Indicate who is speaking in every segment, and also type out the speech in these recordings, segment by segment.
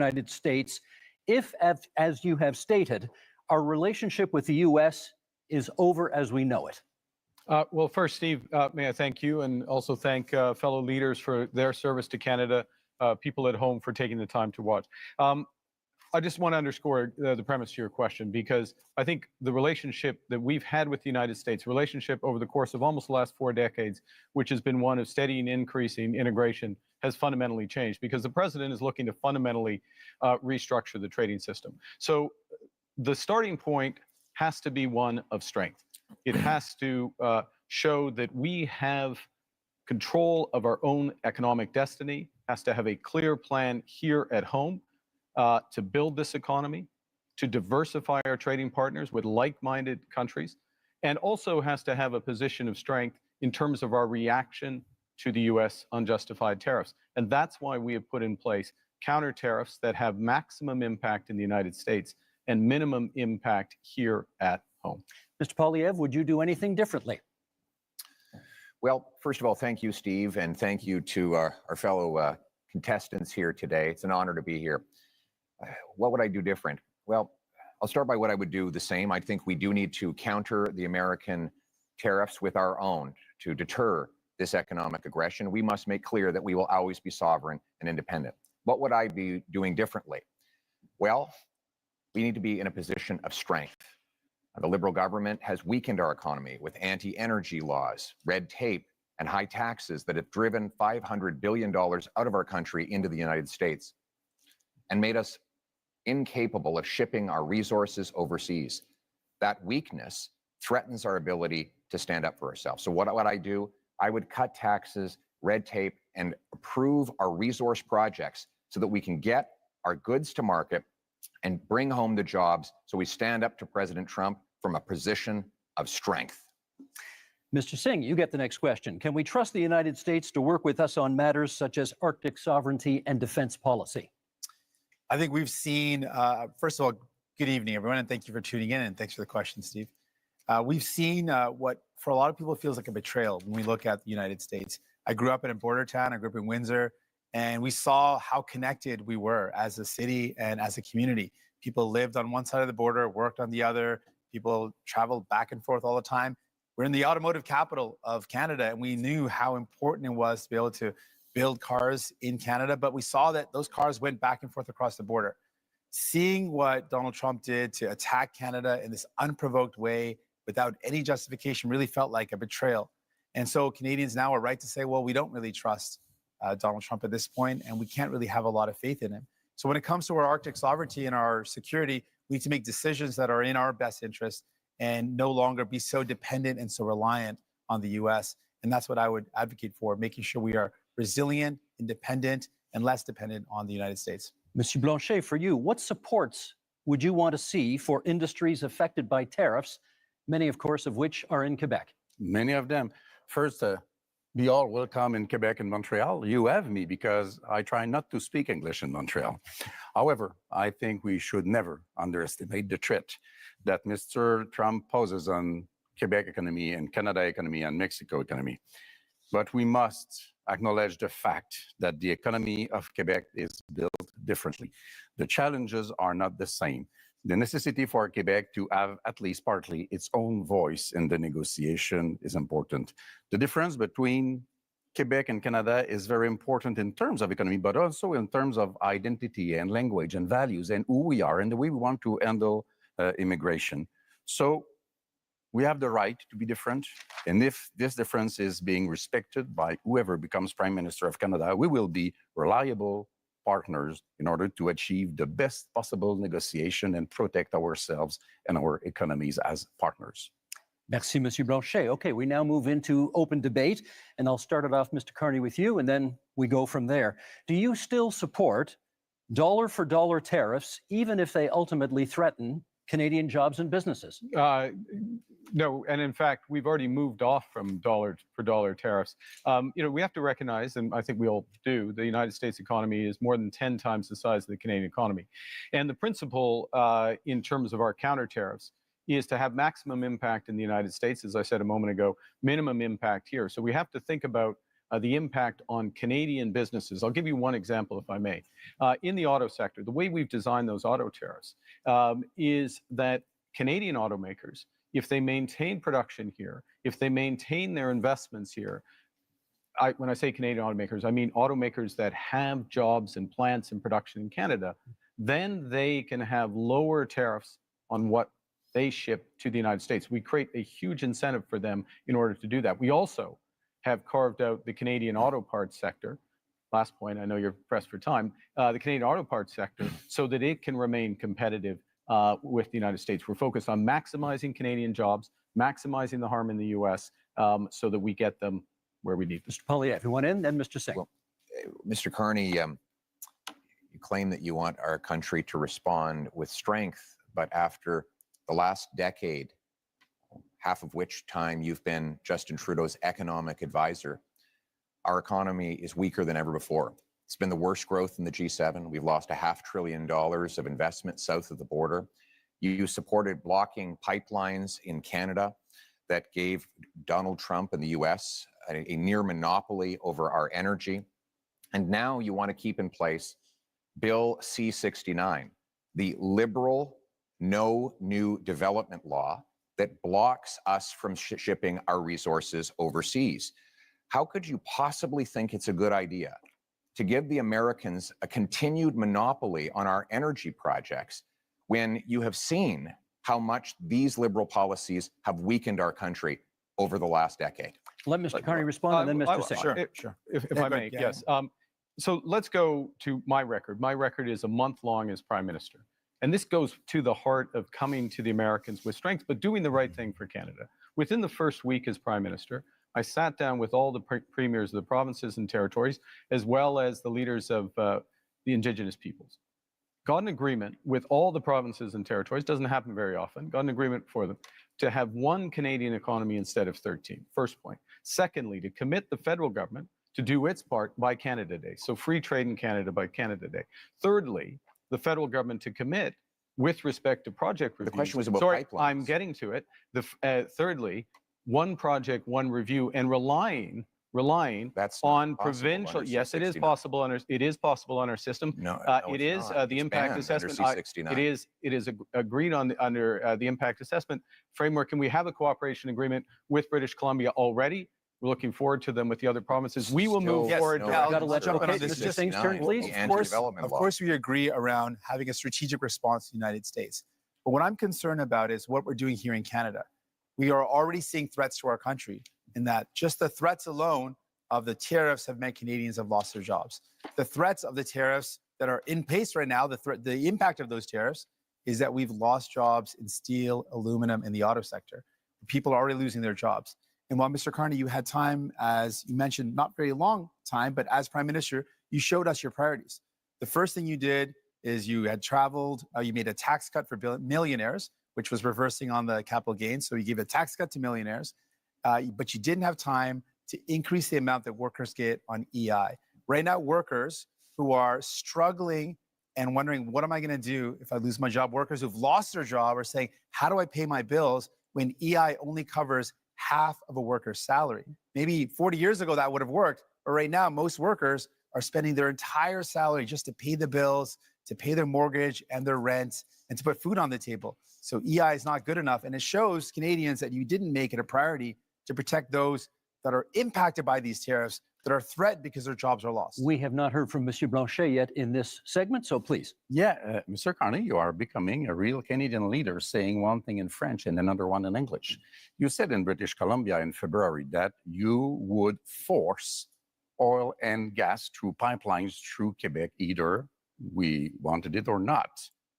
Speaker 1: United States if, as you have stated, our relationship with the U.S. is over as we know it?
Speaker 2: Well, first, Steve, may I thank you and also thank fellow leaders for their service to Canada, people at home for taking the time to watch. I just want to underscore the premise to your question, because I think the relationship that we've had with the United States, relationship over the course of almost the last 4 decades, which has been one of steady and increasing integration, has fundamentally changed because the president is looking to fundamentally restructure the trading system. So the starting point has to be one of strength. It has to show that we have control of our own economic destiny, has to have a clear plan here at home to build this economy, to diversify our trading partners with like-minded countries, and also has to have a position of strength in terms of our reaction to the U.S. unjustified tariffs. And that's why we have put in place counter tariffs that have maximum impact in the United States and minimum impact here at home.
Speaker 1: Mr. Poilievre, would you do anything differently?
Speaker 3: Well, first of all, thank you, Steve, and thank you to our fellow contestants here today. It's an honor to be here. What would I do different? Well, I'll start by what I would do the same. I think we do need to counter the American tariffs with our own to deter this economic aggression. We must make clear that we will always be sovereign and independent. What would I be doing differently? Well, we need to be in a position of strength. The Liberal government has weakened our economy with anti-energy laws, red tape, and high taxes that have driven $500 billion out of our country into the United States and made us incapable of shipping our resources overseas. That weakness threatens our ability to stand up for ourselves. So what would I do? I would cut taxes, red tape, and approve our resource projects so that we can get our goods to market and bring home the jobs, so we stand up to President Trump from a position of strength.
Speaker 1: Mr. Singh, you get the next question. Can we trust the United States to work with us on matters such as Arctic sovereignty and defense policy?
Speaker 4: I think we've seen, first of all, good evening, everyone, and thank you for tuning in, and thanks for the question, Steve. We've seen what, for a lot of people, feels like a betrayal when we look at the United States. I grew up in a border town. I grew up in Windsor, and we saw how connected we were as a city and as a community. People lived on one side of the border, worked on the other. People traveled back and forth all the time. We're in the automotive capital of Canada, and we knew how important it was to be able to build cars in Canada, but we saw that those cars went back and forth across the border. Seeing what Donald Trump did to attack Canada in this unprovoked way without any justification really felt like a betrayal. And so Canadians now are right to say, well, we don't really trust Donald Trump at this point, and we can't really have a lot of faith in him. So when it comes to our Arctic sovereignty and our security, we need to make decisions that are in our best interest and no longer be so dependent and so reliant on the U.S. And that's what I would advocate for, making sure we are resilient, independent, and less dependent on the United States.
Speaker 1: Monsieur Blanchet, for you, what supports would you want to see for industries affected by tariffs, many, of course, of which are in Quebec?
Speaker 5: Many of them. First, be all welcome in Quebec and Montreal. You have me because I try not to speak English in Montreal. However, I think we should never underestimate the threat that Mr. Trump poses on Quebec economy and Canada economy and Mexico economy. But we must acknowledge the fact that the economy of Quebec is built differently. The challenges are not the same. The necessity for Quebec to have at least partly its own voice in the negotiation is important. The difference between Quebec and Canada is very important in terms of economy, but also in terms of identity and language and values and who we are and the way we want to handle immigration. So we have the right to be different. And if this difference is being respected by whoever becomes Prime Minister of Canada, we will be reliable partners in order to achieve the best possible negotiation and protect ourselves and our economies as partners.
Speaker 1: Merci, Monsieur Blanchet. Okay, we now move into open debate, and I'll start it off, Mr. Carney, with you, and then we go from there. Do you still support dollar-for-dollar tariffs, even if they ultimately threaten Canadian jobs and businesses?
Speaker 2: No, and in fact, we've already moved off from dollar-for-dollar tariffs. We have to recognize, and I think we all do, the United States economy is more than 10 times the size of the Canadian economy. And the principle in terms of our counter tariffs is to have maximum impact in the United States, as I said a moment ago, minimum impact here. So we have to think about the impact on Canadian businesses. I'll give you one example, if I may. In the auto sector, the way we've designed those auto tariffs is that Canadian automakers, if they maintain production here, if they maintain their investments here, when I say Canadian automakers, I mean automakers that have jobs and plants and production in Canada, then they can have lower tariffs on what they ship to the United States. We create a huge incentive for them in order to do that. We also have carved out the Canadian auto parts sector. Last point, I know you're pressed for time, the Canadian auto parts sector, so that it can remain competitive with the United States. We're focused on maximizing Canadian jobs, maximizing the harm in the US, so that we get them where we need them.
Speaker 1: Mr. Poilievre, you want in, then Mr. Singh.
Speaker 3: Well, Mr. Carney, you claim that you want our country to respond with strength, but after the last decade, half of which time you've been Justin Trudeau's economic advisor, our economy is weaker than ever before. It's been the worst growth in the G7. We've lost $500 billion of investment south of the border. You supported blocking pipelines in Canada that gave Donald Trump and the US a near monopoly over our energy. And now you want to keep in place Bill C-69, the liberal no new development law that blocks us from shipping our resources overseas. How could you possibly think it's a good idea to give the Americans a continued monopoly on our energy projects when you have seen how much these liberal policies have weakened our country over the last decade?
Speaker 1: Let Mr. Carney respond, and then Mr. Singh.
Speaker 4: Sure.
Speaker 2: If I may, yes. So let's go to my record. My record is a month long as Prime Minister. And this goes to the heart of coming to the Americans with strength, but doing the right thing for Canada. Within the first week as Prime Minister, I sat down with all the premiers of the provinces and territories, as well as the leaders of the Indigenous peoples. Got an agreement with all the provinces and territories, doesn't happen very often, got an agreement for them to have one Canadian economy instead of 13, first point. Secondly, to commit the federal government to do its part by Canada Day, so free trade in Canada by Canada Day. Thirdly, the federal government to commit with respect to project reviews.
Speaker 3: The question was about
Speaker 2: Sorry,
Speaker 3: pipelines.
Speaker 2: I'm getting to it. Thirdly, one project, one review, and relying
Speaker 3: That's not
Speaker 2: on
Speaker 3: possible
Speaker 2: provincial.
Speaker 3: under
Speaker 2: Yes, it is
Speaker 3: C-69.
Speaker 2: possible under. It is possible on our system.
Speaker 3: No,
Speaker 2: It
Speaker 3: it's
Speaker 2: is
Speaker 3: not.
Speaker 2: the
Speaker 3: It's
Speaker 2: impact
Speaker 3: banned
Speaker 2: assessment.
Speaker 3: under C-69.
Speaker 2: It is agreed on under the impact assessment framework, and we have a cooperation agreement with British Columbia already. We're looking forward to them with the other provinces. We will move
Speaker 3: Still,
Speaker 2: forward.
Speaker 3: no,
Speaker 4: Yeah,
Speaker 1: Gotta
Speaker 4: I'll
Speaker 1: let
Speaker 4: jump in
Speaker 1: okay,
Speaker 4: on this.
Speaker 1: Mr. Singh's turn, please.
Speaker 3: The
Speaker 4: Of course,
Speaker 3: anti-development
Speaker 4: of
Speaker 3: law.
Speaker 4: course, we agree around having a strategic response to the United States. But what I'm concerned about is what we're doing here in Canada. We are already seeing threats to our country in that just the threats alone of the tariffs have meant Canadians have lost their jobs. The threats of the tariffs that are in place right now, the impact of those tariffs is that we've lost jobs in steel, aluminum, and the auto sector. People are already losing their jobs. And while Mr. Carney, you had time, as you mentioned, not very long time, but as Prime Minister, you showed us your priorities. The first thing you did is you had traveled, you made a tax cut for millionaires, which was reversing on the capital gains. So you gave a tax cut to millionaires, but you didn't have time to increase the amount that workers get on EI. Right now, workers who are struggling and wondering, what am I going to do if I lose my job? Workers who've lost their job are saying, how do I pay my bills when EI only covers half of a worker's salary? Maybe 40 years ago that would have worked, but right now most workers are spending their entire salary just to pay the bills, to pay their mortgage and their rent, and to put food on the table. So EI is not good enough, and it shows Canadians that you didn't make it a priority to protect those that are impacted by these tariffs, that are threatened because their jobs are lost.
Speaker 1: We have not heard from Monsieur Blanchet yet in this segment, so please.
Speaker 5: Yeah, Mr. Carney, you are becoming a real Canadian leader, saying one thing in French and another one in English. You said in British Columbia in February that you would force oil and gas through pipelines through Quebec, either we wanted it or not.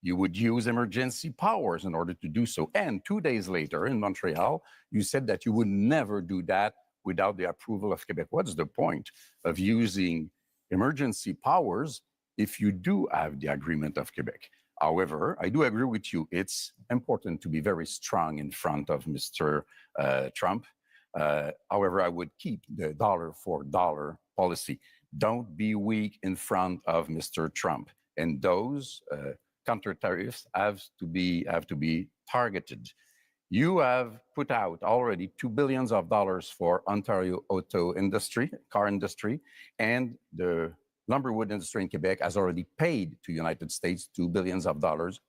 Speaker 5: You would use emergency powers in order to do so. And 2 days later in Montreal, you said that you would never do that without the approval of Quebec. What's the point of using emergency powers if you do have the agreement of Quebec? However, I do agree with you. It's important to be very strong in front of Mr. Trump. However, I would keep the dollar for dollar policy. Don't be weak in front of Mr. Trump. And those counter tariffs have to be targeted. You have put out already $2 billion for Ontario auto industry, car industry, and the lumberwood industry in Quebec has already paid to United States $2 billion,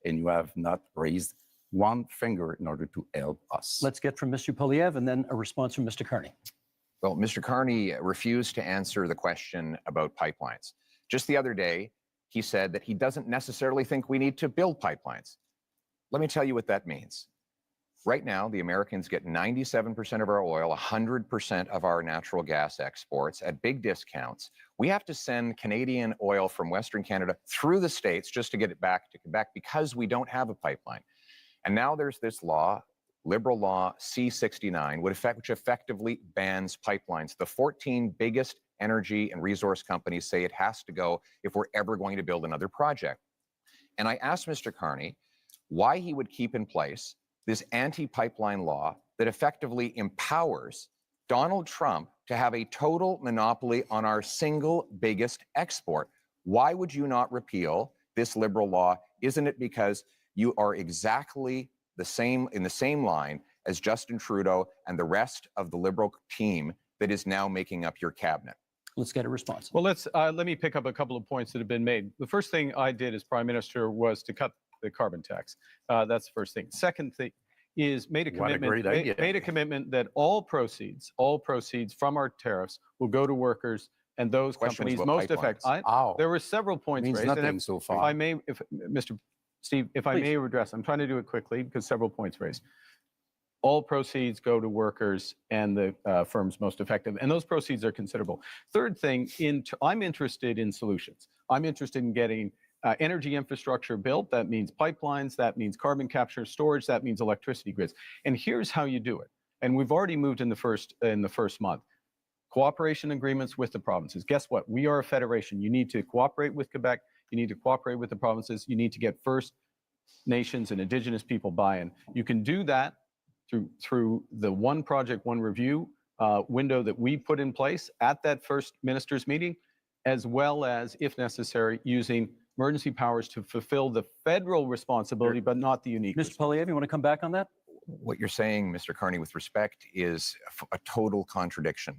Speaker 5: and you have not raised one finger in order to help us.
Speaker 1: Let's get from Mr. Polyev and then a response from Mr. Carney.
Speaker 3: Well, Mr. Carney refused to answer the question about pipelines. Just the other day, he said that he doesn't necessarily think we need to build pipelines. Let me tell you what that means. Right now, the Americans get 97% of our oil, 100% of our natural gas exports at big discounts. We have to send Canadian oil from Western Canada through the States just to get it back to Quebec because we don't have a pipeline. And now there's this law, liberal law C-69, which effectively bans pipelines. The 14 biggest energy and resource companies say it has to go if we're ever going to build another project. And I asked Mr. Carney why he would keep in place this anti-pipeline law that effectively empowers Donald Trump to have a total monopoly on our single biggest export. Why would you not repeal this liberal law? Isn't it because you are exactly the same in the same line as Justin Trudeau and the rest of the Liberal team that is now making up your cabinet?
Speaker 1: Let's get a response.
Speaker 2: Well, let me pick up a couple of points that have been made. The first thing I did as Prime Minister was to cut the carbon tax. That's the first thing. Second thing is made a commitment that all proceeds from our tariffs will go to workers and those companies most affected. There were several points raised.
Speaker 5: Nothing so far.
Speaker 2: If I may, Mr. Steve, if I may address, I'm trying to do it quickly because several points raised. All proceeds go to workers and the firms most effective, and those proceeds are considerable. Third thing, I'm interested in solutions. I'm interested in getting energy infrastructure built. That means pipelines, that means carbon capture storage, that means electricity grids. And here's how you do it. And we've already moved in the first month. Cooperation agreements with the provinces. Guess what? We are a federation. You need to cooperate with Quebec. You need to cooperate with the provinces. You need to get First Nations and Indigenous people buy-in. You can do that through the one project, one review window that we put in place at that first ministers' meeting, as well as, if necessary, using emergency powers to fulfill the federal responsibility, but not the unique.
Speaker 1: Mr. Polyev, you want to come back on that?
Speaker 3: What you're saying, Mr. Carney, with respect, is a total contradiction.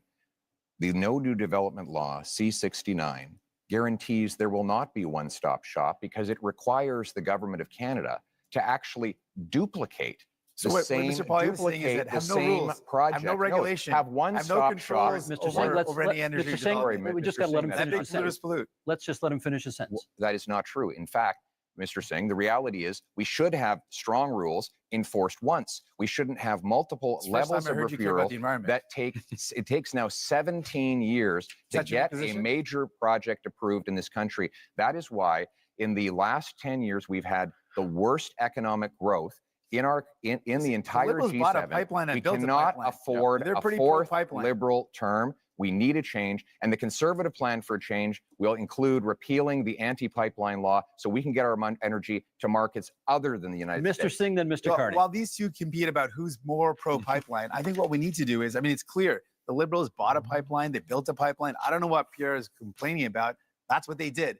Speaker 3: The No New Development Law, C-69, guarantees there will not be one-stop shop because it requires the government of Canada to actually duplicate
Speaker 4: What Mr. Polyev is saying is that have no rules, have no regulation,
Speaker 3: have one-stop shop.
Speaker 1: Mr. Singh,
Speaker 4: over any energy
Speaker 1: Mr. Singh, we just got to let him finish his
Speaker 4: development.
Speaker 1: sentence. Let's just let him finish his sentence.
Speaker 3: That is not true. In fact, Mr. Singh, the reality is we should have strong rules enforced once. We shouldn't have multiple levels of referral that it takes now 17 years to get a major project approved in this country. That is why in the last 10 years, we've had the worst economic growth in the entire G7. We cannot afford a fourth Liberal term. We need a change, and the Conservative plan for a change will include repealing the anti-pipeline law so we can get our energy to markets other than the United States.
Speaker 1: Mr. Singh, then Mr. Carney.
Speaker 4: While these two compete about who's more pro-pipeline, I think what we need to do is, I mean, it's clear. The Liberals bought a pipeline. They built a pipeline. I don't know what Pierre is complaining about. That's what they did.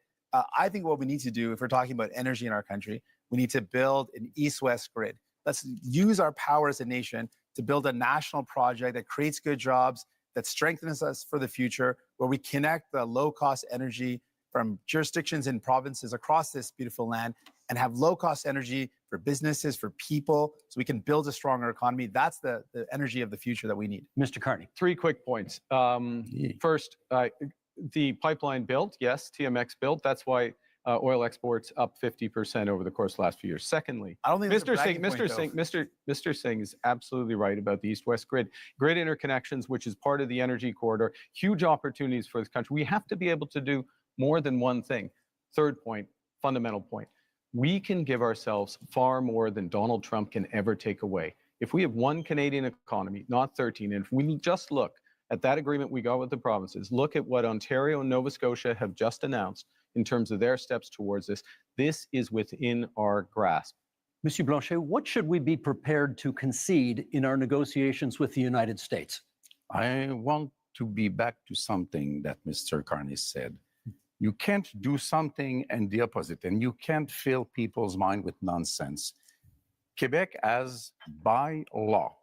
Speaker 4: I think what we need to do, if we're talking about energy in our country, we need to build an east-west grid. Let's use our power as a nation to build a national project that creates good jobs, that strengthens us for the future, where we connect the low-cost energy from jurisdictions and provinces across this beautiful land and have low-cost energy for businesses, for people, so we can build a stronger economy. That's the energy of the future that we need.
Speaker 1: Mr. Carney.
Speaker 2: 3 quick points. First, the pipeline built, yes, TMX built. That's why oil exports up 50% over the course of the last few years. Secondly,
Speaker 4: I don't think
Speaker 2: Mr. Singh is absolutely right about the east-west grid interconnections, which is part of the energy corridor. Huge opportunities for this country. We have to be able to do more than one thing. Third point, fundamental point. We can give ourselves far more than Donald Trump can ever take away. If we have one Canadian economy, not 13, and if we just look at that agreement we got with the provinces, look at what Ontario and Nova Scotia have just announced in terms of their steps towards this, this is within our grasp.
Speaker 1: Monsieur Blanchet, what should we be prepared to concede in our negotiations with the United States?
Speaker 5: I want to be back to something that Mr. Carney said. You can't do something and the opposite, and you can't fill people's mind with nonsense. Quebec has, by law,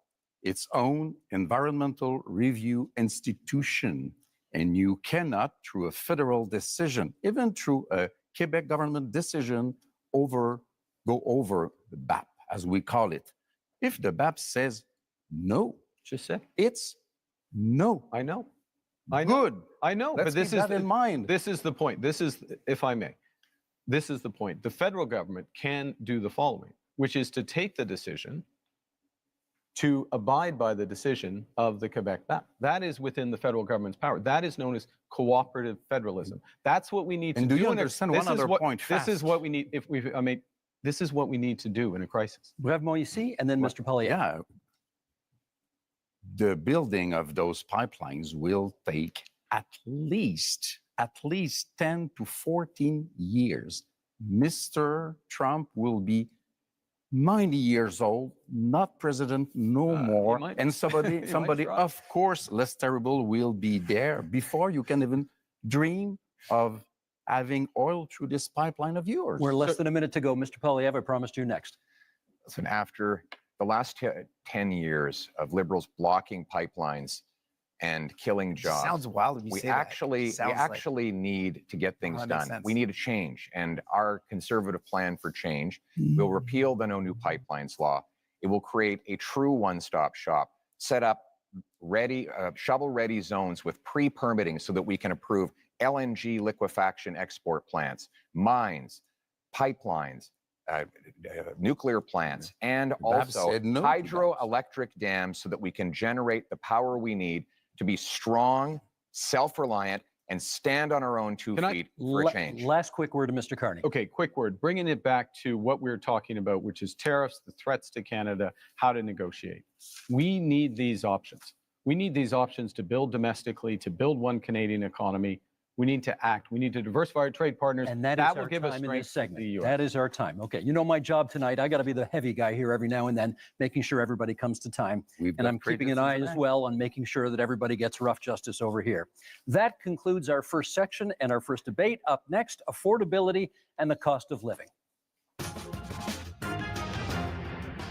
Speaker 5: its own environmental review institution, and you cannot, through a federal decision, even through a Quebec government decision, go over the BAP, as we call it. If the BAP says no,
Speaker 2: Just say.
Speaker 5: it's no.
Speaker 2: I know. I know.
Speaker 5: Good.
Speaker 2: I know.
Speaker 5: Let's
Speaker 2: but this
Speaker 5: keep
Speaker 2: is
Speaker 5: that in mind.
Speaker 2: This is the point. This is, if I may, this is the point. The federal government can do the following, which is to take the decision to abide by the decision of the Quebec BAP. That is within the federal government's power. That is known as cooperative federalism. That's what we need to
Speaker 5: And
Speaker 2: do.
Speaker 5: do you
Speaker 2: in a-
Speaker 5: understand
Speaker 2: this
Speaker 5: one
Speaker 2: is
Speaker 5: other
Speaker 2: what-
Speaker 5: point
Speaker 2: This is
Speaker 5: fast?
Speaker 2: what we need. This is what we need to do in a crisis.
Speaker 1: Bref Moïse, and then Mr. Poilievre.
Speaker 5: Yeah. The building of those pipelines will take at least 10 to 14 years. Mr. Trump will be 90 years old, not president no more.
Speaker 2: might-
Speaker 5: And
Speaker 2: he
Speaker 5: somebody,
Speaker 2: might try.
Speaker 5: of course, less terrible will be there before you can even dream of having oil through this pipeline of yours.
Speaker 1: We're less than a minute to go. Mr. Poilievre, I promised you next.
Speaker 3: Listen, after the last 10 years of Liberals blocking pipelines and killing jobs,
Speaker 4: Sounds wild when you
Speaker 3: we
Speaker 4: say that.
Speaker 3: actually
Speaker 4: Sounds like-
Speaker 3: need to get things
Speaker 4: that makes
Speaker 3: done.
Speaker 4: sense.
Speaker 3: We need a change, and our conservative plan for change
Speaker 4: Mm-hmm.
Speaker 3: will repeal the No New Pipelines law. It will create a true one-stop shop, set up shovel-ready zones with pre-permitting so that we can approve LNG liquefaction export plants, mines, pipelines, nuclear plants, and
Speaker 5: BAP
Speaker 3: also
Speaker 5: said no to that.
Speaker 3: hydroelectric dams so that we can generate the power we need to be strong, self-reliant, and stand on our own 2
Speaker 2: Can I-
Speaker 3: feet for a change.
Speaker 1: Last quick word to Mr. Carney.
Speaker 2: Okay, quick word. Bringing it back to what we were talking about, which is tariffs, the threats to Canada, how to negotiate. We need these options. We need these options to build domestically, to build one Canadian economy. We need to act. We need to diversify our trade partners.
Speaker 1: And that is
Speaker 2: will
Speaker 1: our
Speaker 2: give us
Speaker 1: time in this
Speaker 2: strength to the
Speaker 1: segment.
Speaker 2: US.
Speaker 1: That is our time. Okay, you know my job tonight. I got to be the heavy guy here every now and then, making sure everybody comes to time.
Speaker 5: We've
Speaker 1: And
Speaker 5: got
Speaker 1: I'm keeping an
Speaker 5: credits in
Speaker 1: eye
Speaker 5: the
Speaker 1: as
Speaker 5: bank.
Speaker 1: well on making sure that everybody gets rough justice over here. That concludes our first section and our first debate. Up next, affordability and the cost of living.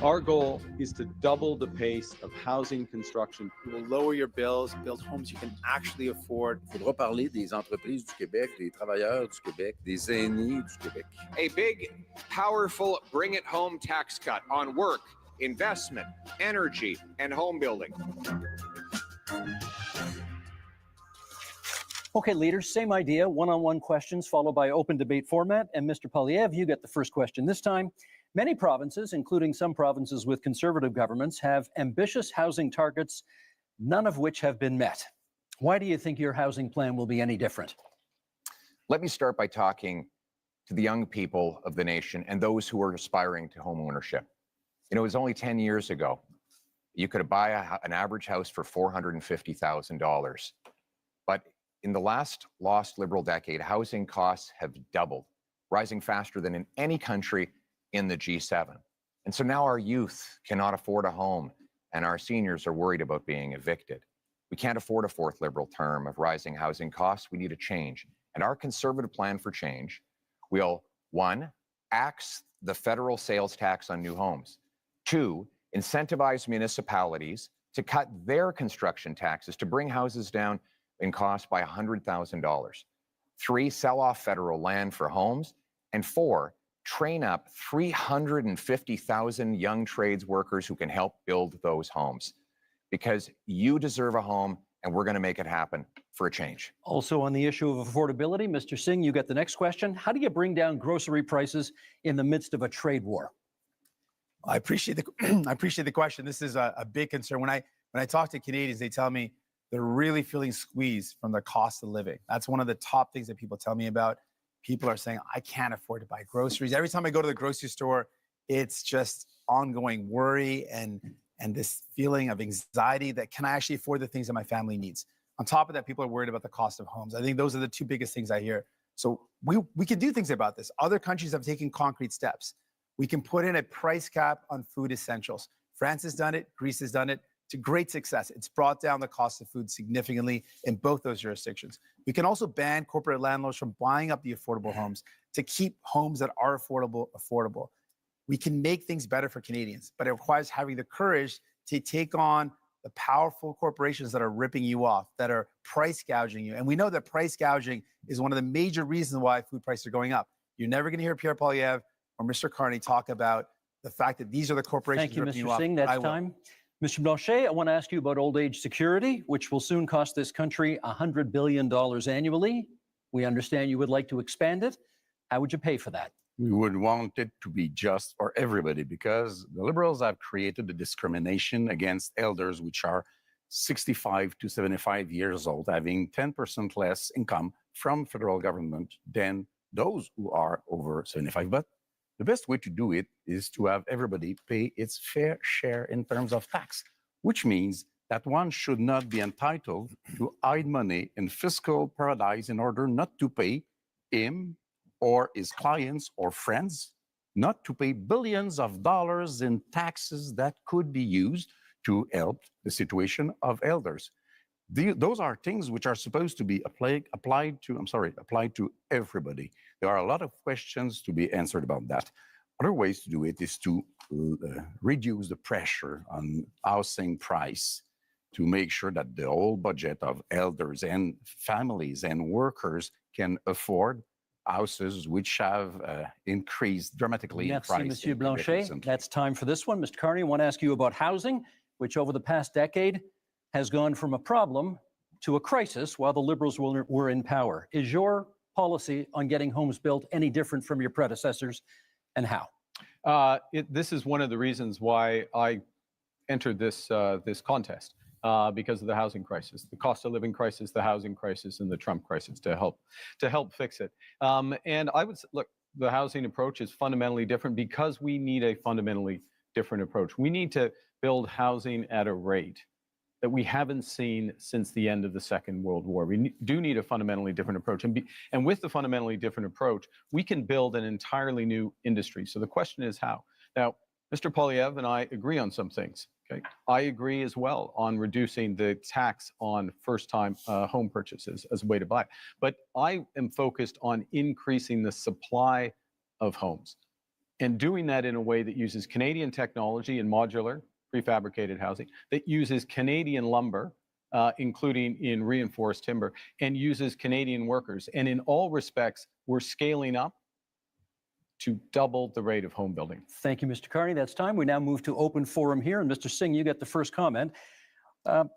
Speaker 6: Our goal is to double the pace of housing construction.
Speaker 4: It will lower your bills, build homes you can actually afford.
Speaker 7: Il faudra parler des entreprises du Québec, des travailleurs du Québec, des aînés du Québec.
Speaker 8: A big, powerful bring it home tax cut on work, investment, energy, and home building.
Speaker 1: Okay, leaders, same idea, one-on-one questions followed by open debate format. And Mr. Poilievre, you get the first question this time. Many provinces, including some provinces with conservative governments, have ambitious housing targets, none of which have been met. Why do you think your housing plan will be any different?
Speaker 3: Let me start by talking to the young people of the nation and those who are aspiring to home ownership. You know, it was only 10 years ago, you could buy an average house for $450,000. But in the last lost Liberal decade, housing costs have doubled, rising faster than in any country in the G7. And so now our youth cannot afford a home, and our seniors are worried about being evicted. We can't afford a fourth Liberal term of rising housing costs. We need a change. And our conservative plan for change will, 1, axe the federal sales tax on new homes. 2, incentivize municipalities to cut their construction taxes to bring houses down in cost by $100,000. 3, sell off federal land for homes. And 4, train up 350,000 young trades workers who can help build those homes. Because you deserve a home, and we're going to make it happen for a change.
Speaker 1: Also on the issue of affordability, Mr. Singh, you get the next question. How do you bring down grocery prices in the midst of a trade war?
Speaker 4: I appreciate the I appreciate the question. This is a big concern. When I talk to Canadians, they tell me they're really feeling squeezed from the cost of living. That's one of the top things that people tell me about. People are saying, I can't afford to buy groceries. Every time I go to the grocery store, it's just ongoing worry and this feeling of anxiety that can I actually afford the things that my family needs? On top of that, people are worried about the cost of homes. I think those are the two biggest things I hear. So we can do things about this. Other countries have taken concrete steps. We can put in a price cap on food essentials. France has done it. Greece has done it to great success. It's brought down the cost of food significantly in both those jurisdictions. We can also ban corporate landlords from buying up the affordable homes to keep homes that are affordable. We can make things better for Canadians, but it requires having the courage to take on the powerful corporations that are ripping you off, that are price gouging you. And we know that price gouging is one of the major reasons why food prices are going up. You're never going to hear Pierre Poilievre or Mr. Carney talk about the fact that these are the corporations
Speaker 1: Thank you,
Speaker 4: ripping you
Speaker 1: Mr.
Speaker 4: off.
Speaker 1: Singh. That's time. Mr. Blanchet, I want to ask you about old age security, which will soon cost this country $100 billion annually. We understand you would like to expand it. How would you pay for that?
Speaker 5: We would want it to be just for everybody because the Liberals have created the discrimination against elders, which are 65 to 75 years old, having 10% less income from federal government than those who are over 75. But the best way to do it is to have everybody pay its fair share in terms of tax, which means that one should not be entitled to hide money in fiscal paradise in order not to pay him or his clients or friends, not to pay billions of dollars in taxes that could be used to help the situation of elders. Those are things which are supposed to be applied to everybody. There are a lot of questions to be answered about that. Other ways to do it is to reduce the pressure on housing price to make sure that the whole budget of elders and families and workers can afford houses which have increased dramatically in price.
Speaker 1: Monsieur Blanchet. That's time for this one. Mr. Carney, I want to ask you about housing, which over the past decade has gone from a problem to a crisis while the Liberals were in power. Is your policy on getting homes built any different from your predecessors, and how?
Speaker 2: This is one of the reasons why I entered this contest. Because of the housing crisis, the cost of living crisis, the housing crisis, and the Trump crisis to help fix it. And I would look, the housing approach is fundamentally different because we need a fundamentally different approach. We need to build housing at a rate that we haven't seen since the end of the Second World War. We do need a fundamentally different approach. And with the fundamentally different approach, we can build an entirely new industry. So the question is how? Now, Mr. Poilievre and I agree on some things. Okay. I agree as well on reducing the tax on first-time home purchases as a way to buy. But I am focused on increasing the supply of homes and doing that in a way that uses Canadian technology and modular prefabricated housing, that uses Canadian lumber, including in reinforced timber, and uses Canadian workers. And in all respects, we're scaling up to double the rate of home building.
Speaker 1: Thank you, Mr. Carney. That's time. We now move to open forum here. And Mr. Singh, you get the first comment.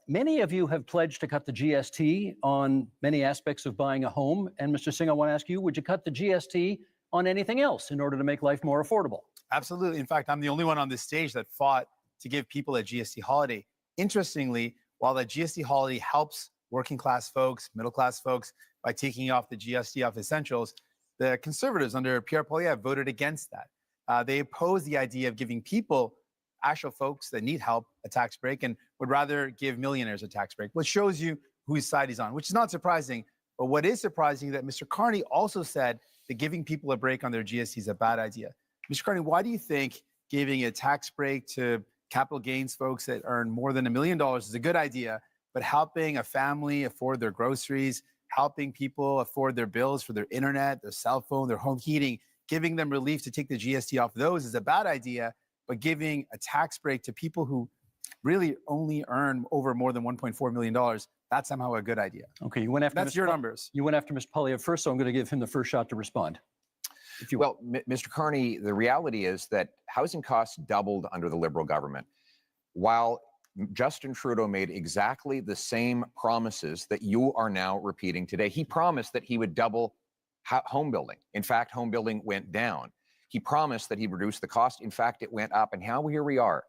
Speaker 1: Many of you have pledged to cut the GST on many aspects of buying a home. And Mr. Singh, I want to ask you, would you cut the GST on anything else in order to make life more affordable?
Speaker 4: Absolutely. In fact, I'm the only one on this stage that fought to give people a GST holiday. Interestingly, while the GST holiday helps working class folks, middle class folks by taking off the GST off essentials, the Conservatives under Pierre Poilievre voted against that. They opposed the idea of giving people, actual folks that need help, a tax break and would rather give millionaires a tax break, which shows you whose side he's on, which is not surprising. But what is surprising is that Mr. Carney also said that giving people a break on their GST is a bad idea. Mr. Carney, why do you think giving a tax break to capital gains folks that earn more than $1 million is a good idea, but helping a family afford their groceries, helping people afford their bills for their internet, their cell phone, their home heating, giving them relief to take the GST off those is a bad idea, but giving a tax break to people who really only earn over more than $1.4 million, that's somehow a good idea.
Speaker 1: Okay, you went after
Speaker 4: That's your numbers.
Speaker 1: You went after Mr. Poilievre first, so I'm going to give him the first shot to respond.
Speaker 3: Well, Mr. Carney, the reality is that housing costs doubled under the Liberal government, while Justin Trudeau made exactly the same promises that you are now repeating today. He promised that he would double home building. In fact, home building went down. He promised that he'd reduce the cost. In fact, it went up. And here we are.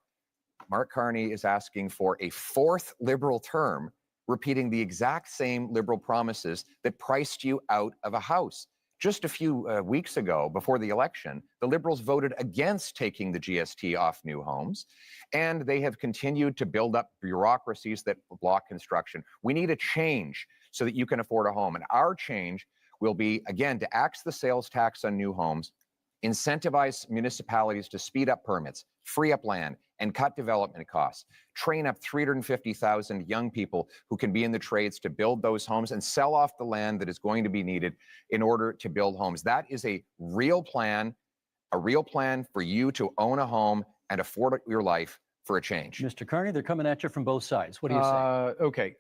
Speaker 3: Mark Carney is asking for a fourth Liberal term, repeating the exact same Liberal promises that priced you out of a house. Just a few weeks ago, before the election, the Liberals voted against taking the GST off new homes, and they have continued to build up bureaucracies that block construction. We need a change so that you can afford a home, and our change will be, again, to axe the sales tax on new homes, incentivize municipalities to speed up permits, free up land, and cut development costs, train up 350,000 young people who can be in the trades to build those homes and sell off the land that is going to be needed in order to build homes. That is a real plan, a real plan for you to own a home and afford your life for a change.
Speaker 1: Mr. Carney, they're coming at you from both sides. What do you say?
Speaker 2: Okay.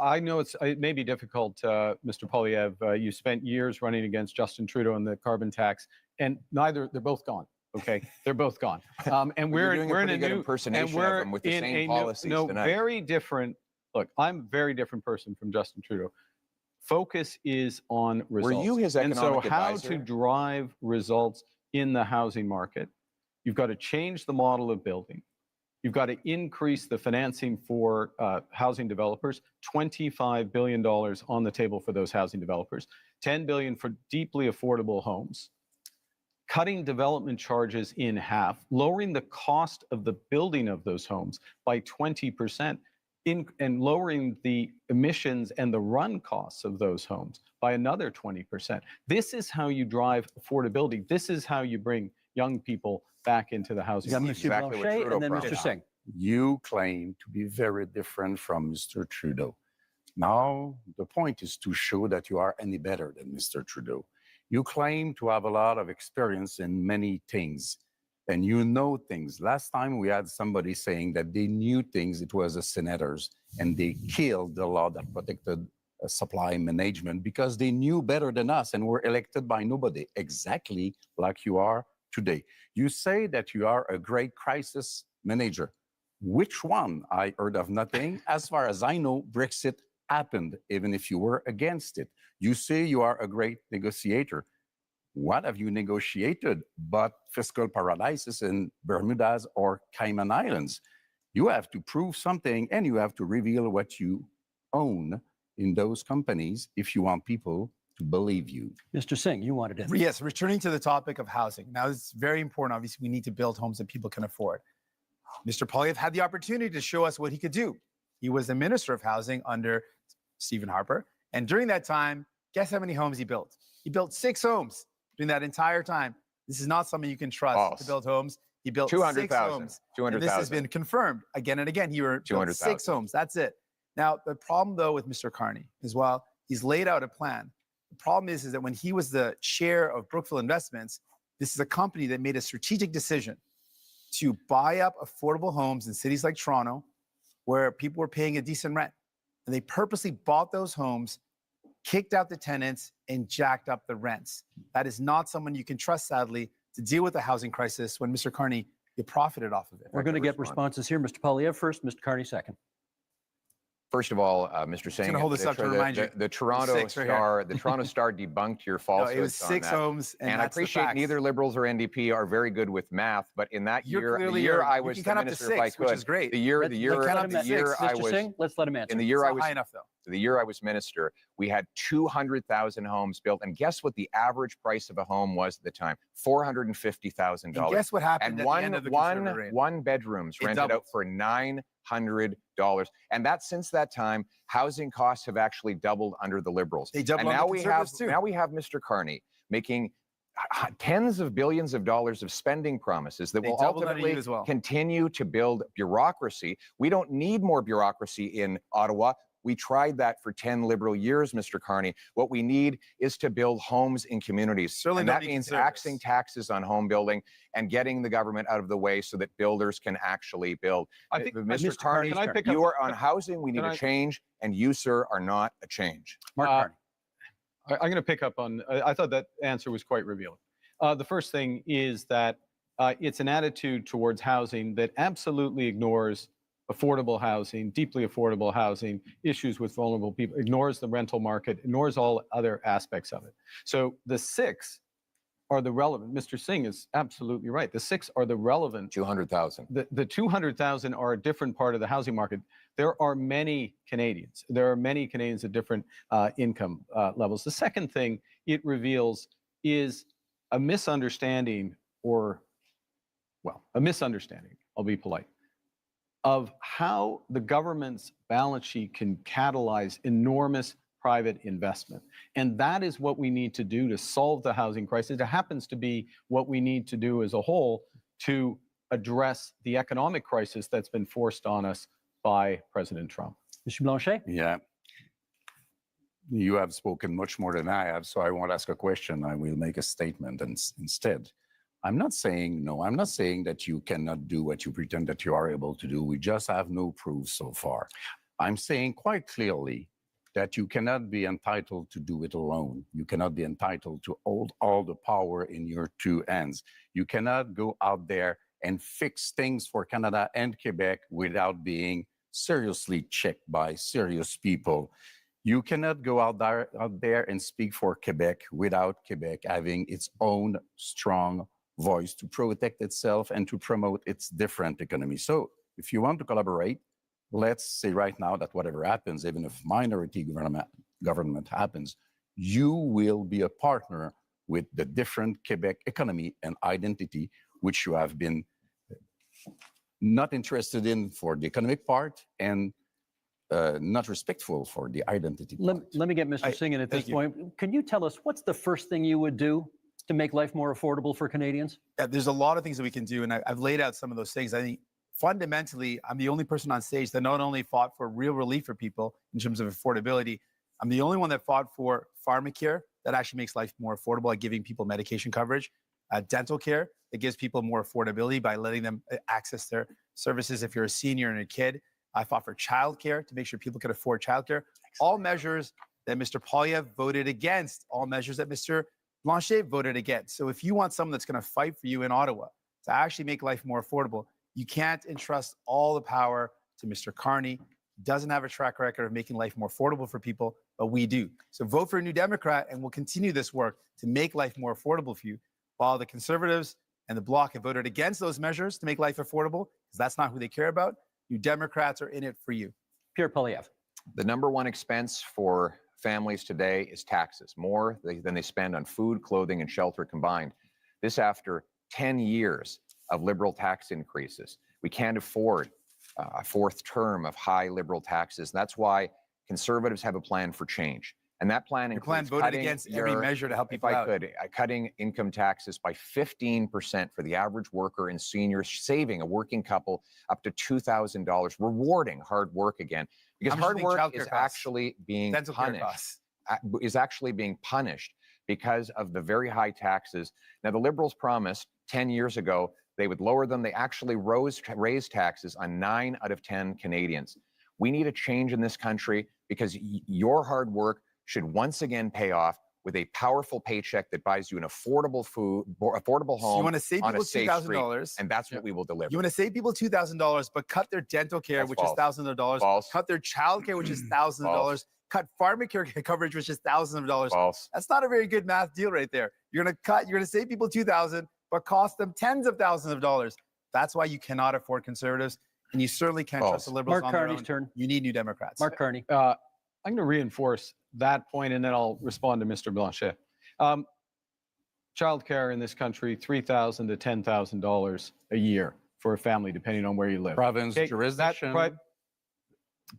Speaker 2: I know it may be difficult, Mr. Poilievre. You spent years running against Justin Trudeau on the carbon tax, and they're both gone. Okay, they're both gone. And we're
Speaker 3: doing a
Speaker 2: in
Speaker 3: pretty
Speaker 2: a
Speaker 3: good
Speaker 2: new
Speaker 3: impersonation
Speaker 2: and
Speaker 3: of
Speaker 2: we're
Speaker 3: them with the
Speaker 2: in
Speaker 3: same
Speaker 2: a
Speaker 3: policies
Speaker 2: no,
Speaker 3: tonight.
Speaker 2: very different. Look, I'm a very different person from Justin Trudeau. Focus is on results.
Speaker 3: Were you his
Speaker 2: and so
Speaker 3: economic
Speaker 2: how
Speaker 3: advisor?
Speaker 2: to drive results in the housing market? You've got to change the model of building. You've got to increase the financing for housing developers, $25 billion on the table for those housing developers, $10 billion for deeply affordable homes, cutting development charges in half, lowering the cost of the building of those homes by 20%, and lowering the emissions and the run costs of those homes by another 20%. This is how you drive affordability. This is how you bring young people back into the housing
Speaker 1: You got
Speaker 2: market.
Speaker 1: Mr.
Speaker 3: exactly what
Speaker 1: Blanchet
Speaker 3: Trudeau
Speaker 1: and then Mr.
Speaker 3: promised.
Speaker 1: Singh.
Speaker 5: You claim to be very different from Mr. Trudeau. Now, the point is to show that you are any better than Mr. Trudeau. You claim to have a lot of experience in many things, and you know things. Last time we had somebody saying that they knew things, it was the senators, and they killed the law that protected supply management because they knew better than us and were elected by nobody, exactly like you are today. You say that you are a great crisis manager. Which one? I heard of nothing. As far as I know, Brexit happened, even if you were against it. You say you are a great negotiator. What have you negotiated but fiscal paradises in Bermudas or Cayman Islands? You have to prove something, and you have to reveal what you own in those companies if you want people to believe you.
Speaker 1: Mr. Singh, you wanted in.
Speaker 4: Yes, returning to the topic of housing. Now, it's very important. Obviously, we need to build homes that people can afford. Mr. Poilievre had the opportunity to show us what he could do. He was the Minister of Housing under Stephen Harper. And during that time, guess how many homes he built? He built 6 homes during that entire time. This is not something you can trust
Speaker 3: False.
Speaker 4: to build homes. He built 6
Speaker 3: 200,000.
Speaker 4: homes. And this has
Speaker 3: 200,000.
Speaker 4: been confirmed again and again. He built
Speaker 3: 200,000.
Speaker 4: 6 homes. That's it. Now, the problem, though, with Mr. Carney is, well, he's laid out a plan. The problem is that when he was the chair of Brookfield Investments, this is a company that made a strategic decision to buy up affordable homes in cities like Toronto, where people were paying a decent rent. And they purposely bought those homes, kicked out the tenants, and jacked up the rents. That is not someone you can trust, sadly, to deal with the housing crisis when Mr. Carney, you profited off of it.
Speaker 1: We're going to get responses here. Mr. Poilievre first, Mr. Carney second.
Speaker 3: First of all, Mr. Singh,
Speaker 4: gonna hold this up to remind you.
Speaker 3: the Toronto
Speaker 4: 6 right here.
Speaker 3: Star, the Toronto Star debunked your
Speaker 4: No,
Speaker 3: falsehoods
Speaker 4: it was
Speaker 3: on
Speaker 4: 6
Speaker 3: that.
Speaker 4: homes, and
Speaker 3: And I
Speaker 4: that's the
Speaker 3: appreciate
Speaker 4: facts.
Speaker 3: neither Liberals or NDP are very good with math, but in that
Speaker 4: You're
Speaker 3: year,
Speaker 4: clearly
Speaker 3: the year I
Speaker 4: you
Speaker 3: was
Speaker 4: can
Speaker 3: the
Speaker 4: count up to
Speaker 3: minister, if I
Speaker 4: 6, which
Speaker 3: could,
Speaker 4: is great.
Speaker 3: the year
Speaker 1: Let's
Speaker 3: I
Speaker 1: Mr.
Speaker 3: was
Speaker 1: Singh, let's let him answer.
Speaker 3: in the
Speaker 4: It's
Speaker 3: year I
Speaker 4: not
Speaker 3: was
Speaker 4: high enough, though.
Speaker 3: the year I was minister, we had 200,000 homes built, and guess what the average price of a home was at the time? $450,000.
Speaker 4: And guess what happened
Speaker 3: And
Speaker 4: at the end of the conservative reign?
Speaker 3: one bedrooms
Speaker 4: It
Speaker 3: rented
Speaker 4: doubled.
Speaker 3: out for $900, and that since that time, housing costs have actually doubled under the Liberals.
Speaker 4: They doubled
Speaker 3: And
Speaker 4: on
Speaker 3: now
Speaker 4: the
Speaker 3: we have
Speaker 4: Conservatives, too.
Speaker 3: now we have Mr. Carney making tens of billions of dollars of spending promises that
Speaker 4: They
Speaker 3: will
Speaker 4: doubled under
Speaker 3: ultimately
Speaker 4: you as well.
Speaker 3: continue to build bureaucracy. We don't need more bureaucracy in Ottawa. We tried that for 10 Liberal years, Mr. Carney. What we need is to build homes in communities.
Speaker 4: Certainly
Speaker 3: and
Speaker 4: don't
Speaker 3: that
Speaker 4: need
Speaker 3: means
Speaker 4: Conservatives.
Speaker 3: axing taxes on home building and getting the government out of the way so that builders can actually build.
Speaker 2: I think,
Speaker 3: Mr. Carney,
Speaker 2: can I pick
Speaker 3: you
Speaker 2: up-
Speaker 3: are on housing. We need
Speaker 2: Can
Speaker 3: a
Speaker 2: I-
Speaker 3: change, and you, sir, are not a change.
Speaker 1: Mark
Speaker 2: Uh,
Speaker 1: Carney.
Speaker 2: I'm going to pick up on, I thought that answer was quite revealing. The first thing is that it's an attitude towards housing that absolutely ignores affordable housing, deeply affordable housing, issues with vulnerable people, ignores the rental market, ignores all other aspects of it. So the 6 are the relevant. Mr. Singh is absolutely right. The 6 are the relevant.
Speaker 3: 200,000.
Speaker 2: The 200,000 are a different part of the housing market. There are many Canadians. There are many Canadians at different income levels. The second thing it reveals is a misunderstanding, I'll be polite, of how the government's balance sheet can catalyze enormous private investment. And that is what we need to do to solve the housing crisis. It happens to be what we need to do as a whole to address the economic crisis that's been forced on us by President Trump.
Speaker 1: Mr. Blanchet?
Speaker 5: Yeah. You have spoken much more than I have, so I won't ask a question. I will make a statement instead. I'm not saying no. I'm not saying that you cannot do what you pretend that you are able to do. We just have no proof so far. I'm saying quite clearly that you cannot be entitled to do it alone. You cannot be entitled to hold all the power in your two hands. You cannot go out there and fix things for Canada and Quebec without being seriously checked by serious people. You cannot go out there and speak for Quebec without Quebec having its own strong voice to protect itself and to promote its different economy. So if you want to collaborate, let's say right now that whatever happens, even if minority government happens, you will be a partner with the different Quebec economy and identity, which you have been not interested in for the economic part and not respectful for the identity part.
Speaker 1: Let me get Mr. Singh in at this
Speaker 4: thank you.
Speaker 1: point. Can you tell us what's the first thing you would do to make life more affordable for Canadians?
Speaker 4: Yeah, there's a lot of things that we can do, and I've laid out some of those things. I think fundamentally, I'm the only person on stage that not only fought for real relief for people in terms of affordability, I'm the only one that fought for pharmacare that actually makes life more affordable by giving people medication coverage, dental care that gives people more affordability by letting them access their services if you're a senior and a kid. I fought for childcare to make sure people could afford childcare. All measures that Mr. Poilievre voted against, all measures that Mr. Blanchet voted against. So if you want someone that's going to fight for you in Ottawa to actually make life more affordable, you can't entrust all the power to Mr. Carney. He doesn't have a track record of making life more affordable for people, but we do. So vote for a New Democrat, and we'll continue this work to make life more affordable for you. While the Conservatives and the Bloc have voted against those measures to make life affordable, because that's not who they care about, New Democrats are in it for you.
Speaker 1: Pierre Poilievre.
Speaker 3: The number one expense for families today is taxes, more than they spend on food, clothing, and shelter combined. This after 10 years of Liberal tax increases. We can't afford a fourth term of high Liberal taxes. And that's why Conservatives have a plan for change. And that plan
Speaker 4: Your plan
Speaker 3: includes
Speaker 4: voted
Speaker 3: cutting
Speaker 4: against every measure to help
Speaker 3: if
Speaker 4: people
Speaker 3: I
Speaker 4: out.
Speaker 3: could, cutting income taxes by 15% for the average worker and seniors, saving a working couple up to $2,000, rewarding hard work again. Because
Speaker 4: How much do you
Speaker 3: hard
Speaker 4: think
Speaker 3: work
Speaker 4: childcare
Speaker 3: is
Speaker 4: costs?
Speaker 3: actually being
Speaker 4: Dental care
Speaker 3: punished.
Speaker 4: costs.
Speaker 3: Is actually being punished because of the very high taxes. Now, the Liberals promised 10 years ago they would lower them. They actually raised taxes on 9 out of 10 Canadians. We need a change in this country because your hard work should once again pay off with a powerful paycheck that buys you an affordable affordable home.
Speaker 4: So you want to save
Speaker 3: on a
Speaker 4: people
Speaker 3: safe street,
Speaker 4: $2,000,
Speaker 3: and that's what we will deliver.
Speaker 4: You want to save people $2,000, but cut their dental care,
Speaker 3: That's
Speaker 4: which
Speaker 3: false.
Speaker 4: is thousands of dollars.
Speaker 3: False.
Speaker 4: Cut their child care, which is thousands of dollars. Cut pharmacare coverage, which is thousands of dollars.
Speaker 3: False.
Speaker 4: That's not a very good math deal right there. You're going to save people $2,000, but cost them tens of thousands of dollars. That's why you cannot afford Conservatives, and you certainly can't trust the Liberals
Speaker 1: Mark
Speaker 4: on their
Speaker 1: Carney's
Speaker 4: own.
Speaker 1: turn.
Speaker 4: You need New Democrats.
Speaker 1: Mark Carney.
Speaker 2: I'm going to reinforce that point, and then I'll respond to Mr. Blanchet. Childcare in this country, $3,000 to $10,000 a year for a family, depending on where you live.
Speaker 5: Province,
Speaker 2: Okay,
Speaker 5: jurisdiction.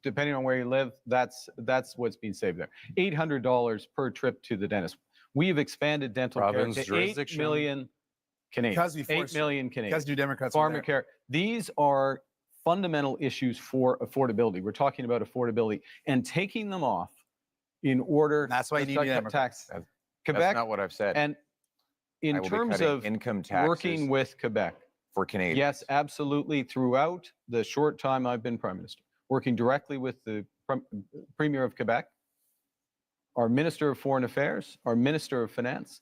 Speaker 2: depending on where you live, that's what's being saved there. $800 per trip to the dentist. We've expanded dental
Speaker 5: Province,
Speaker 2: care to 8
Speaker 5: jurisdiction.
Speaker 2: million Canadians.
Speaker 4: Because we
Speaker 2: 8 million Canadians.
Speaker 4: Because New Democrats are there.
Speaker 2: Pharmacare. These are fundamental issues for affordability. We're talking about affordability and taking them off in order.
Speaker 4: And that's why you
Speaker 2: to
Speaker 4: need
Speaker 2: cut
Speaker 4: New Democrats.
Speaker 3: That's
Speaker 2: Quebec,
Speaker 3: not what I've said.
Speaker 2: and in
Speaker 3: I will be
Speaker 2: terms
Speaker 3: cutting
Speaker 2: of
Speaker 3: income taxes
Speaker 2: working with Quebec,
Speaker 3: for Canadians.
Speaker 2: yes, absolutely. Throughout the short time I've been Prime Minister, working directly with the Premier of Quebec, our Minister of Foreign Affairs, our Minister of Finance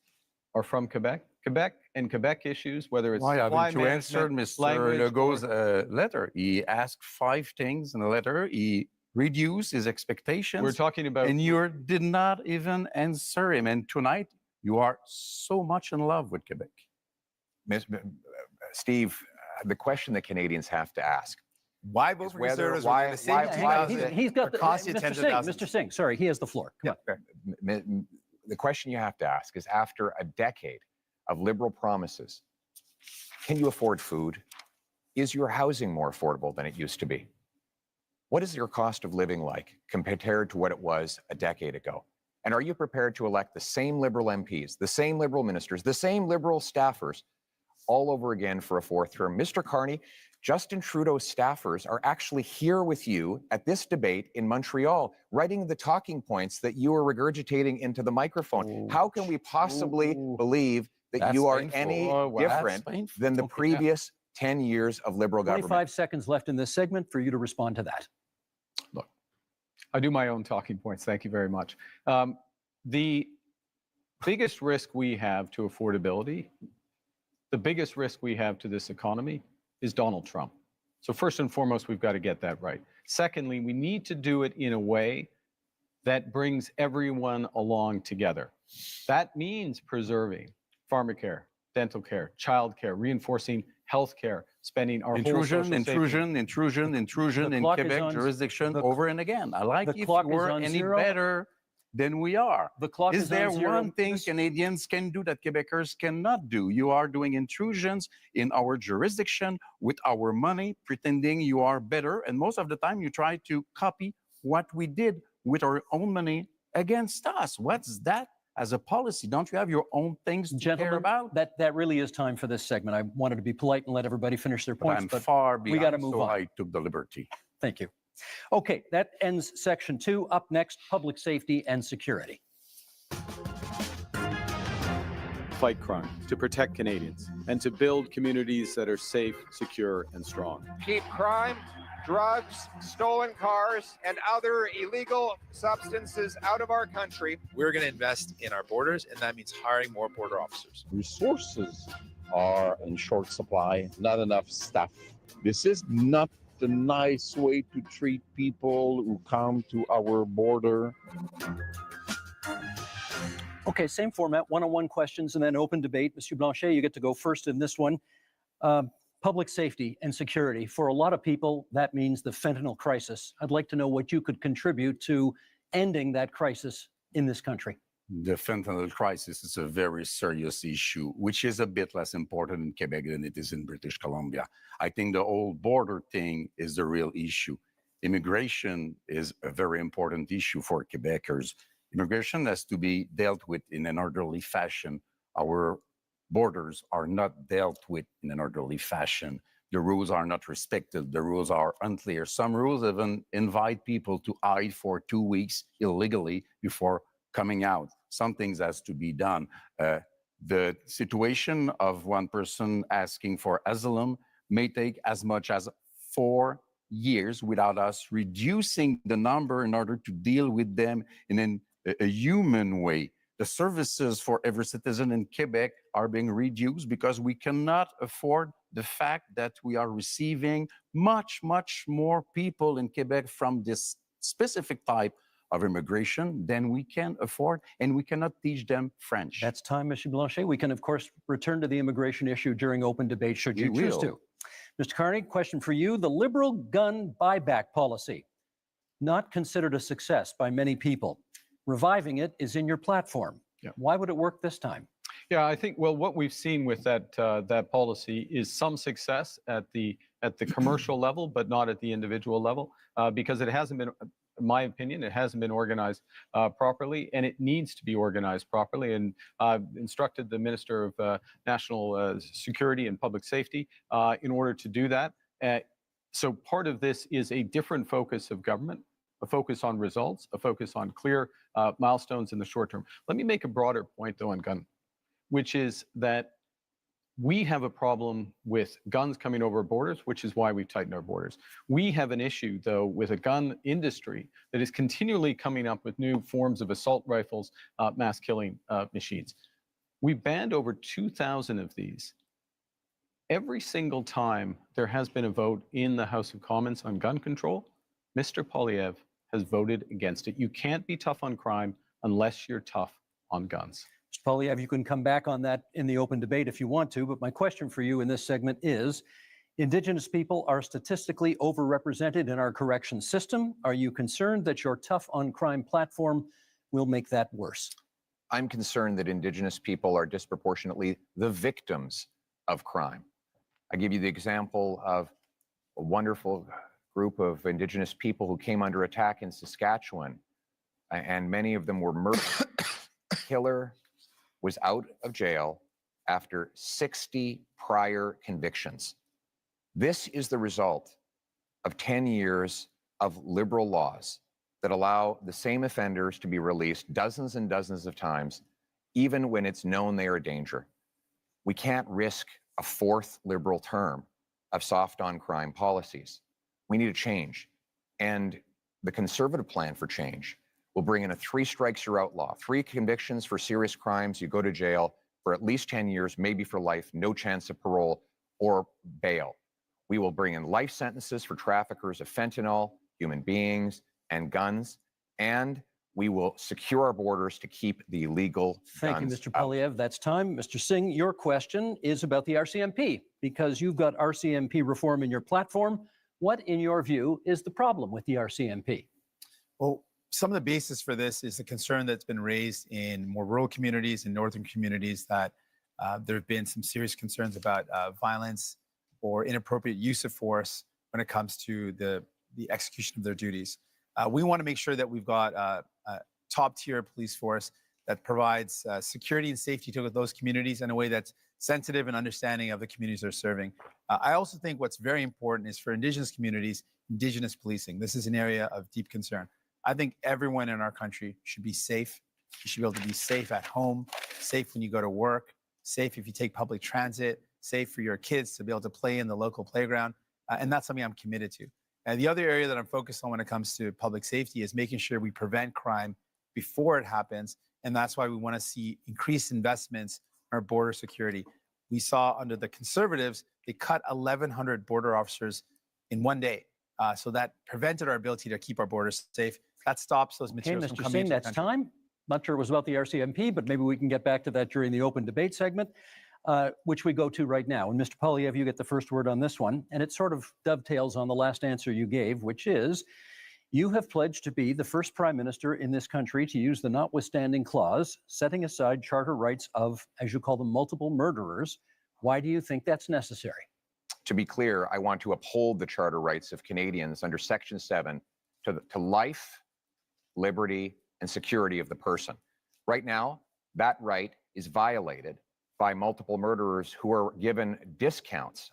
Speaker 2: are from Quebec. Quebec and Quebec issues, whether it's
Speaker 5: Why
Speaker 2: supply
Speaker 5: haven't you answered
Speaker 2: management,
Speaker 5: Mr.
Speaker 2: language,
Speaker 5: Legault's letter? He asked 5 things in the letter. He reduced his expectations.
Speaker 2: we're talking about
Speaker 5: and you did not even answer him. And tonight, you are so much in love with Quebec.
Speaker 3: Steve, the question that Canadians have to ask.
Speaker 4: Why vote
Speaker 3: Is
Speaker 4: for
Speaker 3: whether-
Speaker 4: Conservatives?
Speaker 3: why-
Speaker 4: We're going to save
Speaker 3: why-
Speaker 4: you
Speaker 1: Hang on,
Speaker 4: $2,000,
Speaker 1: he's got
Speaker 4: or
Speaker 1: the
Speaker 4: cost you
Speaker 1: Mr.
Speaker 4: tens of
Speaker 1: Singh.
Speaker 4: thousands.
Speaker 1: Mr. Singh, sorry, he has the floor. Come on.
Speaker 3: The question you have to ask is, after a decade of Liberal promises, can you afford food? Is your housing more affordable than it used to be? What is your cost of living like compared to what it was a decade ago? And are you prepared to elect the same Liberal MPs, the same Liberal ministers, the same Liberal staffers all over again for a 4th term? Mr. Carney, Justin Trudeau's staffers are actually here with you at this debate in Montreal, writing the talking points that you are regurgitating into the microphone. How can we possibly believe that
Speaker 5: That's
Speaker 3: you are
Speaker 5: painful.
Speaker 3: any
Speaker 2: Oh, wow.
Speaker 5: That's
Speaker 3: different
Speaker 5: painful.
Speaker 3: than the
Speaker 5: Okay.
Speaker 3: previous 10 years of Liberal
Speaker 1: 25
Speaker 3: government.
Speaker 1: seconds left in this segment for you to respond to that.
Speaker 2: Look, I do my own talking points. Thank you very much. The biggest risk we have to affordability, the biggest risk we have to this economy is Donald Trump. So first and foremost, we've got to get that right. Secondly, we need to do it in a way that brings everyone along together. That means preserving pharmacare, dental care, child care, reinforcing health care, spending our whole
Speaker 5: Intrusion,
Speaker 2: social safety.
Speaker 5: intrusion
Speaker 1: The
Speaker 5: in
Speaker 1: clock is
Speaker 5: Quebec
Speaker 1: on-
Speaker 5: jurisdiction
Speaker 1: the-
Speaker 5: over and again. I like
Speaker 1: the
Speaker 5: if
Speaker 1: clock
Speaker 5: you
Speaker 1: is
Speaker 5: were
Speaker 1: on
Speaker 5: any
Speaker 1: zero.
Speaker 5: better than we are.
Speaker 1: The clock
Speaker 5: Is
Speaker 1: is
Speaker 5: there
Speaker 1: on zero.
Speaker 5: one thing Canadians can do that Quebecers cannot do? You are doing intrusions in our jurisdiction with our money, pretending you are better. And most of the time, you try to copy what we did with our own money against us. What's that as a policy? Don't you have your own things to care
Speaker 1: Gentlemen,
Speaker 5: about?
Speaker 1: that really is time for this segment. I wanted to be polite and let everybody finish their
Speaker 5: But
Speaker 1: points,
Speaker 5: I'm
Speaker 1: but
Speaker 5: far
Speaker 1: we
Speaker 5: behind,
Speaker 1: gotta move
Speaker 5: so
Speaker 1: on.
Speaker 5: I took the liberty.
Speaker 1: thank you. Okay, that ends section 2. Up next, public safety and security.
Speaker 6: Fight crime, to protect Canadians, and to build communities that are safe, secure, and strong.
Speaker 8: Keep crime, drugs, stolen cars, and other illegal substances out of our country.
Speaker 9: We're going to invest in our borders, and that means hiring more border officers.
Speaker 10: Resources are in short supply, not enough staff. This is not the nice way to treat people who come to our border.
Speaker 1: Okay, same format, one-on-one questions and then open debate. Monsieur Blanchet, you get to go first in this one. Public safety and security. For a lot of people, that means the fentanyl crisis. I'd like to know what you could contribute to ending that crisis in this country.
Speaker 5: The fentanyl crisis is a very serious issue, which is a bit less important in Quebec than it is in British Columbia. I think the whole border thing is the real issue. Immigration is a very important issue for Quebecers. Immigration has to be dealt with in an orderly fashion. Our borders are not dealt with in an orderly fashion. The rules are not respected. The rules are unclear. Some rules even invite people to hide for 2 weeks illegally before coming out. Some things has to be done. The situation of one person asking for asylum may take as much as 4 years without us reducing the number in order to deal with them in a human way. The services for every citizen in Quebec are being reduced because we cannot afford the fact that we are receiving much, much more people in Quebec from this specific type of immigration than we can afford, and we cannot teach them French.
Speaker 1: That's time, Monsieur Blanchet. We can, of course, return to the immigration issue during open debate should you
Speaker 5: We
Speaker 1: choose
Speaker 5: will.
Speaker 1: to. Mr. Carney, question for you. The Liberal gun buyback policy, not considered a success by many people. Reviving it is in your platform.
Speaker 2: Yeah.
Speaker 1: Why would it work this time?
Speaker 2: Yeah, I think, well, what we've seen with that policy is some success at the commercial level, but not at the individual level, because it hasn't been, in my opinion, it hasn't been organized properly, and it needs to be organized properly. And I've instructed the Minister of National Security and Public Safety in order to do that. So part of this is a different focus of government, a focus on results, a focus on clear milestones in the short term. Let me make a broader point, though, on gun, which is that we have a problem with guns coming over borders, which is why we've tightened our borders. We have an issue, though, with a gun industry that is continually coming up with new forms of assault rifles, mass killing machines. We banned over 2,000 of these. Every single time there has been a vote in the House of Commons on gun control, Mr. Poilievre has voted against it. You can't be tough on crime unless you're tough on guns.
Speaker 1: Mr. Poilievre, you can come back on that in the open debate if you want to, but my question for you in this segment is, Indigenous people are statistically overrepresented in our corrections system. Are you concerned that your tough on crime platform will make that worse?
Speaker 3: I'm concerned that Indigenous people are disproportionately the victims of crime. I give you the example of a wonderful group of Indigenous people who came under attack in Saskatchewan, and many of them were murdered. Killer was out of jail after 60 prior convictions. This is the result of 10 years of liberal laws that allow the same offenders to be released dozens and dozens of times, even when it's known they are a danger. We can't risk a fourth Liberal term of soft on crime policies. We need a change. And the Conservative plan for change will bring in a 3 strikes you're outlaw, 3 convictions for serious crimes, you go to jail for at least 10 years, maybe for life, no chance of parole or bail. We will bring in life sentences for traffickers of fentanyl, human beings, and guns. And we will secure our borders to keep the illegal
Speaker 1: Thank you,
Speaker 3: guns
Speaker 1: Mr.
Speaker 3: out.
Speaker 1: Polyev. That's time. Mr. Singh, your question is about the RCMP because you've got RCMP reform in your platform. What, in your view, is the problem with the RCMP?
Speaker 4: Well, some of the basis for this is the concern that's been raised in more rural communities and northern communities that there have been some serious concerns about violence or inappropriate use of force when it comes to the execution of their duties. We want to make sure that we've got a top-tier police force that provides security and safety to those communities in a way that's sensitive and understanding of the communities they're serving. I also think what's very important is for Indigenous communities, Indigenous policing. This is an area of deep concern. I think everyone in our country should be safe. You should be able to be safe at home, safe when you go to work, safe if you take public transit, safe for your kids to be able to play in the local playground. And that's something I'm committed to. And the other area that I'm focused on when it comes to public safety is making sure we prevent crime before it happens. And that's why we want to see increased investments in our border security. We saw under the Conservatives, they cut 1,100 border officers in one day. So that prevented our ability to keep our borders safe. That stops those
Speaker 1: Okay,
Speaker 4: materials from
Speaker 1: Mr.
Speaker 4: coming
Speaker 1: Singh,
Speaker 4: into the
Speaker 1: that's
Speaker 4: country.
Speaker 1: time. Not sure it was about the RCMP, but maybe we can get back to that during the open debate segment, which we go to right now. And Mr. Polyev, you get the first word on this one. And it sort of dovetails on the last answer you gave, which is you have pledged to be the first prime minister in this country to use the notwithstanding clause, setting aside charter rights of, as you call them, multiple murderers. Why do you think that's necessary?
Speaker 3: To be clear, I want to uphold the charter rights of Canadians under Section 7 to life, liberty, and security of the person. Right now, that right is violated by multiple murderers who are given discounts.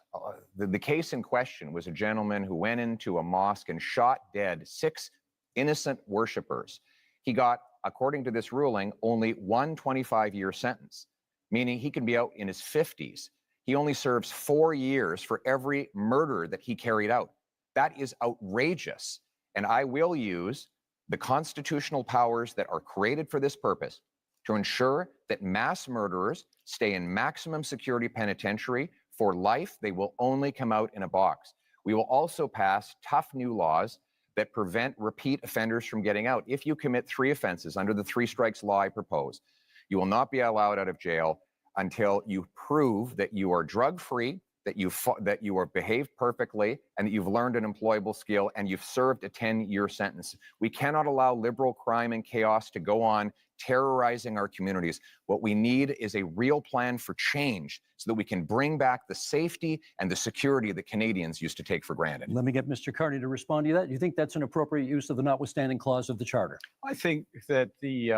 Speaker 3: The case in question was a gentleman who went into a mosque and shot dead 6 innocent worshipers. He got, according to this ruling, only one 25-year sentence, meaning he can be out in his 50s. He only serves 4 years for every murder that he carried out. That is outrageous. And I will use the constitutional powers that are created for this purpose to ensure that mass murderers stay in maximum security penitentiary for life. They will only come out in a box. We will also pass tough new laws that prevent repeat offenders from getting out. If you commit 3 offenses under the 3 strikes law I propose, you will not be allowed out of jail until you prove that you are drug-free, that you are behaved perfectly, and that you've learned an employable skill, and you've served a 10-year sentence. We cannot allow liberal crime and chaos to go on terrorizing our communities. What we need is a real plan for change so that we can bring back the safety and the security that Canadians used to take for granted.
Speaker 1: Let me get Mr. Carney to respond to that. You think that's an appropriate use of the notwithstanding clause of the Charter?
Speaker 2: I think that the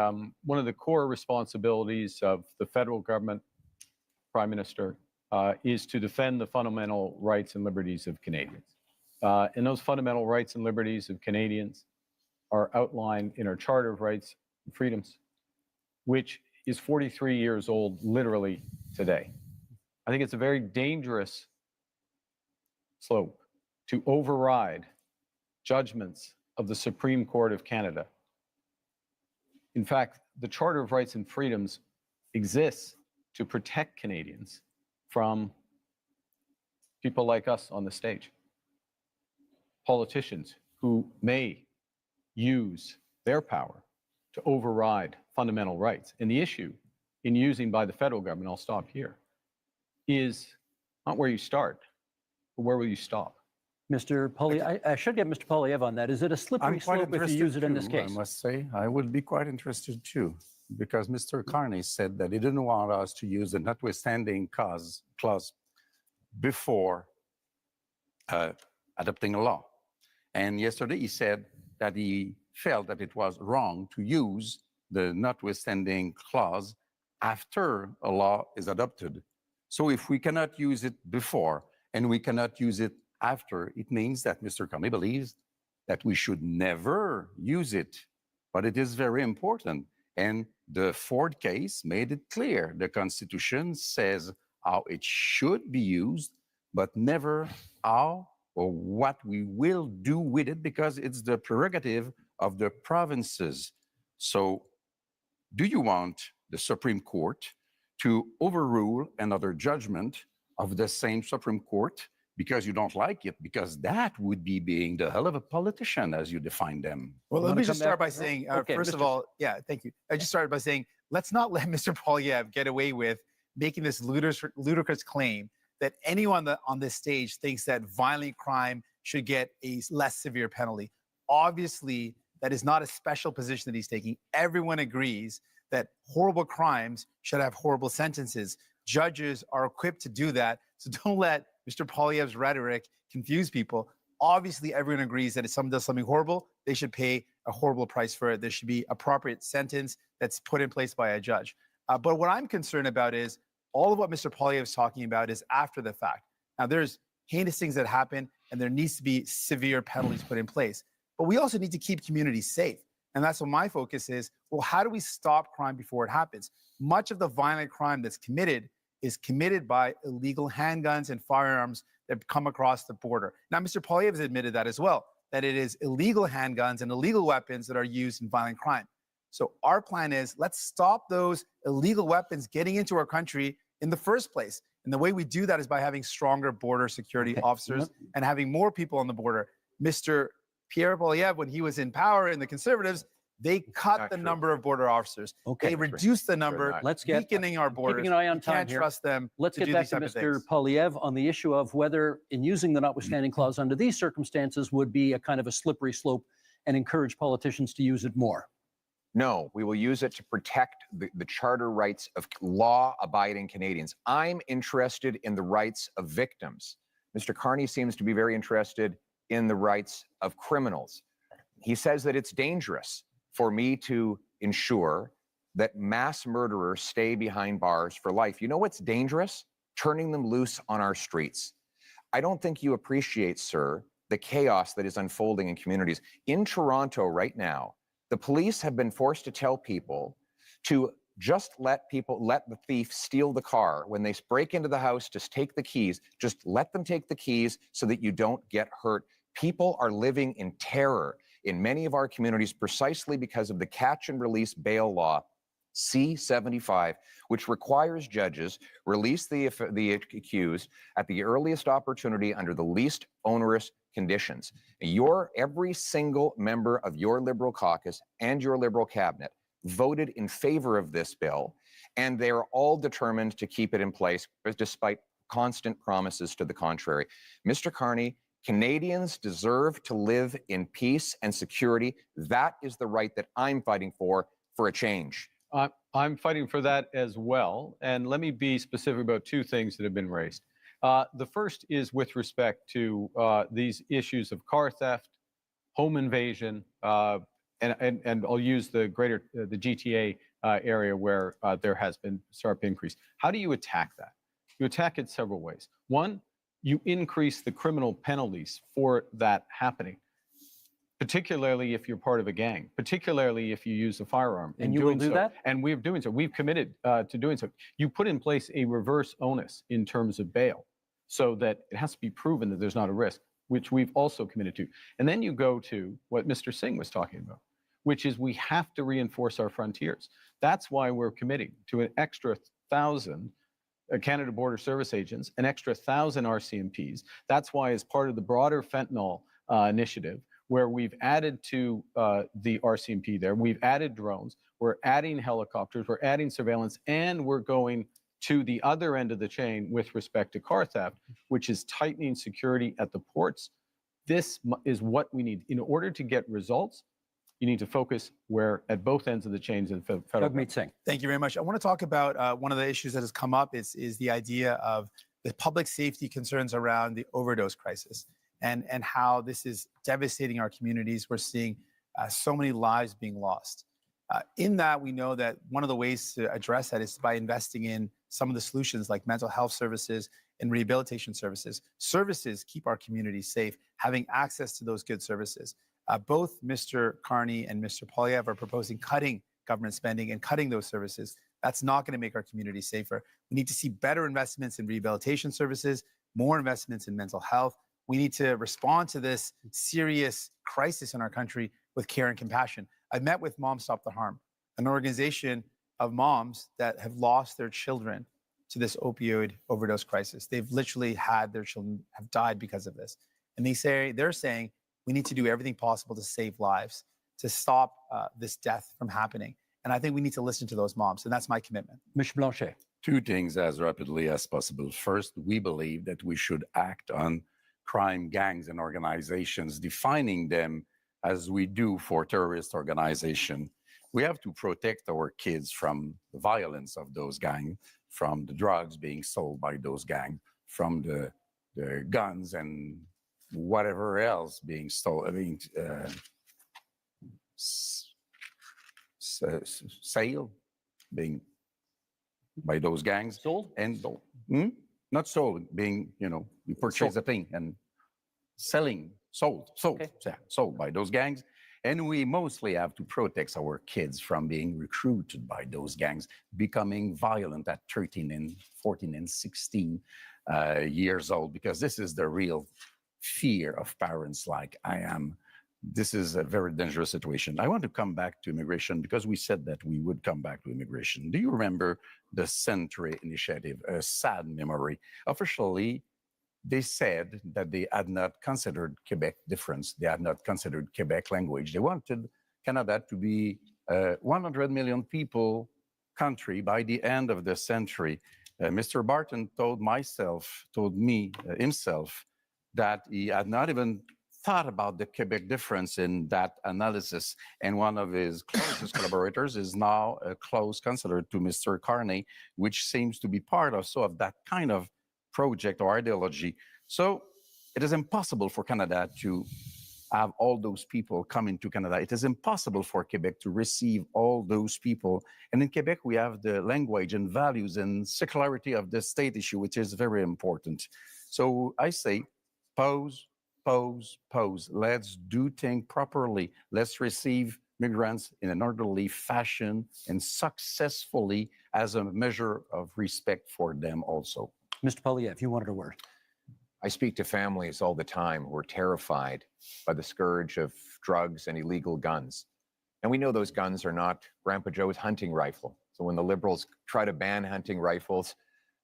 Speaker 2: one of the core responsibilities of the federal government, Prime Minister, is to defend the fundamental rights and liberties of Canadians. And those fundamental rights and liberties of Canadians are outlined in our Charter of Rights and Freedoms, which is 43 years old literally today. I think it's a very dangerous slope to override judgments of the Supreme Court of Canada. In fact, the Charter of Rights and Freedoms exists to protect Canadians from people like us on the stage, politicians who may use their power to override fundamental rights. And the issue in using by the federal government, I'll stop here, is not where you start, but where will you stop?
Speaker 1: Mr. Polyev, I should get Mr. Polyev on that. Is it a slippery slope if you use it in this case?
Speaker 5: I must say, I would be quite interested too, because Mr. Carney said that he didn't want us to use the notwithstanding clause before adopting a law. And yesterday he said that he felt that it was wrong to use the notwithstanding clause after a law is adopted. So if we cannot use it before and we cannot use it after, it means that Mr. Carney believes that we should never use it. But it is very important. And the Ford case made it clear. The Constitution says how it should be used, but never how or what we will do with it, because it's the prerogative of the provinces. So, do you want the Supreme Court to overrule another judgment of the same Supreme Court because you don't like it? Because that would be being the hell of a politician as you define them.
Speaker 4: Well,
Speaker 1: You
Speaker 4: let
Speaker 1: wanna
Speaker 4: me just
Speaker 1: come
Speaker 4: start
Speaker 1: back
Speaker 4: by
Speaker 1: to that?
Speaker 4: saying,
Speaker 1: Okay,
Speaker 4: first of
Speaker 1: Mr.
Speaker 4: all, yeah, thank you. I just started by saying, let's not let Mr. Polyev get away with making this ludicrous claim that anyone on this stage thinks that violent crime should get a less severe penalty. Obviously, that is not a special position that he's taking. Everyone agrees that horrible crimes should have horrible sentences. Judges are equipped to do that. So don't let Mr. Polyev's rhetoric confuse people. Obviously, everyone agrees that if someone does something horrible, they should pay a horrible price for it. There should be appropriate sentence that's put in place by a judge. But what I'm concerned about is all of what Mr. Polyev is talking about is after the fact. Now, there's heinous things that happen, and there needs to be severe penalties put in place. But we also need to keep communities safe. And that's what my focus is. Well, how do we stop crime before it happens? Much of the violent crime that's committed is committed by illegal handguns and firearms that come across the border. Now, Mr. Polyev has admitted that as well, that it is illegal handguns and illegal weapons that are used in violent crime. So our plan is, let's stop those illegal weapons getting into our country in the first place. And the way we do that is by having stronger border security officers and having more people on the border. Mr. Pierre Polyev, when he was in power in the Conservatives, they cut the number of border officers.
Speaker 1: Okay.
Speaker 4: They reduced the number,
Speaker 1: Let's get
Speaker 4: weakening our borders.
Speaker 1: keeping an eye on
Speaker 4: You
Speaker 1: time
Speaker 4: can't
Speaker 1: here.
Speaker 4: trust them
Speaker 1: Let's
Speaker 4: to
Speaker 1: get
Speaker 4: do
Speaker 1: back
Speaker 4: these
Speaker 1: to
Speaker 4: type of
Speaker 1: Mr.
Speaker 4: things.
Speaker 1: Polyev on the issue of whether, in using the notwithstanding clause under these circumstances, would be a kind of a slippery slope and encourage politicians to use it more.
Speaker 3: No, we will use it to protect the charter rights of law-abiding Canadians. I'm interested in the rights of victims. Mr. Carney seems to be very interested in the rights of criminals. He says that it's dangerous for me to ensure that mass murderers stay behind bars for life. You know what's dangerous? Turning them loose on our streets. I don't think you appreciate, sir, the chaos that is unfolding in communities. In Toronto right now, the police have been forced to tell people to just let the thief steal the car. When they break into the house, just take the keys. Just let them take the keys so that you don't get hurt. People are living in terror in many of our communities precisely because of the catch and release bail law, C-75, which requires judges release the accused at the earliest opportunity under the least onerous conditions. Every single member of your Liberal caucus and your Liberal cabinet voted in favor of this bill, and they are all determined to keep it in place despite constant promises to the contrary. Mr. Carney, Canadians deserve to live in peace and security. That is the right that I'm fighting for a change.
Speaker 2: I'm fighting for that as well. And let me be specific about two things that have been raised. The first is with respect to these issues of car theft, home invasion, and I'll use the GTA area where there has been sharp increase. How do you attack that? You attack it several ways. One, you increase the criminal penalties for that happening, particularly if you're part of a gang, particularly if you use a firearm.
Speaker 1: And you will do that?
Speaker 2: And we're doing so. We've committed to doing so. You put in place a reverse onus in terms of bail so that it has to be proven that there's not a risk, which we've also committed to. And then you go to what Mr. Singh was talking about, which is we have to reinforce our frontiers. That's why we're committing to an extra 1,000 Canada Border Service agents, an extra 1,000 RCMPs. That's why, as part of the broader fentanyl initiative, where we've added to the RCMP there, we've added drones, we're adding helicopters, we're adding surveillance, and we're going to the other end of the chain with respect to car theft, which is tightening security at the ports. This is what we need. In order to get results, you need to focus at both ends of the chains in federal government.
Speaker 1: Singh.
Speaker 4: Thank you very much. I want to talk about one of the issues that has come up is the idea of the public safety concerns around the overdose crisis and how this is devastating our communities. We're seeing so many lives being lost. In that, we know that one of the ways to address that is by investing in some of the solutions like mental health services and rehabilitation services. Services keep our communities safe, having access to those good services. Both Mr. Carney and Mr. Polyev are proposing cutting government spending and cutting those services. That's not going to make our community safer. We need to see better investments in rehabilitation services, more investments in mental health. We need to respond to this serious crisis in our country with care and compassion. I've met with Moms Stop the Harm, an organization of moms that have lost their children to this opioid overdose crisis. They've literally had their children have died because of this. And they're saying we need to do everything possible to save lives, to stop this death from happening. And I think we need to listen to those moms. And that's my commitment.
Speaker 1: Mr. Blanchet.
Speaker 5: Two things as rapidly as possible. First, we believe that we should act on crime gangs and organizations, defining them as we do for terrorist organization. We have to protect our kids from the violence of those gangs, from the drugs being sold by those gangs, from the guns and whatever else being stolen, sale being by those gangs.
Speaker 1: Sold?
Speaker 5: And not sold, being, you purchase a thing and selling, sold,
Speaker 1: Okay.
Speaker 5: yeah, sold by those gangs. And we mostly have to protect our kids from being recruited by those gangs, becoming violent at 13 and 14 and 16 years old, because this is the real fear of parents like I am. This is a very dangerous situation. I want to come back to immigration because we said that we would come back to immigration. Do you remember the Century Initiative, a sad memory? Officially, they said that they had not considered Quebec difference. They had not considered Quebec language. They wanted Canada to be a 100 million people country by the end of the century. Mr. Barton told me himself that he had not even thought about the Quebec difference in that analysis. And one of his closest collaborators is now a close counselor to Mr. Carney, which seems to be part of that kind of project or ideology. So it is impossible for Canada to have all those people come into Canada. It is impossible for Quebec to receive all those people. And in Quebec, we have the language and values and secularity of the state issue, which is very important. So I say, pause. Let's do things properly. Let's receive migrants in an orderly fashion and successfully as a measure of respect for them also.
Speaker 1: Mr. Polyev, you wanted a word.
Speaker 3: I speak to families all the time who are terrified by the scourge of drugs and illegal guns. And we know those guns are not Grandpa Joe's hunting rifle. So when the Liberals try to ban hunting rifles,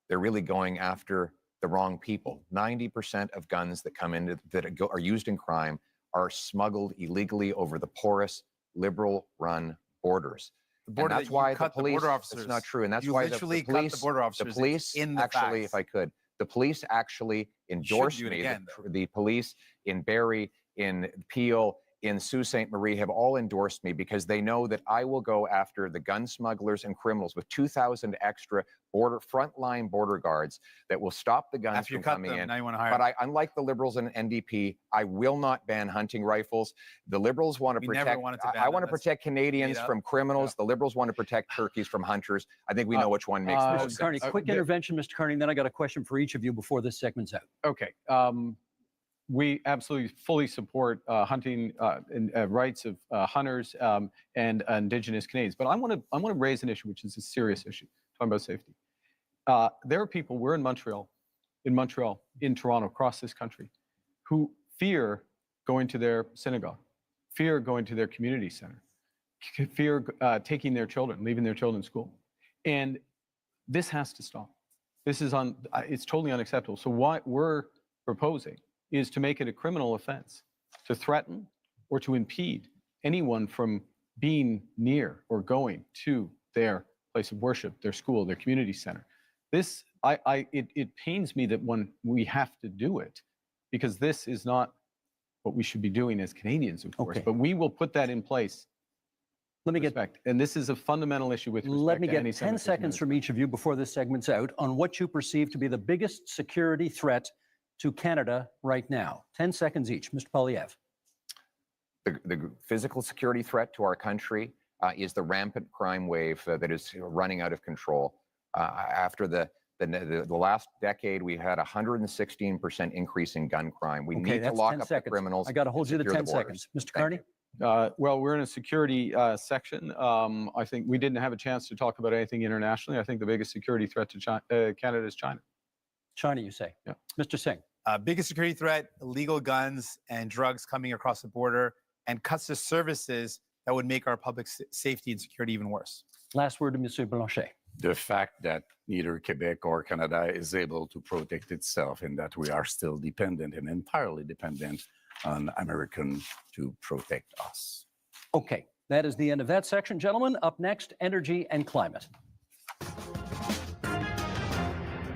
Speaker 3: they're really going after the wrong people. 90% of guns that come in that are used in crime are smuggled illegally over the porous, Liberal-run borders.
Speaker 4: And that's why the police,
Speaker 3: it's not true. And that's why the police,
Speaker 4: cut the border officers.
Speaker 3: the police actually, if I could, the police actually endorsed me. The police in Barrie, in Peel, in Sault Ste. Marie have all endorsed me because they know that I will go after the gun smugglers and criminals with 2,000 extra frontline border guards that will stop the guns from coming in.
Speaker 4: Now you want to hire
Speaker 3: But unlike the Liberals and NDP, I will not ban hunting rifles. The Liberals want to protect. I want to protect Canadians from criminals. The Liberals want to protect turkeys from hunters. I think we know which one makes most
Speaker 1: Mr. Carney,
Speaker 3: sense.
Speaker 1: quick intervention, Mr. Carney, and then I got a question for each of you before this segment's out.
Speaker 2: Okay. We absolutely fully support hunting and rights of hunters and Indigenous Canadians. But I want to raise an issue, which is a serious issue, talking about safety. There are people, we're in Montreal, in Toronto, across this country, who fear going to their synagogue, fear going to their community center, fear taking their children, leaving their children in school. And this has to stop. This is it's totally unacceptable. So what we're proposing is to make it a criminal offense to threaten or to impede anyone from being near or going to their place of worship, their school, their community center. This, it pains me that when we have to do it, because this is not what we should be doing as Canadians, of course, but we will put that in place.
Speaker 1: Let me get
Speaker 2: and this is a fundamental issue with respect
Speaker 1: Let me
Speaker 2: to
Speaker 1: get 10
Speaker 2: anti-Semitism
Speaker 1: seconds from each of you before this segment's out on what you perceive to be the biggest security threat to Canada right now. 10 seconds each. Mr. Polyev.
Speaker 3: The physical security threat to our country is the rampant crime wave that is running out of control. After the last decade, we had a 116% increase in gun crime. We need to lock up the criminals.
Speaker 1: I got to hold you to
Speaker 3: secure
Speaker 1: 10
Speaker 3: the borders.
Speaker 1: seconds. Mr. Carney?
Speaker 2: Well, we're in a security section. I think we didn't have a chance to talk about anything internationally. I think the biggest security threat to Canada is China.
Speaker 1: China, you say?
Speaker 2: Yeah.
Speaker 1: Mr. Singh.
Speaker 4: Biggest security threat, illegal guns and drugs coming across the border, and cuts to services that would make our public safety and security even worse.
Speaker 1: Last word to Monsieur Blanchet.
Speaker 5: The fact that neither Quebec or Canada is able to protect itself and that we are still dependent and entirely dependent on Americans to protect us.
Speaker 1: Okay, that is the end of that section. Gentlemen, up next, energy and climate.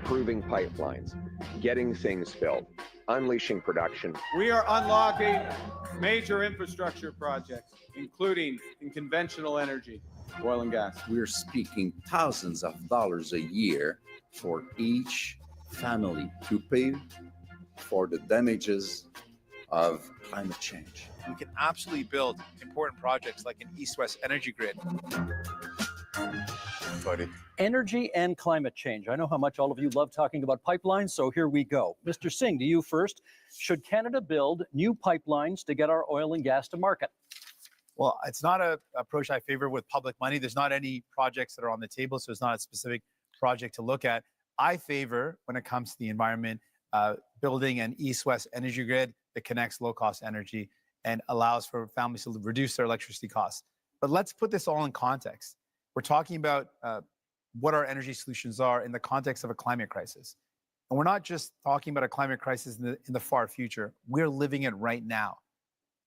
Speaker 8: Improving pipelines, getting things built, unleashing production.
Speaker 6: We are unlocking major infrastructure projects, including in conventional energy, oil and gas.
Speaker 7: We're speaking thousands of dollars a year for each family to pay for the damages of climate change.
Speaker 9: We can absolutely build important projects like an east-west energy grid.
Speaker 1: Energy and climate change. I know how much all of you love talking about pipelines, so here we go. Mr. Singh, to you first. Should Canada build new pipelines to get our oil and gas to market?
Speaker 4: Well, it's not an approach I favor with public money. There's not any projects that are on the table, so it's not a specific project to look at. I favor, when it comes to the environment, building an east-west energy grid that connects low-cost energy and allows for families to reduce their electricity costs. But let's put this all in context. We're talking about what our energy solutions are in the context of a climate crisis. And we're not just talking about a climate crisis in the far future. We're living it right now.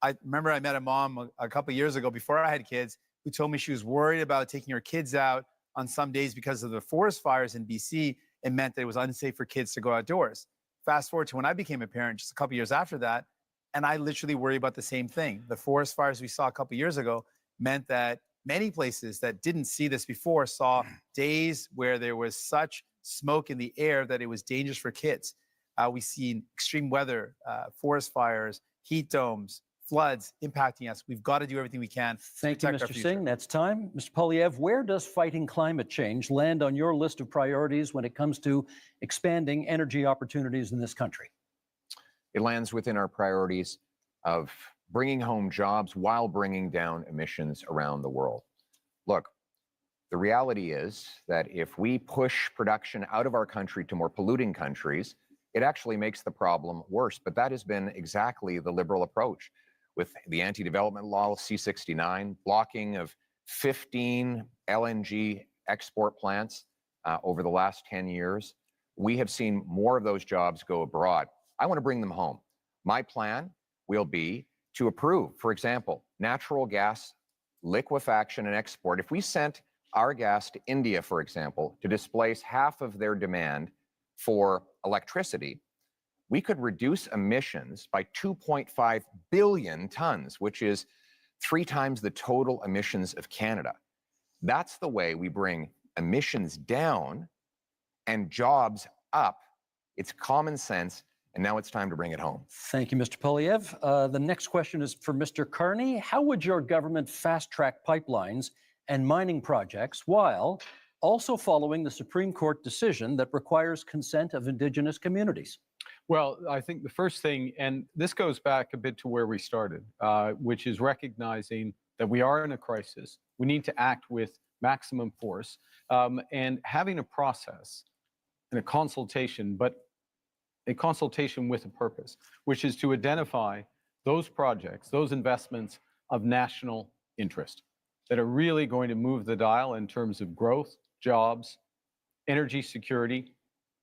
Speaker 4: I remember I met a mom a couple of years ago before I had kids who told me she was worried about taking her kids out on some days because of the forest fires in BC. It meant that it was unsafe for kids to go outdoors. Fast forward to when I became a parent just a couple of years after that, and I literally worry about the same thing. The forest fires we saw a couple of years ago meant that many places that didn't see this before saw days where there was such smoke in the air that it was dangerous for kids. We've seen extreme weather, forest fires, heat domes, floods impacting us. We've got to do everything we can.
Speaker 1: Thank you, Mr. Singh. That's time. Mr. Poilievre, where does fighting climate change land on your list of priorities when it comes to expanding energy opportunities in this country?
Speaker 3: It lands within our priorities of bringing home jobs while bringing down emissions around the world. Look, the reality is that if we push production out of our country to more polluting countries, it actually makes the problem worse. But that has been exactly the Liberal approach with the anti-development law, C-69, blocking of 15 LNG export plants over the last 10 years. We have seen more of those jobs go abroad. I want to bring them home. My plan will be to approve, for example, natural gas liquefaction and export. If we sent our gas to India, for example, to displace half of their demand for electricity, we could reduce emissions by 2.5 billion tons, which is 3 times the total emissions of Canada. That's the way we bring emissions down and jobs up. It's common sense, and now it's time to bring it home.
Speaker 1: Thank you, Mr. Poilievre. The next question is for Mr. Carney. How would your government fast-track pipelines and mining projects while also following the Supreme Court decision that requires consent of Indigenous communities?
Speaker 2: Well, I think the first thing, and this goes back a bit to where we started, which is recognizing that we are in a crisis. We need to act with maximum force and having a process and a consultation, but a consultation with a purpose, which is to identify those projects, those investments of national interest that are really going to move the dial in terms of growth, jobs, energy security,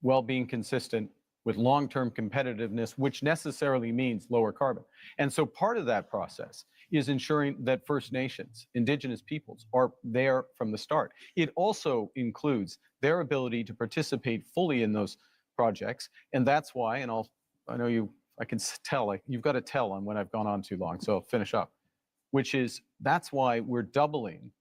Speaker 2: while being consistent with long-term competitiveness, which necessarily means lower carbon. And so part of that process is ensuring that First Nations, Indigenous peoples, are there from the start. It also includes their ability to participate fully in those projects. And that's why, and I know I can tell, like, you've got to tell on when I've gone on too long, so I'll finish up, which is, that's why we're doubling,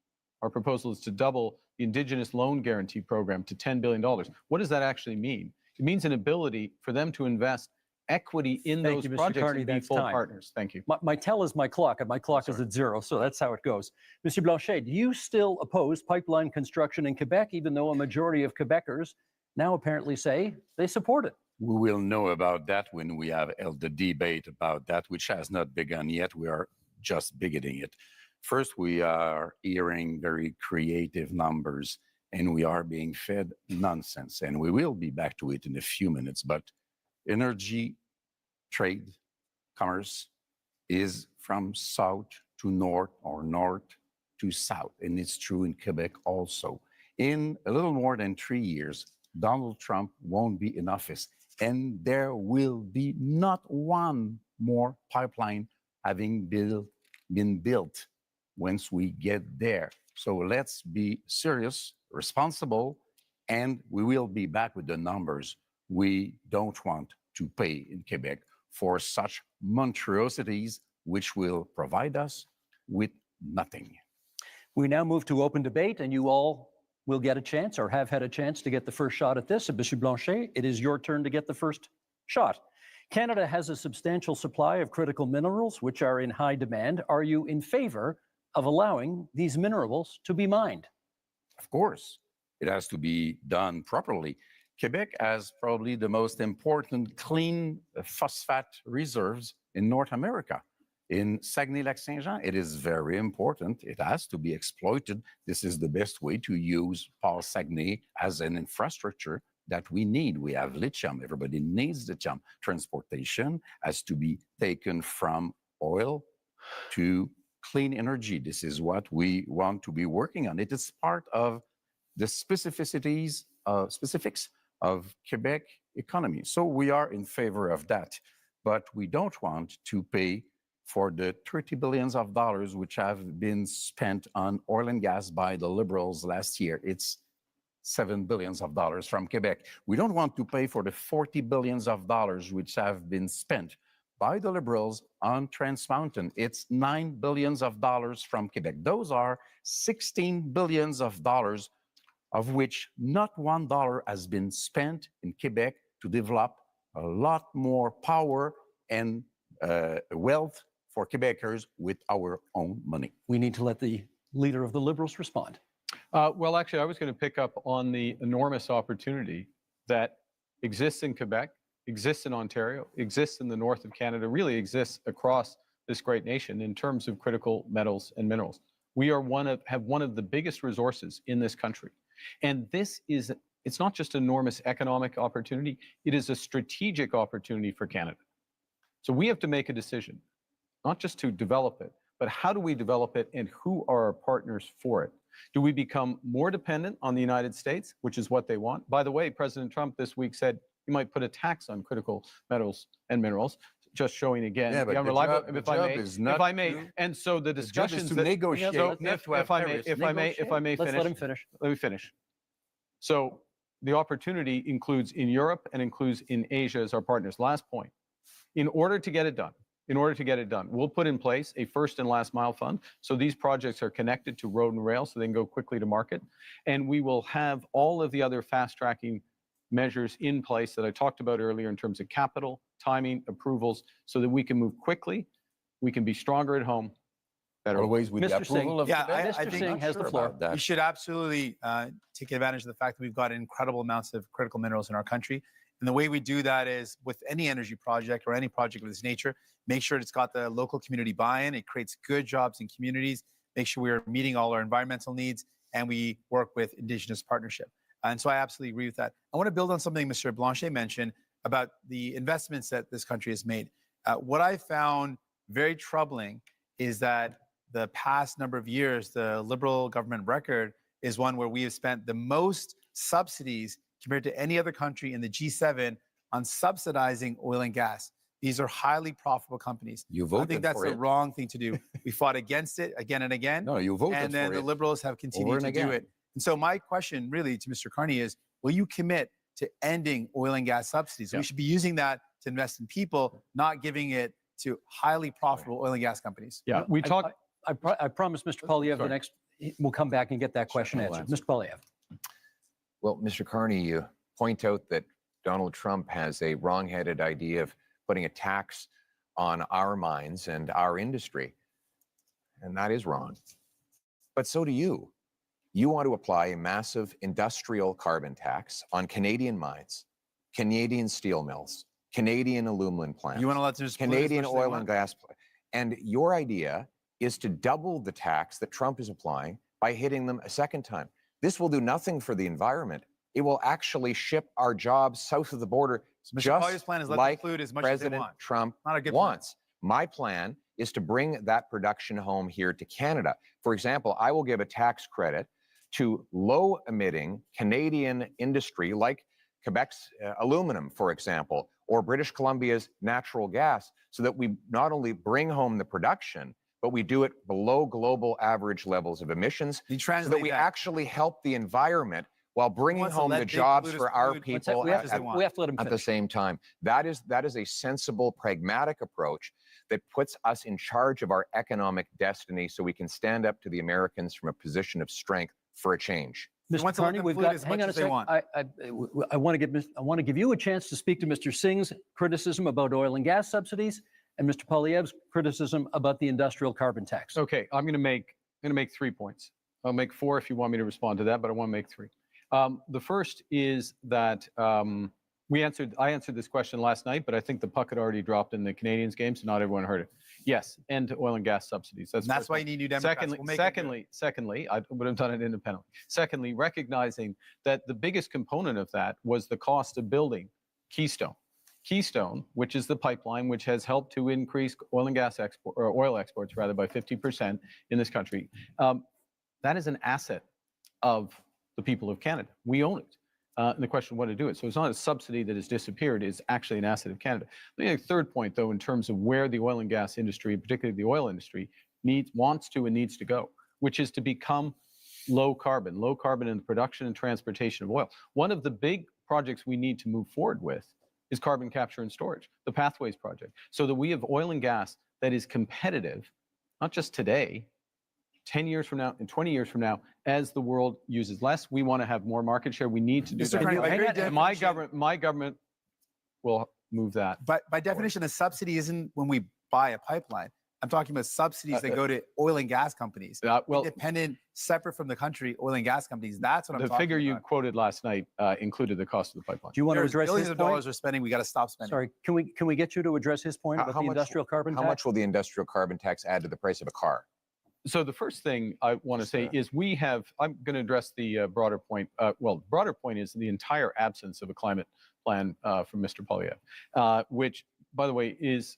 Speaker 2: our proposal is to double the Indigenous Loan Guarantee Program to $10 billion. What does that actually mean? It means an ability for them to invest equity in those projects and be full partners. Thank you.
Speaker 1: My tell is my clock, and my clock is at 0, so that's how it goes. Monsieur Blanchet, do you still oppose pipeline construction in Quebec, even though a majority of Quebecers now apparently say they support it?
Speaker 5: We will know about that when we have held the debate about that, which has not begun yet. We are just beginning it. First, we are hearing very creative numbers and we are being fed nonsense. And we will be back to it in a few minutes. But energy, trade, commerce is from south to north or north to south. And it's true in Quebec also. In a little more than 3 years, Donald Trump won't be in office. And there will be not one more pipeline having been built once we get there. So let's be serious, responsible, and we will be back with the numbers. We don't want to pay in Quebec for such monstrosities, which will provide us with nothing.
Speaker 1: We now move to open debate, and you all will get a chance or have had a chance to get the first shot at this. Monsieur Blanchet, it is your turn to get the first shot. Canada has a substantial supply of critical minerals, which are in high demand. Are you in favor of allowing these minerals to be mined?
Speaker 5: Of course, it has to be done properly. Quebec has probably the most important clean phosphate reserves in North America. In Saguenay-Lac-Saint-Jean, it is very important. It has to be exploited. This is the best way to use Paul Saguenay as an infrastructure that we need. We have lithium. Everybody needs lithium. Transportation has to be taken from oil to clean energy. This is what we want to be working on. It is part of the specifics of Quebec economy. So we are in favor of that, but we don't want to pay for the $30 billion which have been spent on oil and gas by the Liberals last year. It's $7 billion from Quebec. We don't want to pay for the $40 billion which have been spent by the Liberals on Trans Mountain. It's $9 billion from Quebec. Those are $16 billion of which not $1 has been spent in Quebec to develop a lot more power and wealth for Quebecers with our own money.
Speaker 1: We need to let the leader of the Liberals respond.
Speaker 2: Well, actually, I was going to pick up on the enormous opportunity that exists in Quebec, exists in Ontario, exists in the north of Canada, really exists across this great nation in terms of critical metals and minerals. We are have one of the biggest resources in this country. And it's not just an enormous economic opportunity, it is a strategic opportunity for Canada. So we have to make a decision, not just to develop it, but how do we develop it and who are our partners for it? Do we become more dependent on the United States, which is what they want? By the way, President Trump this week said he might put a tax on critical metals and minerals, just showing again
Speaker 5: Yeah, but
Speaker 2: the unreliable.
Speaker 5: the job is not
Speaker 2: if I may,
Speaker 5: to-
Speaker 2: and so the
Speaker 5: The job is
Speaker 2: discussions
Speaker 5: to
Speaker 2: that
Speaker 5: negotiate,
Speaker 2: so
Speaker 5: not to have
Speaker 2: if I may,
Speaker 5: tariffs.
Speaker 2: if I may
Speaker 1: Let's
Speaker 2: finish.
Speaker 1: let him finish.
Speaker 2: Let me finish. So the opportunity includes in Europe and includes in Asia as our partners. Last point. In order to get it done, we'll put in place a first and last mile fund. So these projects are connected to road and rail so they can go quickly to market. And we will have all of the other fast tracking measures in place that I talked about earlier in terms of capital, timing, approvals, so that we can move quickly, we can be stronger at home, better.
Speaker 5: Always with the
Speaker 1: Mr.
Speaker 5: approval
Speaker 1: Singh.
Speaker 5: of
Speaker 4: Yeah,
Speaker 5: Quebec.
Speaker 4: I
Speaker 1: Mr.
Speaker 4: think-
Speaker 1: Singh has the floor.
Speaker 5: about that.
Speaker 4: We should absolutely take advantage of the fact that we've got incredible amounts of critical minerals in our country. And the way we do that is with any energy project or any project of this nature, make sure it's got the local community buy-in. It creates good jobs in communities, make sure we're meeting all our environmental needs, and we work with Indigenous partnership. And so I absolutely agree with that. I want to build on something Mr. Blanchet mentioned about the investments that this country has made. What I found very troubling is that the past number of years, the Liberal government record is one where we have spent the most subsidies compared to any other country in the G7 on subsidizing oil and gas. These are highly profitable companies.
Speaker 5: You
Speaker 4: I
Speaker 5: voted
Speaker 4: think that's
Speaker 5: for
Speaker 4: the
Speaker 5: it.
Speaker 4: wrong thing to do. We fought against it again and again.
Speaker 5: No, you voted
Speaker 4: And then
Speaker 5: for
Speaker 4: the
Speaker 5: it.
Speaker 4: Liberals have
Speaker 5: Over
Speaker 4: continued
Speaker 5: and
Speaker 4: to do
Speaker 5: again.
Speaker 4: it. And so my question really to Mr. Carney is, will you commit to ending oil and gas subsidies?
Speaker 2: Yeah.
Speaker 4: We should be using that to invest in people, not giving it to highly profitable oil and gas companies.
Speaker 2: Yeah, we talked.
Speaker 1: I promised Mr. Polyev the
Speaker 2: Sorry.
Speaker 1: next, we'll come back and get that question
Speaker 2: I'll
Speaker 1: answered.
Speaker 2: answer.
Speaker 1: Mr. Polyev.
Speaker 3: Well, Mr. Carney, you point out that Donald Trump has a wrong-headed idea of putting a tax on our mines and our industry. And that is wrong. But so do you. You want to apply a massive industrial carbon tax on Canadian mines, Canadian steel mills, Canadian aluminum plants,
Speaker 4: You want to let them just
Speaker 3: Canadian oil and gas. And your idea is to double the tax that Trump is applying by hitting them a second time. This will do nothing for the environment. It will actually ship our jobs south of the border,
Speaker 4: So Mr. Collier's
Speaker 3: just
Speaker 4: plan is let
Speaker 3: like
Speaker 4: them pollute as much as they
Speaker 3: President
Speaker 4: want.
Speaker 3: Trump
Speaker 4: Not a good plan.
Speaker 3: wants. My plan is to bring that production home here to Canada. For example, I will give a tax credit to low-emitting Canadian industry like Quebec's aluminum, for example, or British Columbia's natural gas, so that we not only bring home the production, but we do it below global average levels of emissions,
Speaker 4: You
Speaker 3: so
Speaker 4: translate
Speaker 3: that we
Speaker 4: that.
Speaker 3: actually help the environment while bringing
Speaker 4: wants to
Speaker 3: home
Speaker 4: let
Speaker 3: the
Speaker 4: big
Speaker 3: jobs
Speaker 4: polluters
Speaker 3: for our
Speaker 4: pollute
Speaker 1: One sec,
Speaker 3: people
Speaker 1: we have,
Speaker 4: as they
Speaker 1: to,
Speaker 4: want.
Speaker 1: we have to let him
Speaker 3: at the
Speaker 1: finish.
Speaker 3: same time. That is a sensible, pragmatic approach that puts us in charge of our economic destiny, so we can stand up to the Americans from a position of strength for a change.
Speaker 4: He
Speaker 1: Mr.
Speaker 4: wants to let
Speaker 1: Carney,
Speaker 4: them
Speaker 1: we've
Speaker 4: pollute
Speaker 1: got.
Speaker 4: as
Speaker 1: Hang
Speaker 4: much
Speaker 1: on a
Speaker 4: as they
Speaker 1: sec.
Speaker 4: want.
Speaker 1: I want to give you a chance to speak to Mr. Singh's criticism about oil and gas subsidies and Mr. Poilievre's criticism about the industrial carbon tax.
Speaker 2: Okay, I'm going to make 3 points. I'll make 4 if you want me to respond to that, but I want to make 3. The first is that I answered this question last night, but I think the puck had already dropped in the Canadians game, so not everyone heard it. Yes, end to oil and gas subsidies.
Speaker 4: And that's
Speaker 2: first
Speaker 4: why
Speaker 2: one.
Speaker 4: you need New Democrats.
Speaker 2: Secondly,
Speaker 4: We'll make it good.
Speaker 2: secondly, I would have done it independently. Secondly, recognizing that the biggest component of that was the cost of building Keystone. Keystone, which is the pipeline which has helped to increase oil and gas export, or oil exports rather, by 50% in this country. That is an asset of the people of Canada. We own it. And the question of what to do it. So it's not a subsidy that has disappeared, it's actually an asset of Canada. The third point, though, in terms of where the oil and gas industry, particularly the oil industry, wants to and needs to go, which is to become low carbon in the production and transportation of oil. One of the big projects we need to move forward with is carbon capture and storage, the Pathways project, so that we have oil and gas that is competitive, not just today, 10 years from now and 20 years from now, as the world uses less. We want to have more market share. We need to do
Speaker 4: Mr.
Speaker 2: that.
Speaker 4: Carney, by very
Speaker 2: And my
Speaker 4: definition-
Speaker 2: government will move that.
Speaker 4: But by definition, a subsidy isn't when we buy a pipeline. I'm talking about subsidies that go to oil and gas companies.
Speaker 2: Well,
Speaker 4: Independent, separate from the country, oil and gas companies. That's what I'm
Speaker 2: the
Speaker 4: talking
Speaker 2: figure you
Speaker 4: about.
Speaker 2: quoted last night included the cost of the pipeline.
Speaker 1: Do you want to
Speaker 4: There's
Speaker 1: address
Speaker 4: billions
Speaker 1: his
Speaker 4: of
Speaker 1: point?
Speaker 4: dollars we're spending. We got to stop spending.
Speaker 1: Sorry, can we get you to address his point about the industrial carbon
Speaker 3: How
Speaker 1: tax?
Speaker 3: much will the industrial carbon tax add to the price of a car?
Speaker 2: So the first thing I want to say is I'm going to address the broader point. Well, the broader point is the entire absence of a climate plan from Mr. Poilievre, which, by the way, is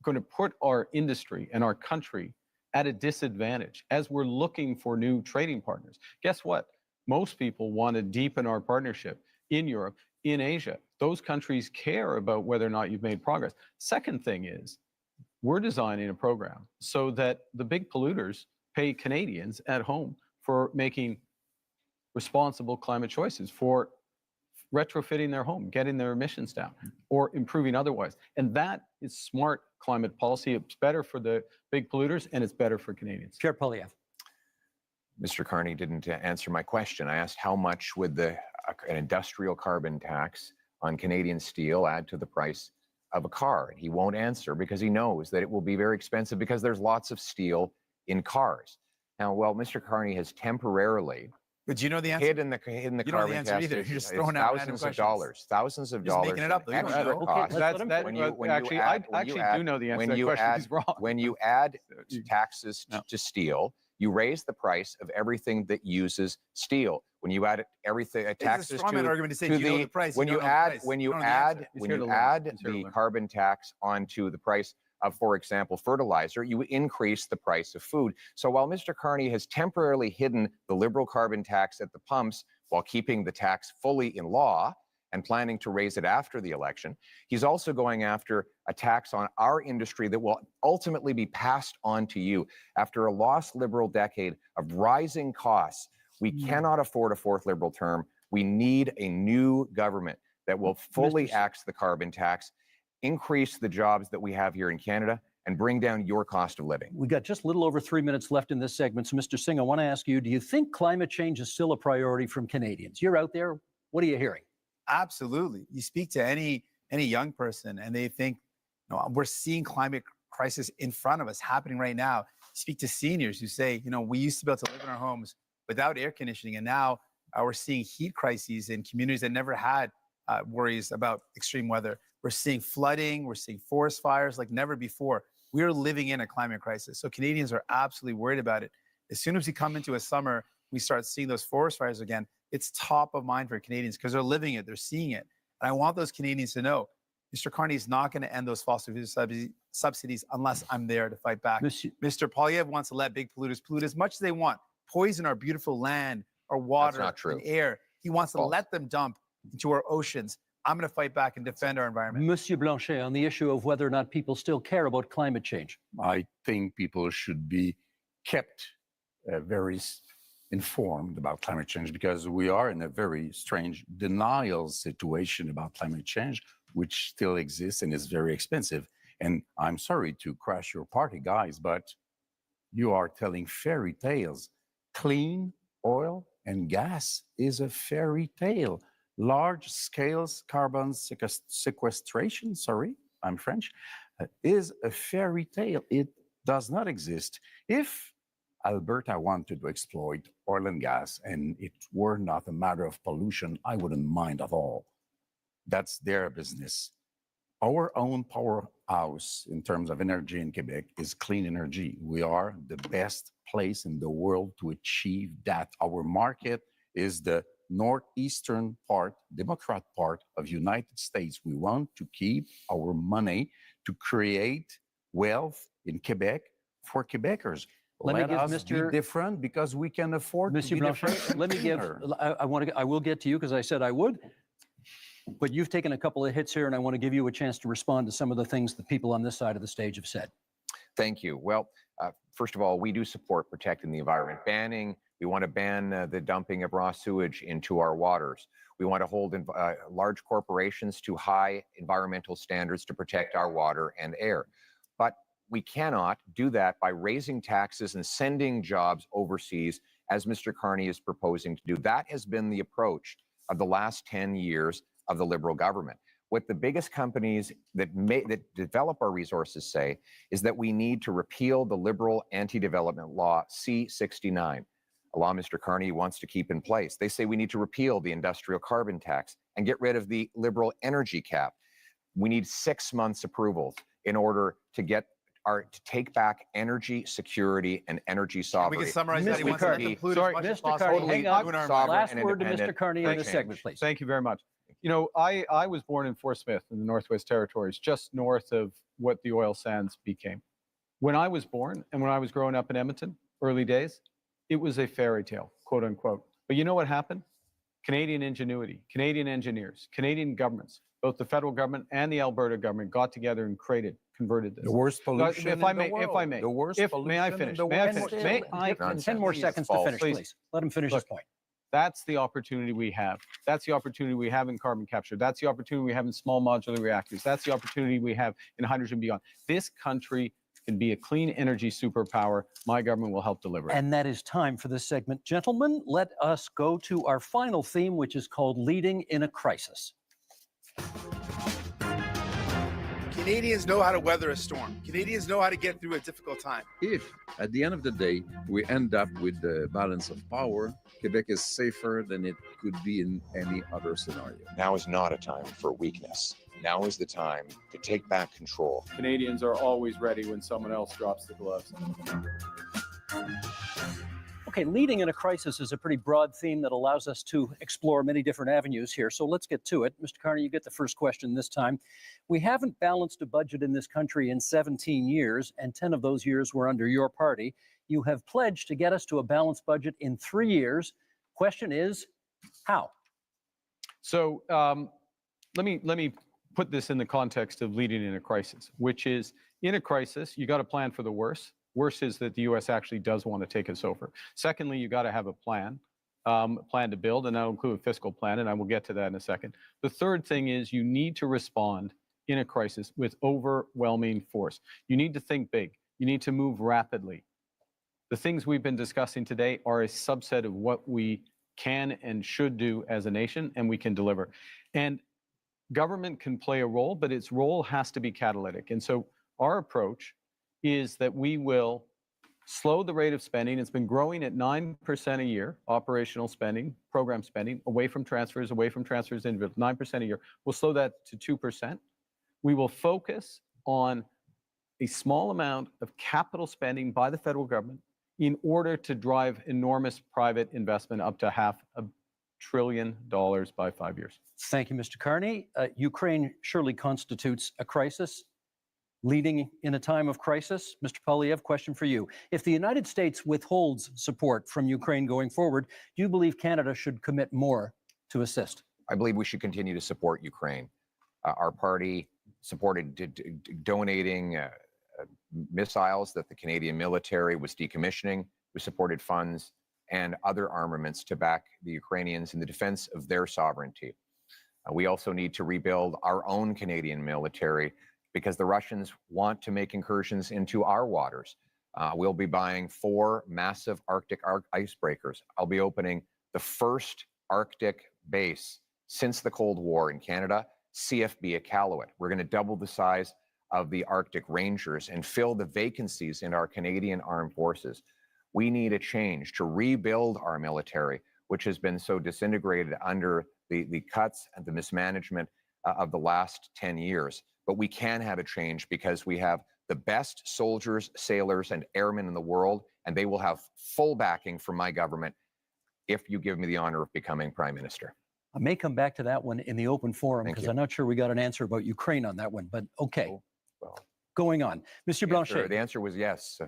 Speaker 2: going to put our industry and our country at a disadvantage as we're looking for new trading partners. Guess what? Most people want to deepen our partnership in Europe, in Asia. Those countries care about whether or not you've made progress. Second thing is, we're designing a program so that the big polluters pay Canadians at home for making responsible climate choices, for retrofitting their home, getting their emissions down, or improving otherwise. And that is smart climate policy. It's better for the big polluters, and it's better for Canadians.
Speaker 1: Chair Poilievre.
Speaker 3: Mr. Carney didn't answer my question. I asked how much would an industrial carbon tax on Canadian steel add to the price of a car? And he won't answer because he knows that it will be very expensive because there's lots of steel in cars. Now, well, Mr. Carney has temporarily
Speaker 4: But do you know the answer?
Speaker 3: hidden the
Speaker 4: You don't know the
Speaker 3: carbon
Speaker 4: answer
Speaker 3: tax.
Speaker 4: either. You're
Speaker 3: It's
Speaker 4: just throwing out random
Speaker 3: thousands of
Speaker 4: questions.
Speaker 3: dollars, thousands of
Speaker 4: You're just
Speaker 3: dollars.
Speaker 4: making it up, though. You don't
Speaker 3: extra
Speaker 4: know.
Speaker 1: Okay,
Speaker 3: cost.
Speaker 1: let's let him
Speaker 2: That,
Speaker 1: finish.
Speaker 2: actually, I actually do know the answer to that question. He's wrong.
Speaker 3: When you add taxes
Speaker 2: No.
Speaker 3: to steel, you raise the price of everything that uses steel. When you add everything,
Speaker 4: It's a
Speaker 3: taxes
Speaker 4: straw man
Speaker 3: to
Speaker 4: argument to say,
Speaker 3: to
Speaker 4: do you know
Speaker 3: the-
Speaker 4: the price?
Speaker 3: when
Speaker 4: You
Speaker 3: you
Speaker 4: don't know the
Speaker 3: add
Speaker 4: price.
Speaker 3: when
Speaker 4: You
Speaker 3: you
Speaker 4: don't know the
Speaker 3: add
Speaker 4: answer.
Speaker 2: He's
Speaker 3: when
Speaker 2: here
Speaker 3: you
Speaker 2: to learn.
Speaker 3: add
Speaker 2: He's here to
Speaker 3: the
Speaker 2: learn.
Speaker 3: carbon tax onto the price of, for example, fertilizer, you increase the price of food. So while Mr. Carney has temporarily hidden the liberal carbon tax at the pumps while keeping the tax fully in law and planning to raise it after the election, he's also going after a tax on our industry that will ultimately be passed on to you. After a lost liberal decade of rising costs, we cannot afford a fourth liberal term. We need a new government that will fully axe the carbon tax, increase the jobs that we have here in Canada, and bring down your cost of living.
Speaker 1: We got just a little over 3 minutes left in this segment. So, Mr. Singh, I want to ask you, do you think climate change is still a priority from Canadians? You're out there. What are you hearing?
Speaker 4: Absolutely. You speak to any young person and they think, no, we're seeing climate crisis in front of us happening right now. You speak to seniors who say, we used to be able to live in our homes without air conditioning, and now we're seeing heat crises in communities that never had worries about extreme weather. We're seeing flooding, we're seeing forest fires like never before. we're living in a climate crisis. So Canadians are absolutely worried about it. As soon as we come into a summer, we start seeing those forest fires again. It's top of mind for Canadians because they're living it, they're seeing it. And I want those Canadians to know, Mr. Carney is not going to end those fossil fuel subsidies unless I'm there to fight back. Mr. Polyev wants to let big polluters pollute as much as they want, poison our beautiful land, our water, and air. He wants to let them dump into our oceans. I'm going to fight back and defend our environment.
Speaker 1: Monsieur Blanchet, on the issue of whether or not people still care about climate change.
Speaker 5: I think people should be kept very informed about climate change because we are in a very strange denial situation about climate change, which still exists and is very expensive. And I'm sorry to crash your party, guys, but you are telling fairy tales. Clean oil and gas is a fairy tale. Large scale carbon sequestration, sorry, I'm French, is a fairy tale. It does not exist. If Alberta wanted to exploit oil and gas and it were not a matter of pollution, I wouldn't mind at all. That's their business. Our own powerhouse in terms of energy in Quebec is clean energy. We are the best place in the world to achieve that. Our market is the northeastern part, Democrat part of United States. We want to keep our money to create wealth in Quebec for Quebecers. Let us be different because we can afford to be different.
Speaker 1: Let me give, I will get to you because I said I would, but you've taken a couple of hits here and I want to give you a chance to respond to some of the things that people on this side of the stage have said.
Speaker 3: Thank you. Well, first of all, we do support protecting the environment. We want to ban the dumping of raw sewage into our waters. We want to hold large corporations to high environmental standards to protect our water and air. But we cannot do that by raising taxes and sending jobs overseas, as Mr. Carney is proposing to do. That has been the approach of the last 10 years of the Liberal government. What the biggest companies that develop our resources say is that we need to repeal the Liberal anti-development law C-69, a law Mr. Carney wants to keep in place. They say we need to repeal the industrial carbon tax and get rid of the Liberal energy cap. We need 6 months approvals in order to get to take back energy security and energy sovereignty.
Speaker 4: We can summarize that. He wants to conclude as much as
Speaker 1: Mr.
Speaker 4: possible.
Speaker 1: Carney, hang on. Last word to Mr. Carney in this segment, please.
Speaker 2: Thank you very much. You know, I was born in Fort Smith in the Northwest Territories, just north of what the oil sands became. When I was born and when I was growing up in Edmonton, early days, it was a fairy tale, quote unquote. But you know what happened? Canadian ingenuity, Canadian engineers, Canadian governments, both the federal government and the Alberta government got together and converted this.
Speaker 5: The worst pollution
Speaker 2: if I may,
Speaker 5: in the world.
Speaker 2: If I may,
Speaker 5: the worst
Speaker 2: may I finish? May I finish? May I finish?
Speaker 1: 10 more seconds to finish, please. Let him finish his point.
Speaker 2: That's the opportunity we have. That's the opportunity we have in carbon capture. That's the opportunity we have in small modular reactors. That's the opportunity we have in hydrogen beyond. This country can be a clean energy superpower. My government will help deliver it.
Speaker 1: And that is time for this segment. Gentlemen, let us go to our final theme, which is called Leading in a Crisis.
Speaker 9: Canadians know how to weather a storm. Canadians know how to get through a difficult time.
Speaker 7: If, at the end of the day, we end up with the balance of power, Quebec is safer than it could be in any other scenario.
Speaker 8: Now is not a time for weakness. Now is the time to take back control.
Speaker 2: Canadians are always ready when someone else drops the gloves.
Speaker 1: Okay, leading in a crisis is a pretty broad theme that allows us to explore many different avenues here. So let's get to it. Mr. Carney, you get the first question this time. We haven't balanced a budget in this country in 17 years, and 10 of those years were under your party. You have pledged to get us to a balanced budget in 3 years. Question is, how?
Speaker 2: So let me put this in the context of leading in a crisis, which is in a crisis, you got to plan for the worst. Worst is that the U.S. actually does want to take us over. Secondly, you got to have a plan to build, and that'll include a fiscal plan, and I will get to that in a second. The third thing is you need to respond in a crisis with overwhelming force. You need to think big. You need to move rapidly. The things we've been discussing today are a subset of what we can and should do as a nation, and we can deliver. And government can play a role, but its role has to be catalytic. And so our approach is that we will slow the rate of spending. It's been growing at 9% a year, operational spending, program spending, away from transfers individual, 9% a year. We'll slow that to 2%. We will focus on a small amount of capital spending by the federal government in order to drive enormous private investment up to $500 billion by 5 years.
Speaker 1: Thank you, Mr. Carney. Ukraine surely constitutes a crisis. Leading in a time of crisis, Mr. Poilievre, question for you. If the United States withholds support from Ukraine going forward, do you believe Canada should commit more to assist?
Speaker 3: I believe we should continue to support Ukraine. Our party supported donating missiles that the Canadian military was decommissioning. We supported funds and other armaments to back the Ukrainians in the defense of their sovereignty. We also need to rebuild our own Canadian military because the Russians want to make incursions into our waters. We'll be buying 4 massive Arctic icebreakers. I'll be opening the first Arctic base since the Cold War in Canada, CFB Iqaluit. We're going to double the size of the Arctic Rangers and fill the vacancies in our Canadian armed forces. We need a change to rebuild our military, which has been so disintegrated under the cuts and the mismanagement of the last 10 years. But we can have a change because we have the best soldiers, sailors, and airmen in the world, and they will have full backing from my government if you give me the honor of becoming Prime Minister.
Speaker 1: I may come back to that one in the open forum
Speaker 3: Thank
Speaker 1: because
Speaker 3: you.
Speaker 1: I'm not sure we got an answer about Ukraine on that one, but okay.
Speaker 3: Oh, well,
Speaker 1: Going on. Mr. Blanchet.
Speaker 3: The answer was yes.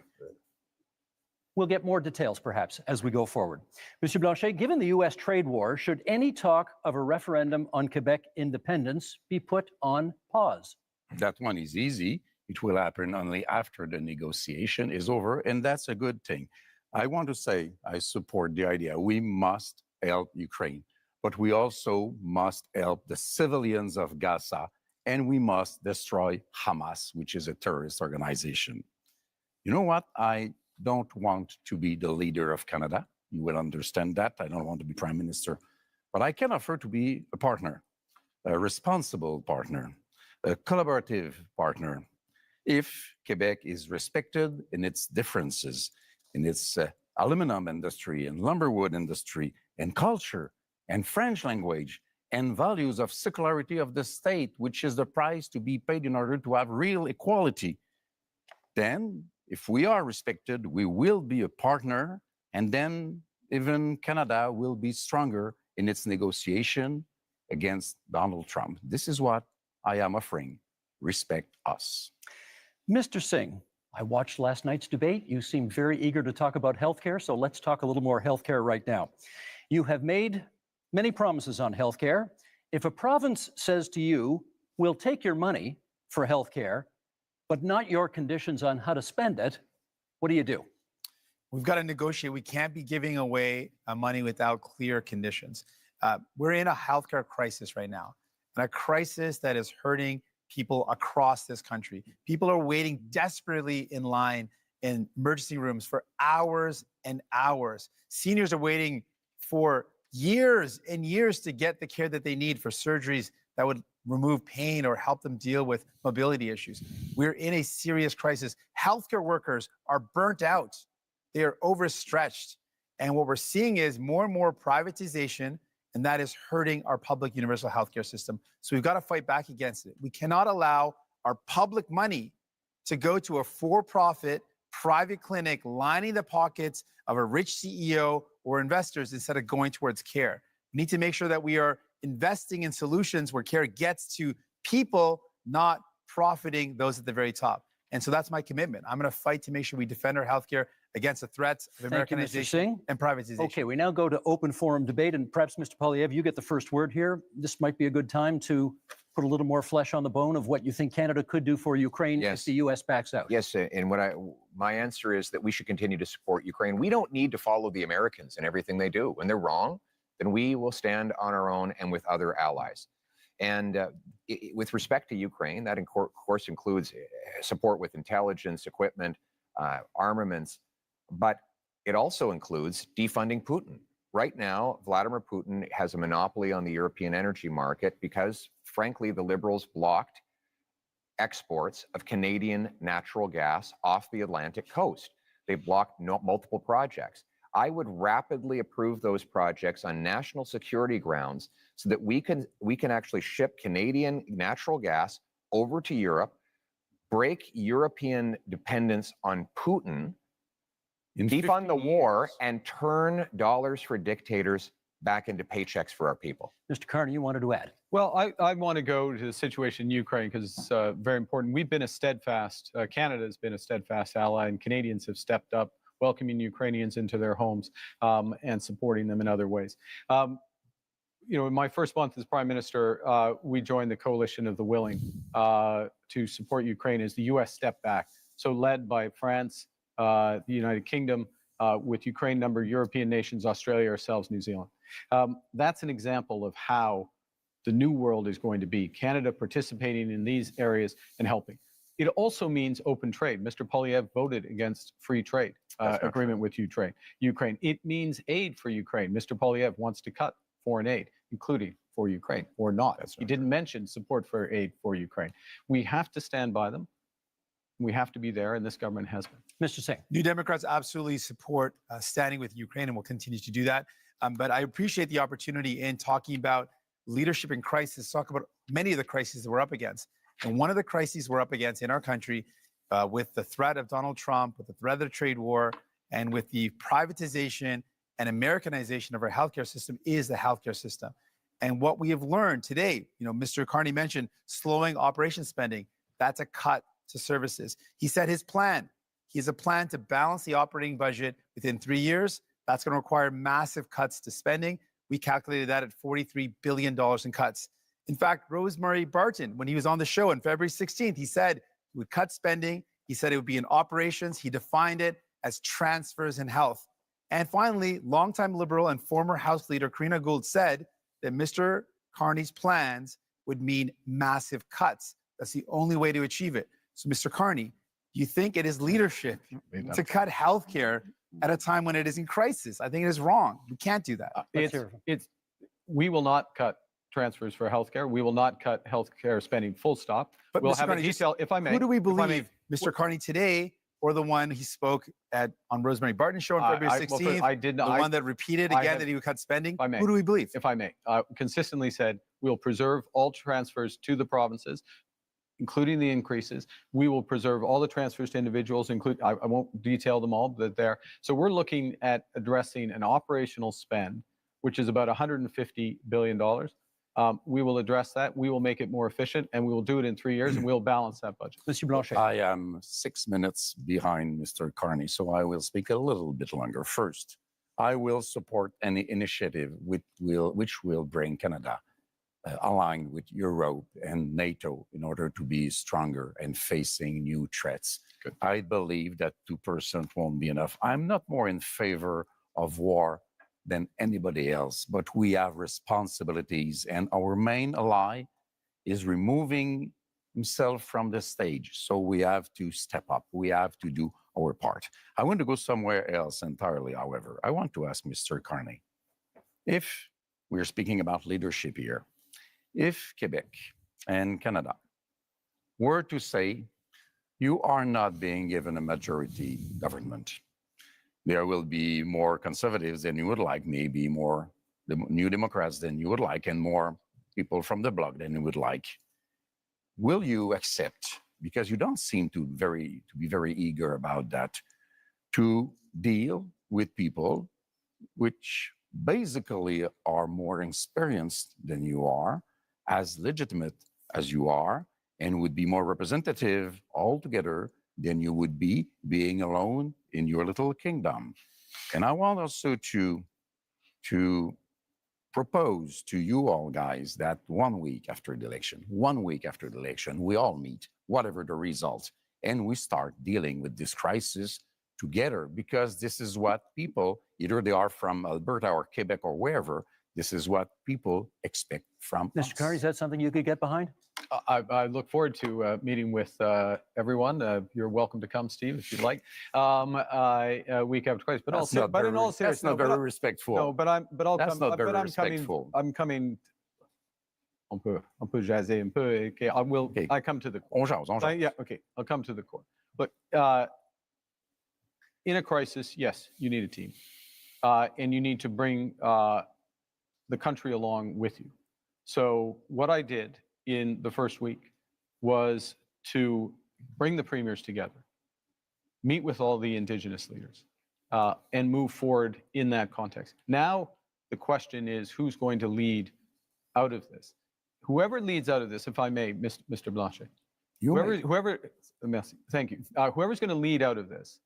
Speaker 1: We'll get more details perhaps as we go forward. Mr. Blanchet, given the U.S. trade war, should any talk of a referendum on Quebec independence be put on pause?
Speaker 5: That one is easy. It will happen only after the negotiation is over, and that's a good thing. I want to say I support the idea. We must help Ukraine, but we also must help the civilians of Gaza, and we must destroy Hamas, which is a terrorist organization. You know what? I don't want to be the leader of Canada. You will understand that. I don't want to be Prime Minister, but I can offer to be a partner, a responsible partner, a collaborative partner. If Quebec is respected in its differences, in its aluminum industry and lumberwood industry and culture and French language and values of secularity of the state, which is the price to be paid in order to have real equality, then if we are respected, we will be a partner, and then even Canada will be stronger in its negotiation against Donald Trump. This is what I am offering. Respect us.
Speaker 1: Mr. Singh, I watched last night's debate. You seemed very eager to talk about healthcare, so let's talk a little more healthcare right now. You have made many promises on healthcare. If a province says to you, we'll take your money for healthcare, but not your conditions on how to spend it, what do you do?
Speaker 4: We've got to negotiate. We can't be giving away money without clear conditions. We're in a healthcare crisis right now, and a crisis that is hurting people across this country. People are waiting desperately in line in emergency rooms for hours and hours. Seniors are waiting for years and years to get the care that they need for surgeries that would remove pain or help them deal with mobility issues. We're in a serious crisis. Healthcare workers are burnt out. They are overstretched. And what we're seeing is more and more privatization, and that is hurting our public universal healthcare system. So we've got to fight back against it. We cannot allow our public money to go to a for-profit private clinic lining the pockets of a rich CEO or investors instead of going towards care. We need to make sure that we are investing in solutions where care gets to people, not profiting those at the very top. And so that's my commitment. I'm going to fight to make sure we defend our healthcare against the threats of
Speaker 1: Thank you, Mr.
Speaker 4: Americanization
Speaker 1: Singh.
Speaker 4: and privatization.
Speaker 1: Okay, we now go to open forum debate, and perhaps, Mr. Poilievre, you get the first word here. This might be a good time to put a little more flesh on the bone of what you think Canada could do for Ukraine if the U.S. backs out.
Speaker 3: Yes, and my answer is that we should continue to support Ukraine. We don't need to follow the Americans in everything they do. When they're wrong, then we will stand on our own and with other allies. And with respect to Ukraine, that of course includes support with intelligence, equipment, armaments, but it also includes defunding Putin. Right now, Vladimir Putin has a monopoly on the European energy market because, frankly, the Liberals blocked exports of Canadian natural gas off the Atlantic coast. They blocked multiple projects. I would rapidly approve those projects on national security grounds so that we can actually ship Canadian natural gas over to Europe break European dependence on Putin,
Speaker 5: In
Speaker 3: defund the
Speaker 5: 50
Speaker 3: war,
Speaker 5: years,
Speaker 3: and turn dollars for dictators back into paychecks for our people.
Speaker 1: Mr. Carney, you wanted to add.
Speaker 2: Well, I want to go to the situation in Ukraine because it's very important. We've been a steadfast, Canada has been a steadfast ally, and Canadians have stepped up, welcoming Ukrainians into their homes and supporting them in other ways. In my first month as Prime Minister, we joined the Coalition of the Willing to support Ukraine as the U.S. stepped back. So led by France, the United Kingdom, with Ukraine, number European nations, Australia, ourselves, New Zealand. That's an example of how the new world is going to be. Canada participating in these areas and helping. It also means open trade. Mr. Poilievre voted against free trade agreement with Ukraine. It means aid for Ukraine. Mr. Poilievre wants to cut foreign aid, including for Ukraine, or not. He didn't mention support for aid for Ukraine. We have to stand by them. We have to be there, and this government has been.
Speaker 1: Mr. Singh.
Speaker 4: New Democrats absolutely support standing with Ukraine and will continue to do that. But I appreciate the opportunity in talking about leadership in crisis, talk about many of the crises that we're up against. And one of the crises we're up against in our country with the threat of Donald Trump, with the threat of the trade war, and with the privatization and Americanization of our healthcare system is the healthcare system. And what we have learned today, Mr. Carney mentioned slowing operation spending. That's a cut to services. He said his plan. He has a plan to balance the operating budget within 3 years. That's going to require massive cuts to spending. We calculated that at $43 billion in cuts. In fact, Rosemary Barton, when he was on the show on February 16th, he said he would cut spending. He said it would be in operations. He defined it as transfers in health. And finally, longtime Liberal and former House Leader Karina Gould said that Mr. Carney's plans would mean massive cuts. That's the only way to achieve it. So, Mr. Carney, do you think it is leadership to cut healthcare at a time when it is in crisis? I think it is wrong. We can't do that.
Speaker 2: We will not cut transfers for healthcare. We will not cut healthcare spending, full stop.
Speaker 4: But
Speaker 2: We'll
Speaker 4: Mr.
Speaker 2: have
Speaker 4: Carney,
Speaker 2: a detail, if I may.
Speaker 4: Who do we
Speaker 2: if I may-
Speaker 4: believe, Mr. Carney today, or the one he spoke on Rosemary Barton's show on February 16th?
Speaker 2: I did not.
Speaker 4: The one that repeated again that he would cut spending?
Speaker 2: I may.
Speaker 4: Who do we believe?
Speaker 2: If I may, consistently said, we'll preserve all transfers to the provinces, including the increases. We will preserve all the transfers to individuals, I won't detail them all, but there. So we're looking at addressing an operational spend, which is about $150 billion. We will address that. We will make it more efficient, and we will do it in 3 years, and we'll balance that budget.
Speaker 1: Mr. Blanchet.
Speaker 5: I am 6 minutes behind Mr. Carney, so I will speak a little bit longer. First, I will support any initiative which will bring Canada aligned with Europe and NATO in order to be stronger and facing new threats.
Speaker 2: Good.
Speaker 5: I believe that 2% won't be enough. I'm not more in favor of war than anybody else, but we have responsibilities, and our main ally is removing himself from the stage. So we have to step up. We have to do our part. I want to go somewhere else entirely, however. I want to ask Mr. Carney, if we're speaking about leadership here, if Quebec and Canada were to say, you are not being given a majority government, there will be more conservatives than you would like, maybe more New Democrats than you would like, and more people from the bloc than you would like. Will you accept, because you don't seem to be very eager about that, to deal with people which basically are more experienced than you are, as legitimate as you are, and would be more representative altogether than you would be being alone in your little kingdom? And I want also to propose to you all guys that 1 week after the election, we all meet, whatever the result, and we start dealing with this crisis together, because this is what people, either they are from Alberta or Quebec or wherever, this is what people expect from us.
Speaker 1: Mr. Carney, is that something you could get behind?
Speaker 2: I look forward to meeting with everyone. You're welcome to come, Steve, if you'd like. Week after twice, but
Speaker 5: That's
Speaker 2: also,
Speaker 5: not
Speaker 2: but
Speaker 5: very,
Speaker 2: in all
Speaker 5: that's
Speaker 2: seriousness,
Speaker 5: not very respectful.
Speaker 2: No, but I'll
Speaker 5: That's
Speaker 2: come.
Speaker 5: not very
Speaker 2: but I'm
Speaker 5: respectful.
Speaker 2: coming. On peut jaser un peu. Okay, I will.
Speaker 5: Okay.
Speaker 2: I come to the.
Speaker 5: On jase.
Speaker 2: Yeah. Okay. I'll come to the core. Look, in a crisis, yes, you need a team, and you need to bring the country along with you. So what I did in the first week was to bring the premiers together, meet with all the Indigenous leaders, and move forward in that context. Now, the question is who's going to lead out of this? Whoever leads out of this, if I may, Mr. Blanchet, merci, thank you. Whoever's going to lead out of this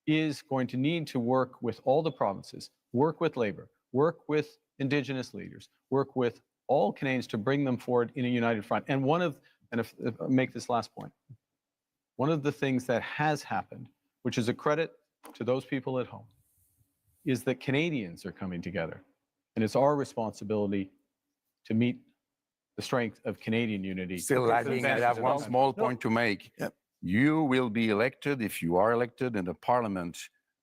Speaker 2: is going to need to work with all the provinces, work with labor, work with Indigenous leaders, work with all Canadians to bring them forward in a united front. And if I make this last point, one of the things that has happened, which is a credit to those people at home, is that Canadians are coming together. And it's our responsibility to meet the strength of Canadian unity.
Speaker 5: Still lagging. I have one small point to make.
Speaker 4: Yep.
Speaker 5: You will be elected, if you are elected in the parliament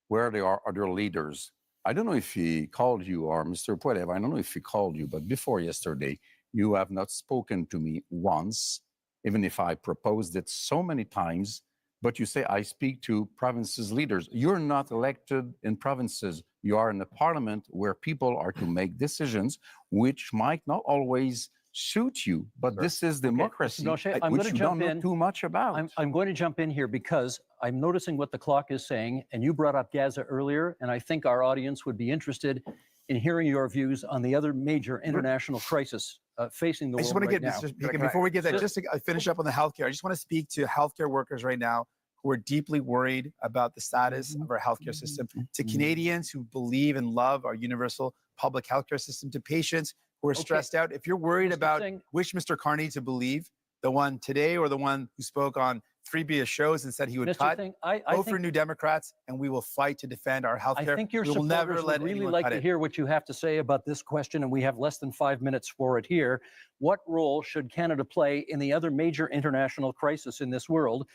Speaker 5: where there are other leaders. I don't know if he called you, or Mr. Poilievre, I don't know if he called you, but before yesterday, you have not spoken to me once, even if I proposed it so many times. But you say I speak to provinces' leaders. You're not elected in provinces. You are in the parliament where people are to make decisions which might not always suit you, but this is democracy,
Speaker 1: Blanchet, I'm
Speaker 5: which
Speaker 1: going to
Speaker 5: you
Speaker 1: jump
Speaker 5: don't know
Speaker 1: in.
Speaker 5: too much about.
Speaker 1: I'm going to jump in here because I'm noticing what the clock is saying, and you brought up Gaza earlier, and I think our audience would be interested in hearing your views on the other major international crisis facing the
Speaker 4: I just
Speaker 1: world
Speaker 4: want to
Speaker 1: right
Speaker 4: get,
Speaker 1: now.
Speaker 4: Mr. Speaker, before we get that, just to finish up on the healthcare, I just want to speak to healthcare workers right now who are deeply worried about the status of our healthcare system, to Canadians who believe and love our universal public healthcare system, to patients who are stressed out. If you're worried about which Mr. Carney to believe, the one today or the one who spoke on 3 shows and said he would
Speaker 1: Mr.
Speaker 4: cut,
Speaker 1: Singh,
Speaker 4: vote for New Democrats, and we will fight to defend our healthcare.
Speaker 1: I think your
Speaker 4: we will never
Speaker 1: supporters
Speaker 4: let
Speaker 1: would really
Speaker 4: anyone
Speaker 1: like
Speaker 4: cut
Speaker 1: to
Speaker 4: it.
Speaker 1: hear what you have to say about this question, and we have less than 5 minutes for it here. What role should Canada play in the other major international crisis in this world,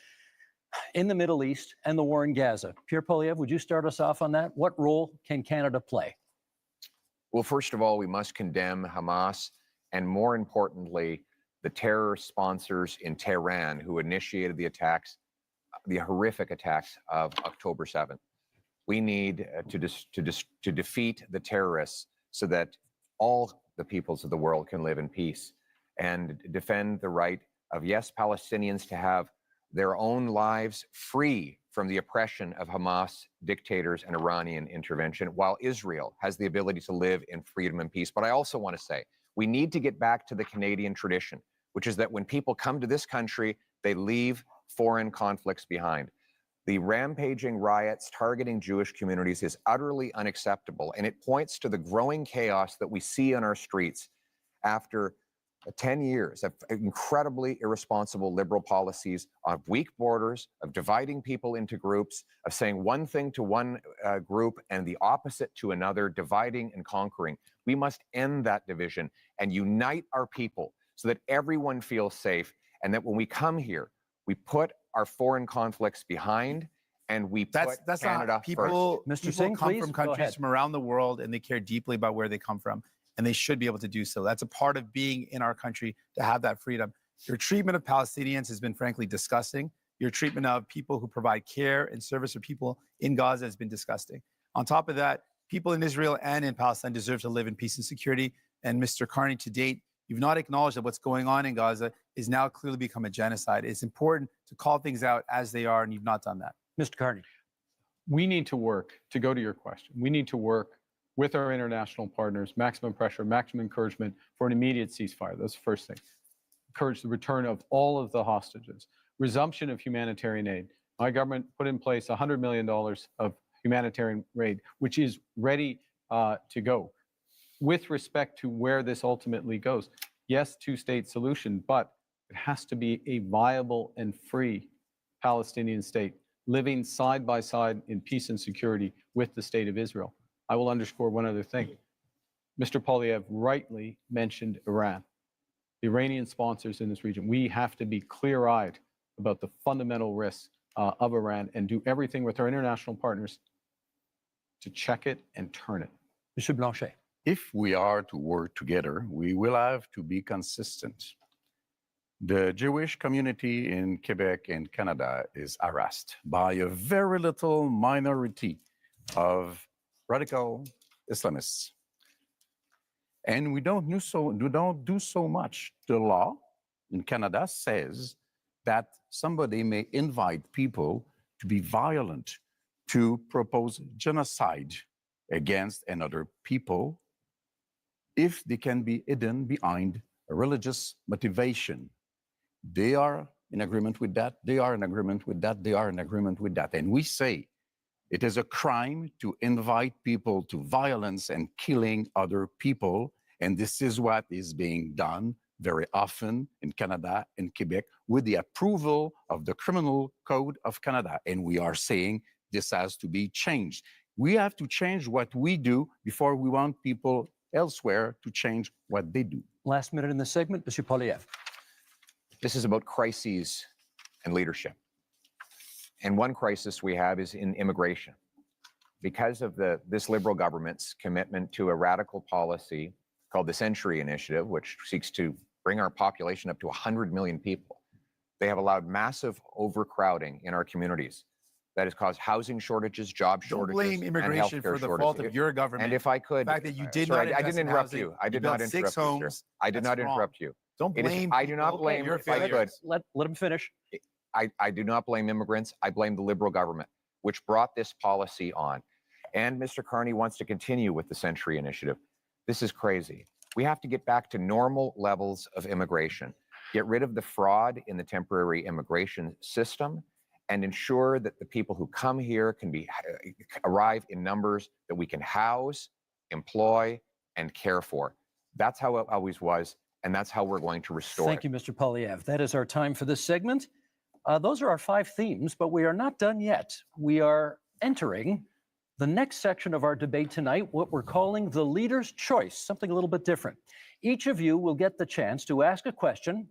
Speaker 1: in the Middle East and the war in Gaza? Pierre Poilievre, would you start us off on that? What role can Canada play?
Speaker 3: Well, first of all, we must condemn Hamas and, more importantly, the terror sponsors in Tehran who initiated the attacks, the horrific attacks of October 7th. We need to defeat the terrorists so that all the peoples of the world can live in peace and defend the right of, yes, Palestinians to have their own lives free from the oppression of Hamas dictators and Iranian intervention, while Israel has the ability to live in freedom and peace. But I also want to say, we need to get back to the Canadian tradition, which is that when people come to this country, they leave foreign conflicts behind. The rampaging riots targeting Jewish communities is utterly unacceptable, and it points to the growing chaos that we see on our streets after 10 years of incredibly irresponsible liberal policies, of weak borders, of dividing people into groups, of saying one thing to one group and the opposite to another, dividing and conquering. We must end that division and unite our people so that everyone feels safe, and that when we come here, we put our foreign conflicts behind and we put Canada
Speaker 4: not, people,
Speaker 3: first.
Speaker 4: Mr. Singh, come from countries from around the world, and they care deeply about where they come from, and they should be able to do so. That's a part of being in our country, to have that freedom. Your treatment of Palestinians has been frankly disgusting. Your treatment of people who provide care and service for people in Gaza has been disgusting. On top of that, people in Israel and in Palestine deserve to live in peace and security. And Mr. Carney, to date, you've not acknowledged that what's going on in Gaza is now clearly become a genocide. It's important to call things out as they are, and you've not done that.
Speaker 1: Mr. Carney.
Speaker 2: We need to work, to go to your question, we need to work with our international partners, maximum pressure, maximum encouragement for an immediate ceasefire. That's the first thing. Encourage the return of all of the hostages, resumption of humanitarian aid. My government put in place $100 million of humanitarian aid, which is ready to go. With respect to where this ultimately goes, yes, two-state solution, but it has to be a viable and free Palestinian state, living side by side in peace and security with the state of Israel. I will underscore one other thing. Mr. Poilievre rightly mentioned Iran, the Iranian sponsors in this region. We have to be clear-eyed about the fundamental risks of Iran and do everything with our international partners to check it and turn it.
Speaker 1: Mr. Blanchet.
Speaker 5: If we are to work together, we will have to be consistent. The Jewish community in Quebec and Canada is harassed by a very little minority of radical Islamists. And we don't do so much. The law in Canada says that somebody may invite people to be violent, to propose genocide against another people, if they can be hidden behind a religious motivation. They are in agreement with that, they are in agreement with that, they are in agreement with that. And we say it is a crime to invite people to violence and killing other people. And this is what is being done very often in Canada and Quebec with the approval of the Criminal Code of Canada. And we are saying this has to be changed. We have to change what we do before we want people elsewhere to change what they do.
Speaker 1: Last minute in the segment, Mr. Poilievre.
Speaker 3: This is about crises and leadership. And one crisis we have is in immigration. Because of this Liberal government's commitment to a radical policy called the Century Initiative, which seeks to bring our population up to 100 million people, they have allowed massive overcrowding in our communities. That has caused housing shortages, job
Speaker 4: Don't
Speaker 3: shortages,
Speaker 4: blame
Speaker 3: and
Speaker 4: immigration
Speaker 3: healthcare
Speaker 4: for the
Speaker 3: shortages.
Speaker 4: fault of your government.
Speaker 3: And if I could,
Speaker 4: the fact that you did
Speaker 3: sorry,
Speaker 4: not
Speaker 3: I
Speaker 4: invest
Speaker 3: didn't
Speaker 4: in
Speaker 3: interrupt
Speaker 4: housing,
Speaker 3: you. I
Speaker 4: you
Speaker 3: did
Speaker 4: built
Speaker 3: not interrupt
Speaker 4: 6
Speaker 3: you, sir.
Speaker 4: homes.
Speaker 3: I did
Speaker 4: That's
Speaker 3: not
Speaker 4: wrong.
Speaker 3: interrupt you.
Speaker 4: Don't
Speaker 3: It is-
Speaker 4: blame.
Speaker 3: I do not
Speaker 4: people.
Speaker 3: blame-
Speaker 4: Your
Speaker 3: if I could,
Speaker 4: failures.
Speaker 1: Let him finish.
Speaker 3: I do not blame immigrants. I blame the Liberal government, which brought this policy on. And Mr. Carney wants to continue with the Century Initiative. This is crazy. We have to get back to normal levels of immigration, get rid of the fraud in the temporary immigration system, and ensure that the people who come here can arrive in numbers that we can house, employ, and care for. That's how it always was, and that's how we're going to restore
Speaker 1: Thank
Speaker 3: it.
Speaker 1: you, Mr. Poilievre. That is our time for this segment. Those are our 5 themes, but we are not done yet. We are entering the next section of our debate tonight, what we're calling the leader's choice, something a little bit different. Each of you will get the chance to ask a question,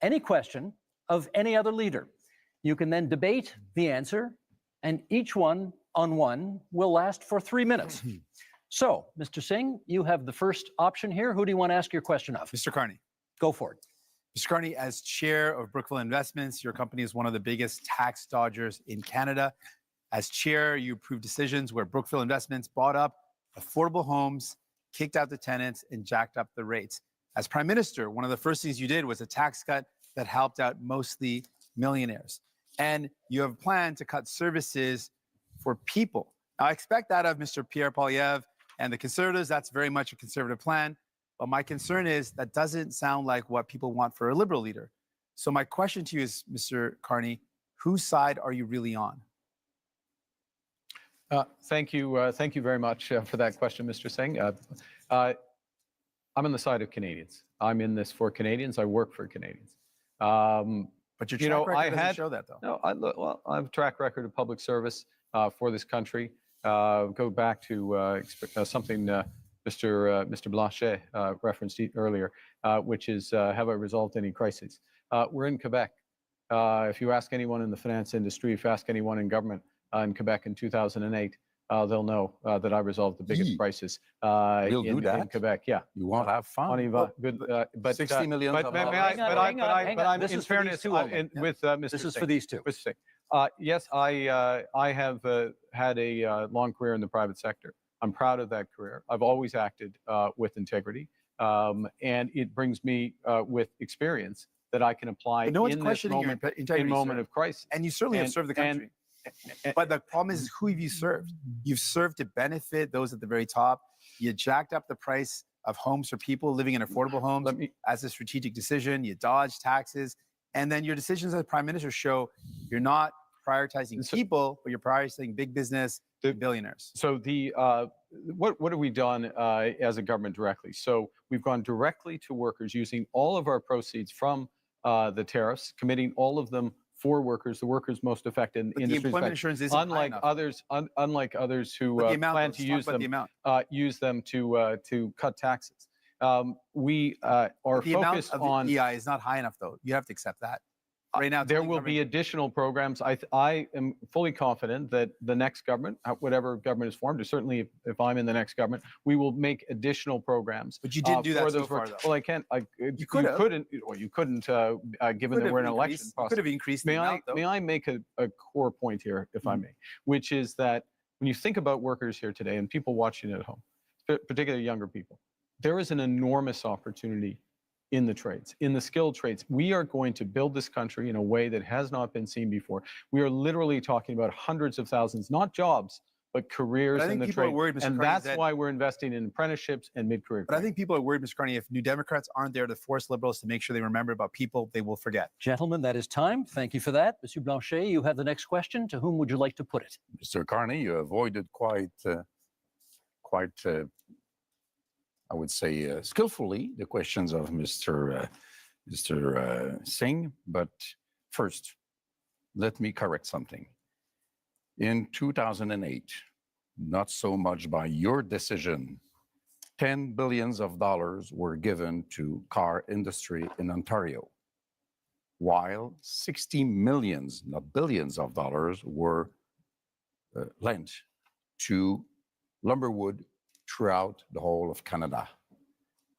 Speaker 1: any question, of any other leader. You can then debate the answer, and each one on one will last for 3 minutes. So, Mr. Singh, you have the first option here. Who do you want to ask your question of?
Speaker 4: Mr. Carney.
Speaker 1: Go for it.
Speaker 4: Mr. Carney, as chair of Brookfield Investments, your company is one of the biggest tax dodgers in Canada. As chair, you approved decisions where Brookfield Investments bought up affordable homes, kicked out the tenants, and jacked up the rates. As prime minister, one of the first things you did was a tax cut that helped out mostly millionaires. And you have a plan to cut services for people. Now, I expect that of Mr. Pierre Poilievre and the Conservatives. That's very much a conservative plan. But my concern is that doesn't sound like what people want for a Liberal leader. So my question to you is, Mr. Carney, whose side are you really on?
Speaker 2: Thank you. Thank you very much for that question, Mr. Singh. I'm on the side of Canadians. I'm in this for Canadians. I work for Canadians.
Speaker 4: But your track record doesn't show that, though.
Speaker 2: No, I have a track record of public service for this country. Go back to something Mr. Blanchet referenced earlier, which is have I resolved any crises? We're in Quebec. If you ask anyone in the finance industry, if you ask anyone in government in Quebec in 2008, they'll know that I resolved the biggest crisis in Quebec. Yeah.
Speaker 5: You won't have fun.
Speaker 2: Good, but
Speaker 5: 60 million.
Speaker 2: But I'm
Speaker 1: This
Speaker 2: in
Speaker 1: is for these
Speaker 2: fairness
Speaker 1: two only.
Speaker 2: with Mr.
Speaker 1: This is
Speaker 2: Singh.
Speaker 1: for these two.
Speaker 2: Mr. Singh. Yes, I have had a long career in the private sector. I'm proud of that career. I've always acted with integrity, and it brings me with experience that I can apply
Speaker 4: But no one's
Speaker 2: in this
Speaker 4: questioning your
Speaker 2: moment,
Speaker 4: integrity,
Speaker 2: moment
Speaker 4: sir.
Speaker 2: of crisis.
Speaker 4: And you certainly have served the country. But the problem is, who have you served? You've served to benefit those at the very top. You jacked up the price of homes for people living in affordable homes as a strategic decision. You dodged taxes. And then your decisions as prime minister show you're not prioritizing people, but you're prioritizing big business, billionaires.
Speaker 2: So what have we done as a government directly? So we've gone directly to workers using all of our proceeds from the tariffs, committing all of them for workers, the workers most affected in
Speaker 4: But the
Speaker 2: industries.
Speaker 4: employment insurance isn't high
Speaker 2: Unlike
Speaker 4: enough.
Speaker 2: others, unlike others who
Speaker 4: But the amount,
Speaker 2: plan
Speaker 4: though,
Speaker 2: to
Speaker 4: let's talk
Speaker 2: use
Speaker 4: about
Speaker 2: them,
Speaker 4: the amount.
Speaker 2: to cut taxes. We are
Speaker 4: The amount
Speaker 2: focused
Speaker 4: of
Speaker 2: on.
Speaker 4: the EI is not high enough, though. You have to accept that. Right now, it's
Speaker 2: There
Speaker 4: only
Speaker 2: will
Speaker 4: covering-
Speaker 2: be additional programs. I am fully confident that the next government, whatever government is formed, or certainly if I'm in the next government, we will make additional programs.
Speaker 4: But you didn't do that
Speaker 2: for
Speaker 4: so
Speaker 2: those
Speaker 4: far,
Speaker 2: work-
Speaker 4: though.
Speaker 2: Well, I can't.
Speaker 4: You could have.
Speaker 2: couldn't. Or you couldn't, given that we're in an election
Speaker 4: You
Speaker 2: process.
Speaker 4: could have increased the amount, though.
Speaker 2: May I make a core point here, if I may, which is that when you think about workers here today and people watching at home, particularly younger people, there is an enormous opportunity in the trades, in the skilled trades. We are going to build this country in a way that has not been seen before. We are literally talking about hundreds of thousands, not jobs, but careers
Speaker 4: I
Speaker 2: in
Speaker 4: think
Speaker 2: the
Speaker 4: people are
Speaker 2: trade.
Speaker 4: worried, Mr.
Speaker 2: And
Speaker 4: Carney,
Speaker 2: that's
Speaker 4: that-
Speaker 2: why we're investing in apprenticeships and mid-career
Speaker 4: But I
Speaker 2: training.
Speaker 4: think people are worried, Mr. Carney, if New Democrats aren't there to force liberals to make sure they remember about people they will forget.
Speaker 1: Gentlemen, that is time. Thank you for that. Monsieur Blanchet, you have the next question. To whom would you like to put it?
Speaker 5: Mr. Carney, you avoided quite, I would say, skillfully the questions of Mr. Singh. But first, let me correct something. In 2008, not so much by your decision, $10 billion were given to car industry in Ontario, while 60 millions, not billions of dollars, were lent to lumberwood throughout the whole of Canada.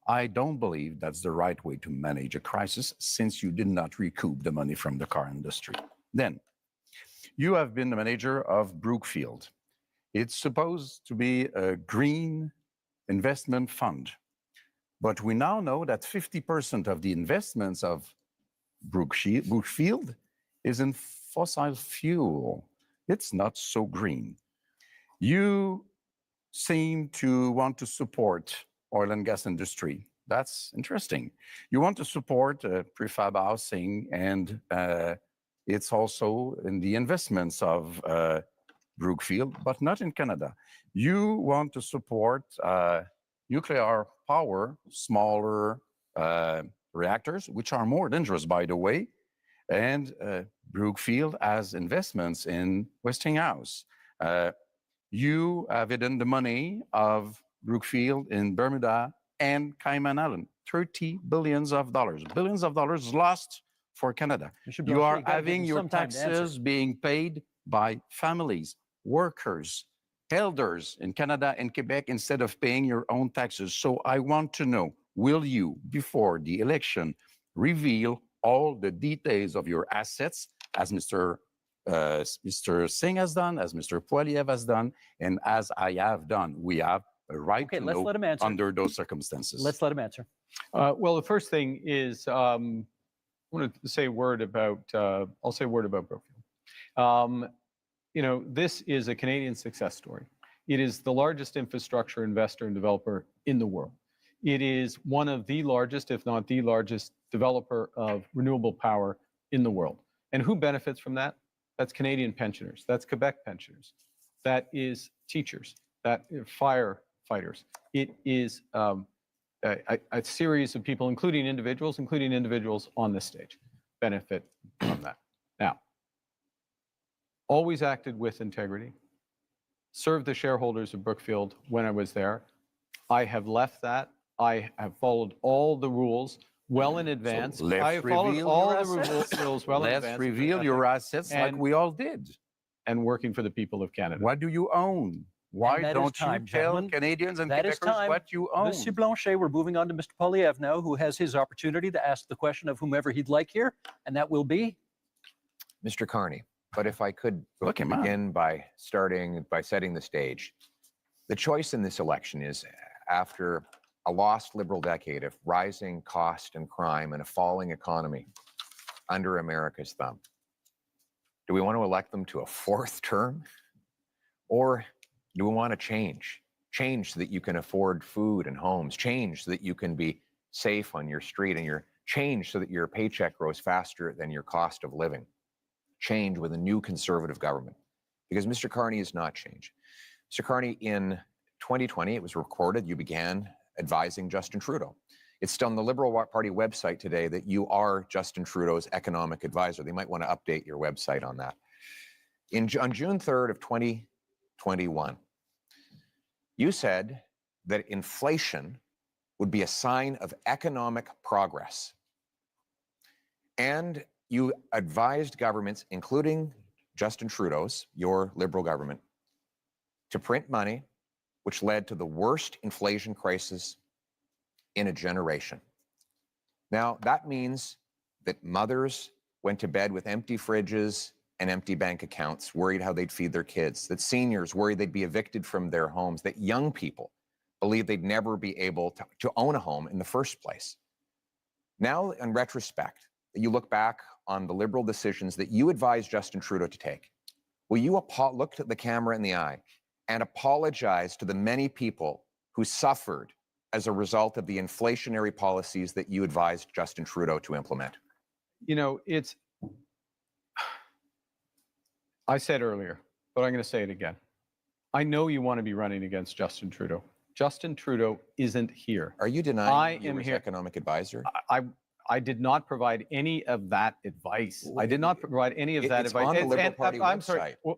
Speaker 5: I don't believe that's the right way to manage a crisis, since you did not recoup the money from the car industry. Then, you have been the manager of Brookfield. It's supposed to be a green investment fund, but we now know that 50% of the investments of Brookfield is in fossil fuel. It's not so green. You seem to want to support oil and gas industry. That's interesting. You want to support prefab housing, and it's also in the investments of Brookfield, but not in Canada. You want to support nuclear power, smaller reactors, which are more dangerous, by the way. And Brookfield has investments in Westinghouse. You have hidden the money of Brookfield in Bermuda and Cayman Island, $30 billions lost for Canada.
Speaker 1: Mr.
Speaker 5: You
Speaker 1: Blanchet,
Speaker 5: are
Speaker 1: gotta give
Speaker 5: having
Speaker 1: him
Speaker 5: your
Speaker 1: some time to answer.
Speaker 5: taxes being paid by families, workers, elders in Canada and Quebec instead of paying your own taxes. So I want to know, will you, before the election, reveal all the details of your assets, as Mr. Singh has done, as Mr. Poilievre has done, and as I have done? We have a right
Speaker 1: Okay,
Speaker 5: to
Speaker 1: let's
Speaker 5: know
Speaker 1: let him answer.
Speaker 5: under those circumstances.
Speaker 1: Let's let him answer.
Speaker 2: Well, the first thing is, I want to say a word about, I'll say a word about Brookfield. You know, this is a Canadian success story. It is the largest infrastructure investor and developer in the world. It is one of the largest, if not the largest, developer of renewable power in the world. And who benefits from that? That's Canadian pensioners. That's Quebec pensioners. That is teachers. That is firefighters. It is a series of people, including individuals on this stage, benefit from that. Now, always acted with integrity, served the shareholders of Brookfield when I was there. I have left that. I have followed all the rules well in advance.
Speaker 5: let's
Speaker 2: I have followed
Speaker 5: reveal
Speaker 2: all
Speaker 5: your
Speaker 2: the
Speaker 5: assets.
Speaker 2: rules well in
Speaker 5: Let's
Speaker 2: advance.
Speaker 5: reveal your assets like
Speaker 2: And-
Speaker 5: we all did.
Speaker 2: And working for the people of Canada.
Speaker 5: What do you own? Why
Speaker 1: that is
Speaker 5: don't
Speaker 1: time,
Speaker 5: you tell
Speaker 1: gentlemen.
Speaker 5: Canadians and
Speaker 1: That is
Speaker 5: Quebecers
Speaker 1: time.
Speaker 5: what you own?
Speaker 1: Monsieur Blanchet, we're moving on to Mr. Poilievre now, who has his opportunity to ask the question of whomever he'd like here, and that will be?
Speaker 3: Mr. Carney, but if I could
Speaker 5: Look him up.
Speaker 3: begin by setting the stage. The choice in this election is, after a lost Liberal decade of rising cost and crime and a falling economy under America's thumb, do we want to elect them to a fourth term? Or do we want to change? Change so that you can afford food and homes. Change so that you can be safe on your street, and change so that your paycheck grows faster than your cost of living. Change with a new conservative government. Because Mr. Carney is not change. Mr. Carney, in 2020, it was recorded, you began advising Justin Trudeau. It's still on the Liberal Party website today that you are Justin Trudeau's economic advisor. They might want to update your website on that. On June 3rd of 2021, you said that inflation would be a sign of economic progress. And you advised governments, including Justin Trudeau's, your Liberal government, to print money, which led to the worst inflation crisis in a generation. Now, that means that mothers went to bed with empty fridges and empty bank accounts, worried how they'd feed their kids, that seniors worried they'd be evicted from their homes, that young people believed they'd never be able to own a home in the first place. Now, in retrospect, you look back on the Liberal decisions that you advised Justin Trudeau to take. Will you look at the camera in the eye and apologize to the many people who suffered as a result of the inflationary policies that you advised Justin Trudeau to implement?
Speaker 2: You know, I said earlier, but I'm going to say it again. I know you want to be running against Justin Trudeau. Justin Trudeau isn't here.
Speaker 3: Are you denying you
Speaker 2: am
Speaker 3: were his
Speaker 2: here.
Speaker 3: economic advisor?
Speaker 2: I did not provide any of that advice. I did not provide any of that
Speaker 3: It's
Speaker 2: advice.
Speaker 3: on the Liberal
Speaker 2: And
Speaker 3: Party
Speaker 2: I'm
Speaker 3: website.
Speaker 2: sorry.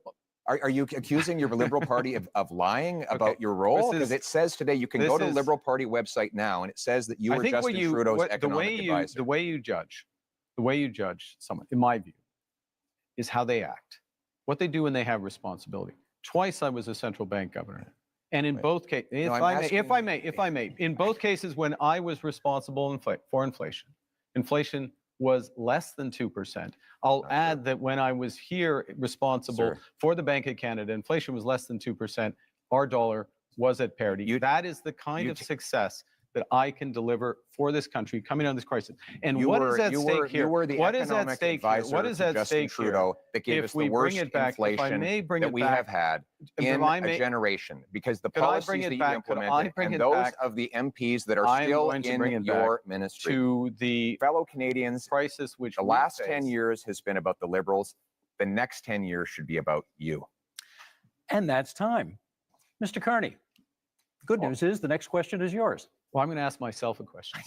Speaker 3: Are you accusing your Liberal Party of lying about your role?
Speaker 2: This
Speaker 3: Because
Speaker 2: is-
Speaker 3: it says today, you can go to the
Speaker 2: this is-
Speaker 3: Liberal Party website now, and it says that you
Speaker 2: I
Speaker 3: were
Speaker 2: think
Speaker 3: Justin Trudeau's economic advisor.
Speaker 2: the way you judge someone, in my view, is how they act, what they do when they have responsibility. Twice I was a central bank governor. And in both cases, if I may, in both cases when I was responsible for inflation, inflation was less than 2%. I'll add that when I was here responsible for the Bank of Canada, inflation was less than 2%. Our dollar was at parity. That is the kind of success that I can deliver for this country coming out of this crisis. And what is at stake here?
Speaker 3: You were the
Speaker 2: What is at
Speaker 3: economic
Speaker 2: stake here?
Speaker 3: advisor
Speaker 2: What is
Speaker 3: to
Speaker 2: at
Speaker 3: Justin
Speaker 2: stake
Speaker 3: Trudeau
Speaker 2: here?
Speaker 3: that gave
Speaker 2: If
Speaker 3: us the
Speaker 2: we bring
Speaker 3: worst
Speaker 2: it back, if I
Speaker 3: inflation
Speaker 2: may bring
Speaker 3: that
Speaker 2: it
Speaker 3: we
Speaker 2: back,
Speaker 3: have had
Speaker 2: if
Speaker 3: in
Speaker 2: I
Speaker 3: a
Speaker 2: may-
Speaker 3: generation, because the
Speaker 2: Could I
Speaker 3: policies
Speaker 2: bring it
Speaker 3: that you
Speaker 2: back? Could I
Speaker 3: implemented
Speaker 2: bring
Speaker 3: and
Speaker 2: it
Speaker 3: those
Speaker 2: back?
Speaker 3: of the MPs that are
Speaker 2: I am
Speaker 3: still
Speaker 2: going to bring
Speaker 3: in
Speaker 2: it
Speaker 3: your
Speaker 2: back
Speaker 3: ministry.
Speaker 2: to the
Speaker 3: Fellow Canadians,
Speaker 2: crisis which
Speaker 3: the
Speaker 2: we
Speaker 3: last
Speaker 2: face.
Speaker 3: 10 years has been about the Liberals. The next 10 years should be about you.
Speaker 1: And that's time. Mr. Carney, good news is the next question is yours.
Speaker 2: Well, I'm going to ask myself a question.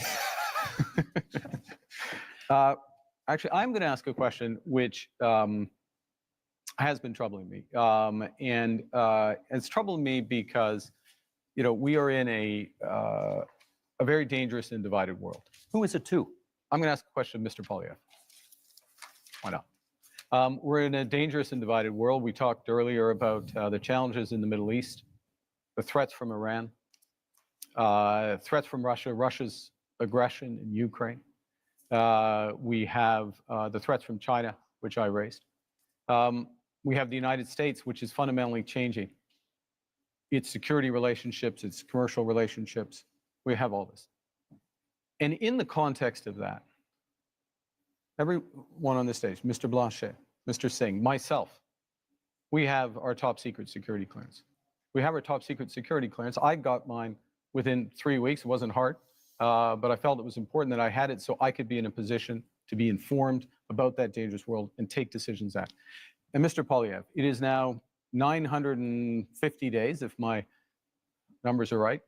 Speaker 2: Actually, I'm going to ask a question which has been troubling me. And it's troubling me because, you know, we are in a very dangerous and divided world.
Speaker 1: Who is it to?
Speaker 2: I'm going to ask a question of Mr. Poilievre. Why not? We're in a dangerous and divided world. We talked earlier about the challenges in the Middle East, the threats from Iran, threats from Russia, Russia's aggression in Ukraine. We have the threats from China, which I raised. We have the United States, which is fundamentally changing its security relationships, its commercial relationships. We have all this. And in the context of that, everyone on this stage, Mr. Blanchet, Mr. Singh, myself, we have our top secret security clearance. We have our top secret security clearance. I got mine within 3 weeks. It wasn't hard, but I felt it was important that I had it so I could be in a position to be informed about that dangerous world and take decisions that. And Mr. Poilievre, it is now 950 days, if my numbers are right,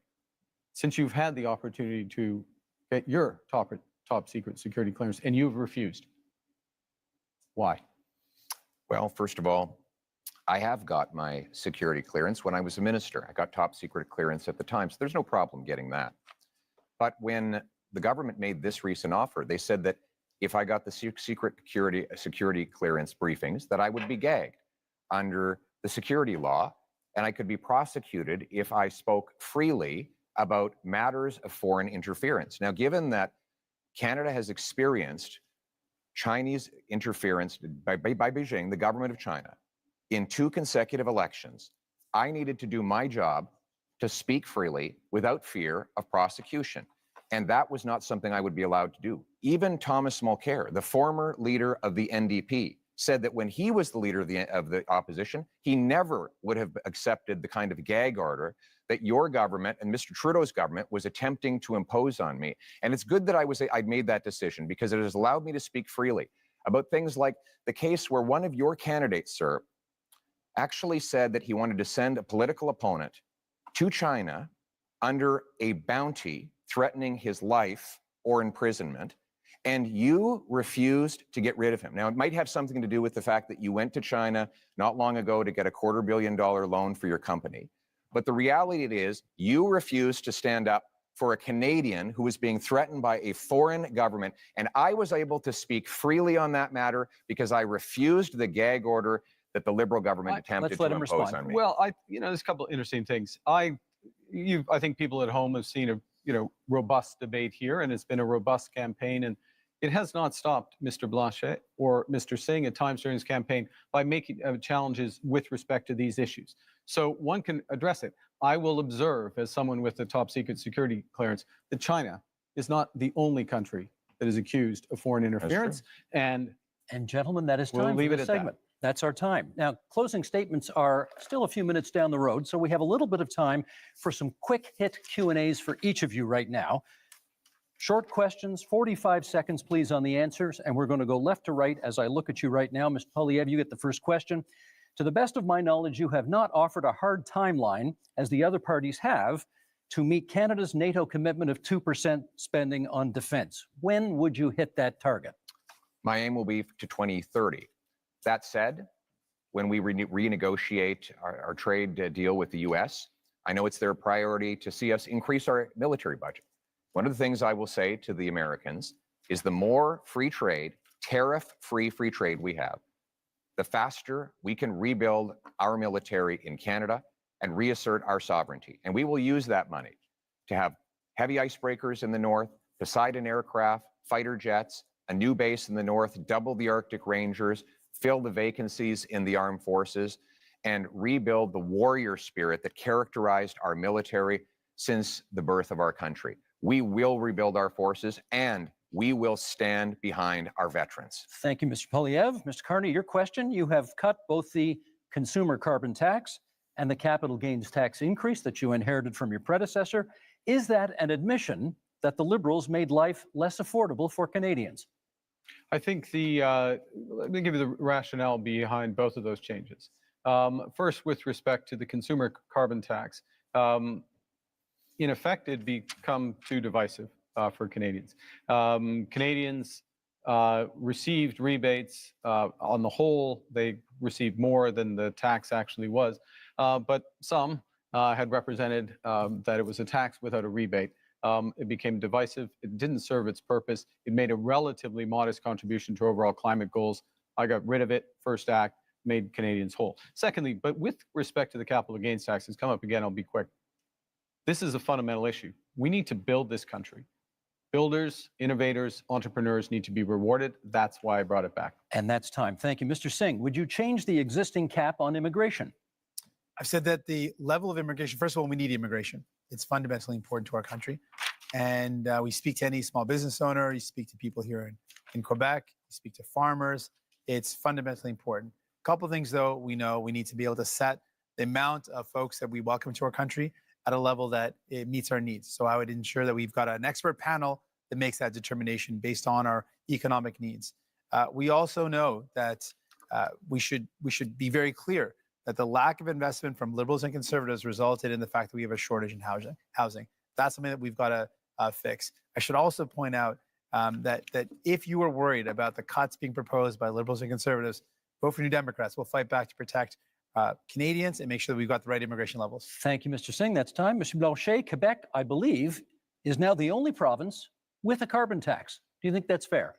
Speaker 2: since you've had the opportunity to get your top secret security clearance, and you've refused. Why?
Speaker 3: Well, first of all, I have got my security clearance when I was a minister. I got top secret clearance at the time, so there's no problem getting that. But when the government made this recent offer, they said that if I got the secret security clearance briefings, that I would be gagged under the security law, and I could be prosecuted if I spoke freely about matters of foreign interference. Now, given that Canada has experienced Chinese interference by Beijing, the government of China, in 2 consecutive elections, I needed to do my job to speak freely without fear of prosecution. And that was not something I would be allowed to do. Even Thomas Mulcair, the former leader of the NDP, said that when he was the leader of the opposition, he never would have accepted the kind of gag order that your government and Mr. Trudeau's government was attempting to impose on me. And it's good that I'd made that decision because it has allowed me to speak freely about things like the case where one of your candidates, sir, actually said that he wanted to send a political opponent to China under a bounty threatening his life or imprisonment, and you refused to get rid of him. Now, it might have something to do with the fact that you went to China not long ago to get a $250 million loan for your company. But the reality is you refused to stand up for a Canadian who was being threatened by a foreign government. And I was able to speak freely on that matter because I refused the gag order that the Liberal government attempted to impose on me.
Speaker 2: Well, there's a couple of interesting things. I think people at home have seen a robust debate here, and it's been a robust campaign, and it has not stopped Mr. Blanchet or Mr. Singh at times during his campaign by making challenges with respect to these issues. So one can address it. I will observe, as someone with the top secret security clearance, that China is not the only country that is accused of foreign interference. And
Speaker 1: And gentlemen, that is
Speaker 2: We'll
Speaker 1: time
Speaker 2: leave
Speaker 1: for
Speaker 2: it
Speaker 1: this
Speaker 2: at that.
Speaker 1: segment. That's our time. Now, closing statements are still a few minutes down the road, so we have a little bit of time for some quick hit Q&As for each of you right now. Short questions, 45 seconds, please, on the answers, and we're going to go left to right as I look at you right now. Mr. Poilievre, you get the first question. To the best of my knowledge, you have not offered a hard timeline, as the other parties have, to meet Canada's NATO commitment of 2% spending on defense. When would you hit that target?
Speaker 3: My aim will be to 2030. That said, when we renegotiate our trade deal with the US, I know it's their priority to see us increase our military budget. One of the things I will say to the Americans is the more free trade, tariff-free free trade we have, the faster we can rebuild our military in Canada and reassert our sovereignty. And we will use that money to have heavy icebreakers in the north, Poseidon aircraft, fighter jets, a new base in the north, double the Arctic Rangers, fill the vacancies in the armed forces, and rebuild the warrior spirit that characterized our military since the birth of our country. We will rebuild our forces, and we will stand behind our veterans.
Speaker 1: Thank you, Mr. Poilievre. Mr. Carney, your question. You have cut both the consumer carbon tax and the capital gains tax increase that you inherited from your predecessor. Is that an admission that the Liberals made life less affordable for Canadians?
Speaker 2: I think let me give you the rationale behind both of those changes. First, with respect to the consumer carbon tax, in effect, it'd become too divisive for Canadians. Canadians received rebates. On the whole, they received more than the tax actually was, but some had represented that it was a tax without a rebate. It became divisive. It didn't serve its purpose. It made a relatively modest contribution to overall climate goals. I got rid of it. First act, made Canadians whole. Secondly, but with respect to the capital gains tax, it's come up again, I'll be quick. This is a fundamental issue. We need to build this country. Builders, innovators, entrepreneurs need to be rewarded. That's why I brought it back.
Speaker 1: And that's time. Thank you. Mr. Singh, would you change the existing cap on immigration?
Speaker 4: I've said that the level of immigration, first of all, we need immigration. It's fundamentally important to our country. And we speak to any small business owner, you speak to people here in Quebec, you speak to farmers. It's fundamentally important. A couple of things, though, we know we need to be able to set the amount of folks that we welcome to our country at a level that it meets our needs. So I would ensure that we've got an expert panel that makes that determination based on our economic needs. We also know that we should be very clear that the lack of investment from Liberals and Conservatives resulted in the fact that we have a shortage in housing. That's something that we've got to fix. I should also point out that if you are worried about the cuts being proposed by Liberals and Conservatives, vote for New Democrats. We'll fight back to protect Canadians and make sure that we've got the right immigration levels.
Speaker 1: Thank you, Mr. Singh. That's time. Mr. Blanchet, Quebec, I believe, is now the only province with a carbon tax. Do you think that's fair?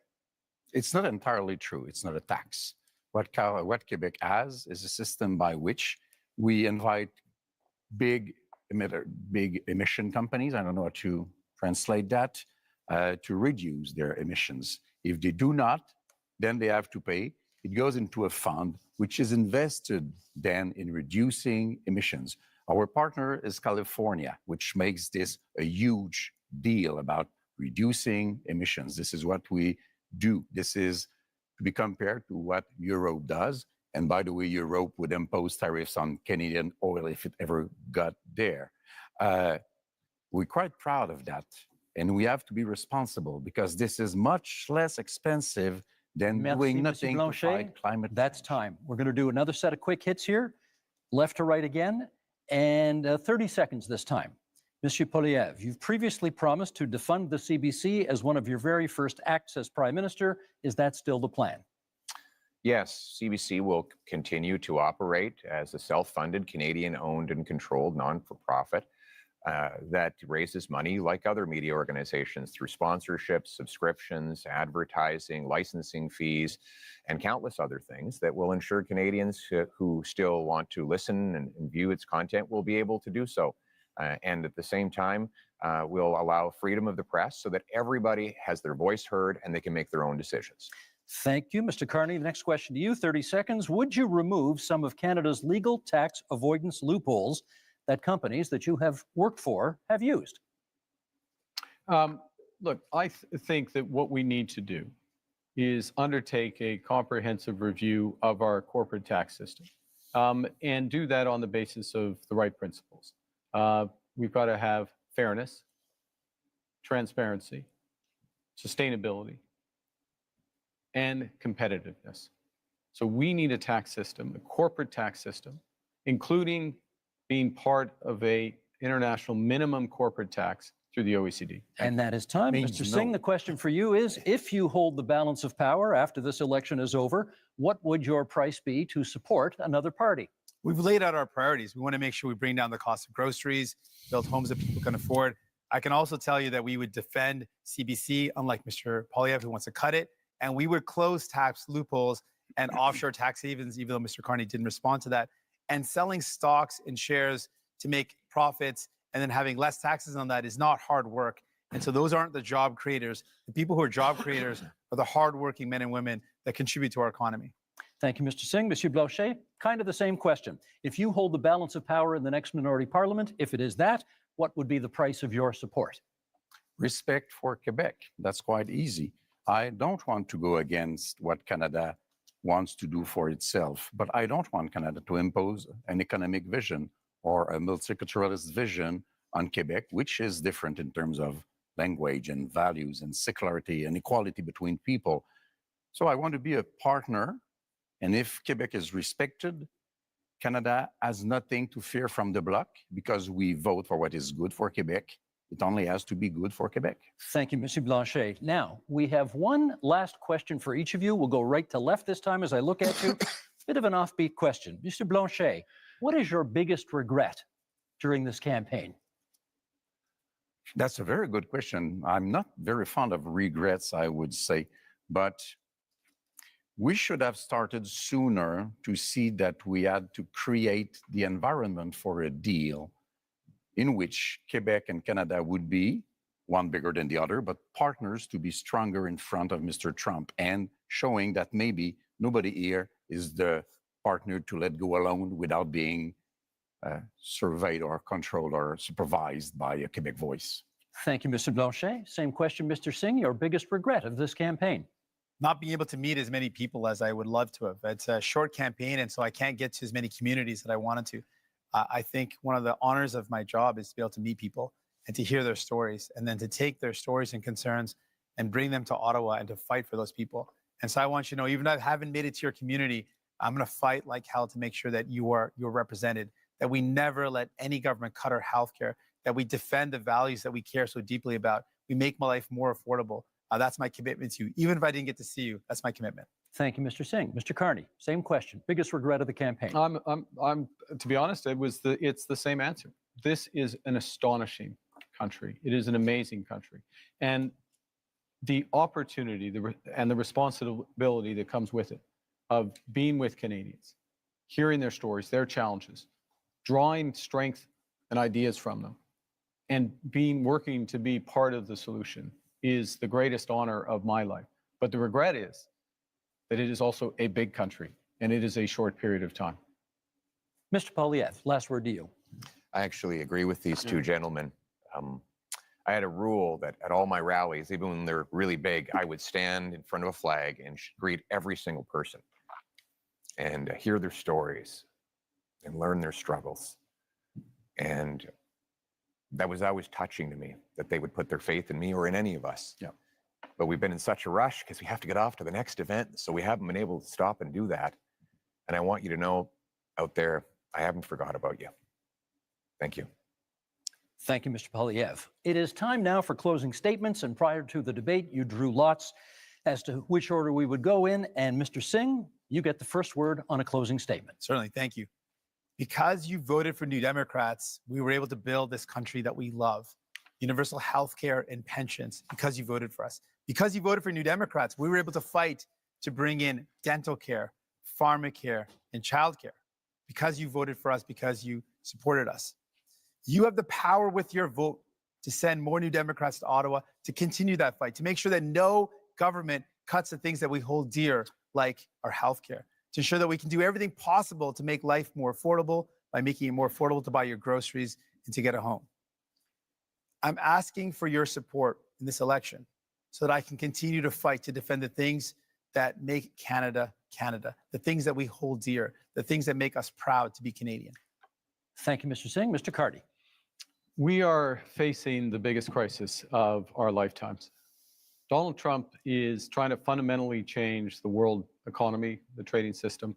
Speaker 5: It's not entirely true. It's not a tax. What Quebec has is a system by which we invite big emission companies, I don't know how to translate that, to reduce their emissions. If they do not, then they have to pay. It goes into a fund which is invested then in reducing emissions. Our partner is California, which makes this a huge deal about reducing emissions. This is what we do. This is to be compared to what Europe does. And by the way, Europe would impose tariffs on Canadian oil if it ever got there. We're quite proud of that. And we have to be responsible because this is much less expensive than doing nothing to fight climate change.
Speaker 1: That's time. We're going to do another set of quick hits here, left to right again, and 30 seconds this time. Monsieur Poilievre, you've previously promised to defund the CBC as one of your very first acts as Prime Minister. Is that still the plan?
Speaker 3: Yes, CBC will continue to operate as a self-funded, Canadian-owned and controlled non-for-profit that raises money like other media organizations through sponsorships, subscriptions, advertising, licensing fees, and countless other things that will ensure Canadians who still want to listen and view its content will be able to do so. And at the same time, we'll allow freedom of the press so that everybody has their voice heard and they can make their own decisions.
Speaker 1: Thank you, Mr. Carney. The next question to you, 30 seconds. Would you remove some of Canada's legal tax avoidance loopholes that companies that you have worked for have used?
Speaker 2: look, I think that what we need to do is undertake a comprehensive review of our corporate tax system, and do that on the basis of the right principles. We've got to have fairness, transparency, sustainability, and competitiveness. So we need a tax system, a corporate tax system, including being part of a international minimum corporate tax through the OECD.
Speaker 1: And that is time.
Speaker 5: Means
Speaker 1: Mr. Singh,
Speaker 5: no.
Speaker 1: the question for you is, if you hold the balance of power after this election is over, what would your price be to support another party?
Speaker 4: We've laid out our priorities. We want to make sure we bring down the cost of groceries, build homes that people can afford. I can also tell you that we would defend CBC, unlike Mr. Poilievre, who wants to cut it, and we would close tax loopholes and offshore tax havens, even though Mr. Carney didn't respond to that, and selling stocks and shares to make profits and then having less taxes on that is not hard work. And so those aren't the job creators. The people who are job creators are the hardworking men and women that contribute to our economy.
Speaker 1: Thank you, Mr. Singh. Monsieur Blanchet, kind of the same question. If you hold the balance of power in the next minority parliament, if it is that, what would be the price of your support?
Speaker 5: Respect for Quebec. That's quite easy. I don't want to go against what Canada wants to do for itself, but I don't want Canada to impose an economic vision or a multiculturalist vision on Quebec, which is different in terms of language and values and secularity and equality between people. So I want to be a partner. And if Quebec is respected, Canada has nothing to fear from the bloc because we vote for what is good for Quebec. It only has to be good for Quebec.
Speaker 1: Thank you, Monsieur Blanchet. Now, we have one last question for each of you. We'll go right to left this time as I look at you. Bit of an offbeat question. Mr. Blanchet, what is your biggest regret during this campaign?
Speaker 5: That's a very good question. I'm not very fond of regrets, I would say, but we should have started sooner to see that we had to create the environment for a deal in which Quebec and Canada would be, one bigger than the other, but partners to be stronger in front of Mr. Trump and showing that maybe nobody here is the partner to let go alone without being surveyed or controlled or supervised by a Quebec voice.
Speaker 1: Thank you, Mr. Blanchet. Same question, Mr. Singh. Your biggest regret of this campaign?
Speaker 4: Not being able to meet as many people as I would love to have. It's a short campaign, and so I can't get to as many communities that I wanted to. I think one of the honors of my job is to be able to meet people and to hear their stories, and then to take their stories and concerns and bring them to Ottawa and to fight for those people. And so I want you to know, even if I haven't made it to your community, I'm going to fight like hell to make sure that you're represented, that we never let any government cut our healthcare, that we defend the values that we care so deeply about. We make my life more affordable. That's my commitment to you. Even if I didn't get to see you, that's my commitment.
Speaker 1: Thank you, Mr. Singh. Mr. Carney, same question. Biggest regret of the campaign?
Speaker 2: I'm to be honest, it's the same answer. This is an astonishing country. It is an amazing country. And the opportunity and the responsibility that comes with it of being with Canadians, hearing their stories, their challenges, drawing strength and ideas from them, and working to be part of the solution is the greatest honor of my life. But the regret is that it is also a big country and it is a short period of time.
Speaker 1: Mr. Poilievre, last word to you.
Speaker 3: I actually agree with these two gentlemen. I had a rule that at all my rallies, even when they're really big, I would stand in front of a flag and greet every single person and hear their stories and learn their struggles. And that was always touching to me, that they would put their faith in me or in any of us.
Speaker 2: Yeah.
Speaker 3: But we've been in such a rush because we have to get off to the next event. So we haven't been able to stop and do that. And I want you to know out there, I haven't forgot about you. Thank you.
Speaker 1: Thank you, Mr. Poilievre. It is time now for closing statements. And prior to the debate, you drew lots as to which order we would go in. And Mr. Singh, you get the first word on a closing statement.
Speaker 4: Certainly, thank you. Because you voted for New Democrats, we were able to build this country that we love. Universal health care and pensions, because you voted for us. Because you voted for New Democrats, we were able to fight to bring in dental care, pharmacare, and childcare. Because you voted for us, because you supported us. You have the power with your vote to send more New Democrats to Ottawa, to continue that fight, to make sure that no government cuts the things that we hold dear, like our health care, to ensure that we can do everything possible to make life more affordable by making it more affordable to buy your groceries and to get a home. I'm asking for your support in this election so that I can continue to fight to defend the things that make Canada, Canada, the things that we hold dear, the things that make us proud to be Canadian.
Speaker 1: Thank you, Mr. Singh. Mr. Carty.
Speaker 2: We are facing the biggest crisis of our lifetimes. Donald Trump is trying to fundamentally change the world economy, the trading system.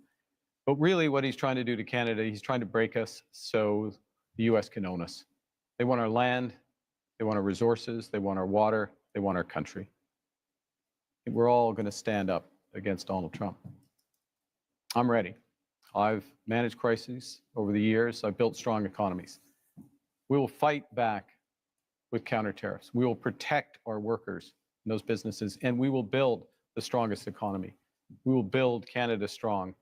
Speaker 2: But really what he's trying to do to Canada, he's trying to break us so the US can own us. They want our land, they want our resources, they want our water, they want our country. And we're all going to stand up against Donald Trump. I'm ready. I've managed crises over the years. I've built strong economies. We will fight back with counter tariffs. We will protect our workers and those businesses, and we will build the strongest economy. We will build Canada strong.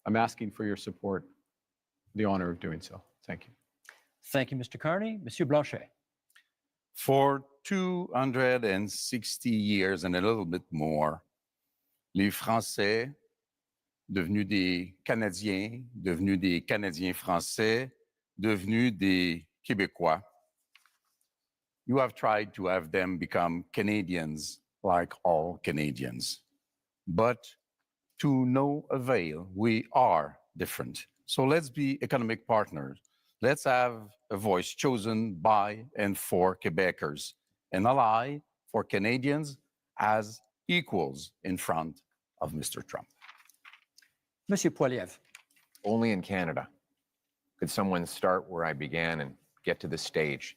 Speaker 2: I'm asking for your support, the honor of doing so. Thank you.
Speaker 1: Thank you, Mr. Carney. Monsieur Blanchet.
Speaker 5: For 260 years and a little bit more, les Français, devenus des Canadiens, devenus des Canadiens français, devenus des Québécois, you have tried to have them become Canadians like all Canadians. But to no avail, we are different. So let's be economic partners. Let's have a voice chosen by and for Quebecers, an ally for Canadians as equals in front of Mr. Trump.
Speaker 1: Monsieur Poiliev.
Speaker 3: Only in Canada could someone start where I began and get to this stage.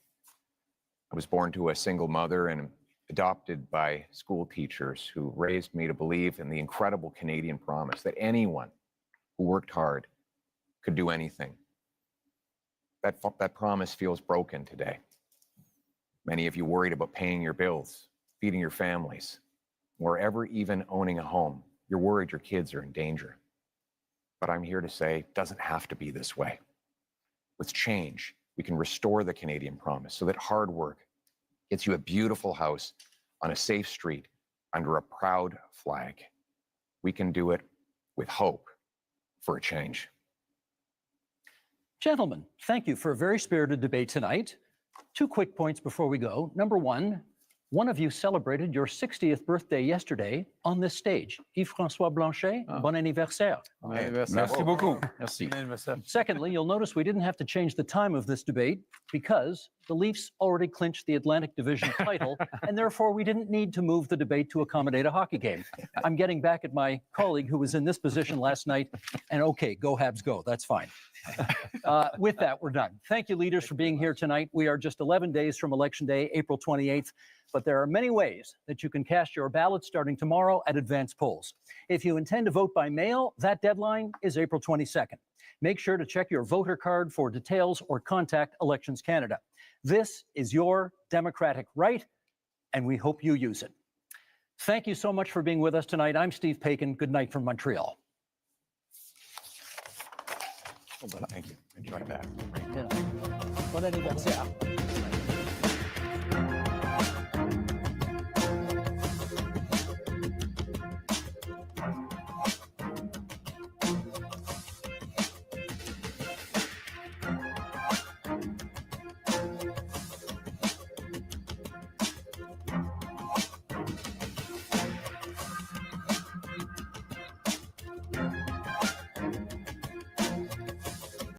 Speaker 3: I was born to a single mother and adopted by school teachers who raised me to believe in the incredible Canadian promise that anyone who worked hard could do anything. That promise feels broken today. Many of you worried about paying your bills, feeding your families, or ever even owning a home. You're worried your kids are in danger. But I'm here to say it doesn't have to be this way. With change, we can restore the Canadian promise so that hard work gets you a beautiful house on a safe street under a proud flag. We can do it with hope for a change.
Speaker 1: Gentlemen, thank you for a very spirited debate tonight. 2 quick points before we go. Number one of you celebrated your 60th birthday yesterday on this stage. Yves-François Blanchet, bon anniversaire.
Speaker 5: Merci beaucoup. Merci.
Speaker 1: Secondly, you'll notice we didn't have to change the time of this debate because the Leafs already clinched the Atlantic Division title, and therefore we didn't need to move the debate to accommodate a hockey game. I'm getting back at my colleague who was in this position last night, and okay, go Habs go, that's fine. With that, we're done. Thank you, leaders, for being here tonight. We are just 11 days from Election Day, April 28th, but there are many ways that you can cast your ballot starting tomorrow at advanced polls. If you intend to vote by mail, that deadline is April 22nd. Make sure to check your voter card for details or contact Elections Canada. This is your democratic right, and we hope you use it. Thank you so much for being with us tonight. I'm Steve Paikin. Good night from Montreal.
Speaker 3: Thank you. Enjoy that.
Speaker 1: Bon anniversaire.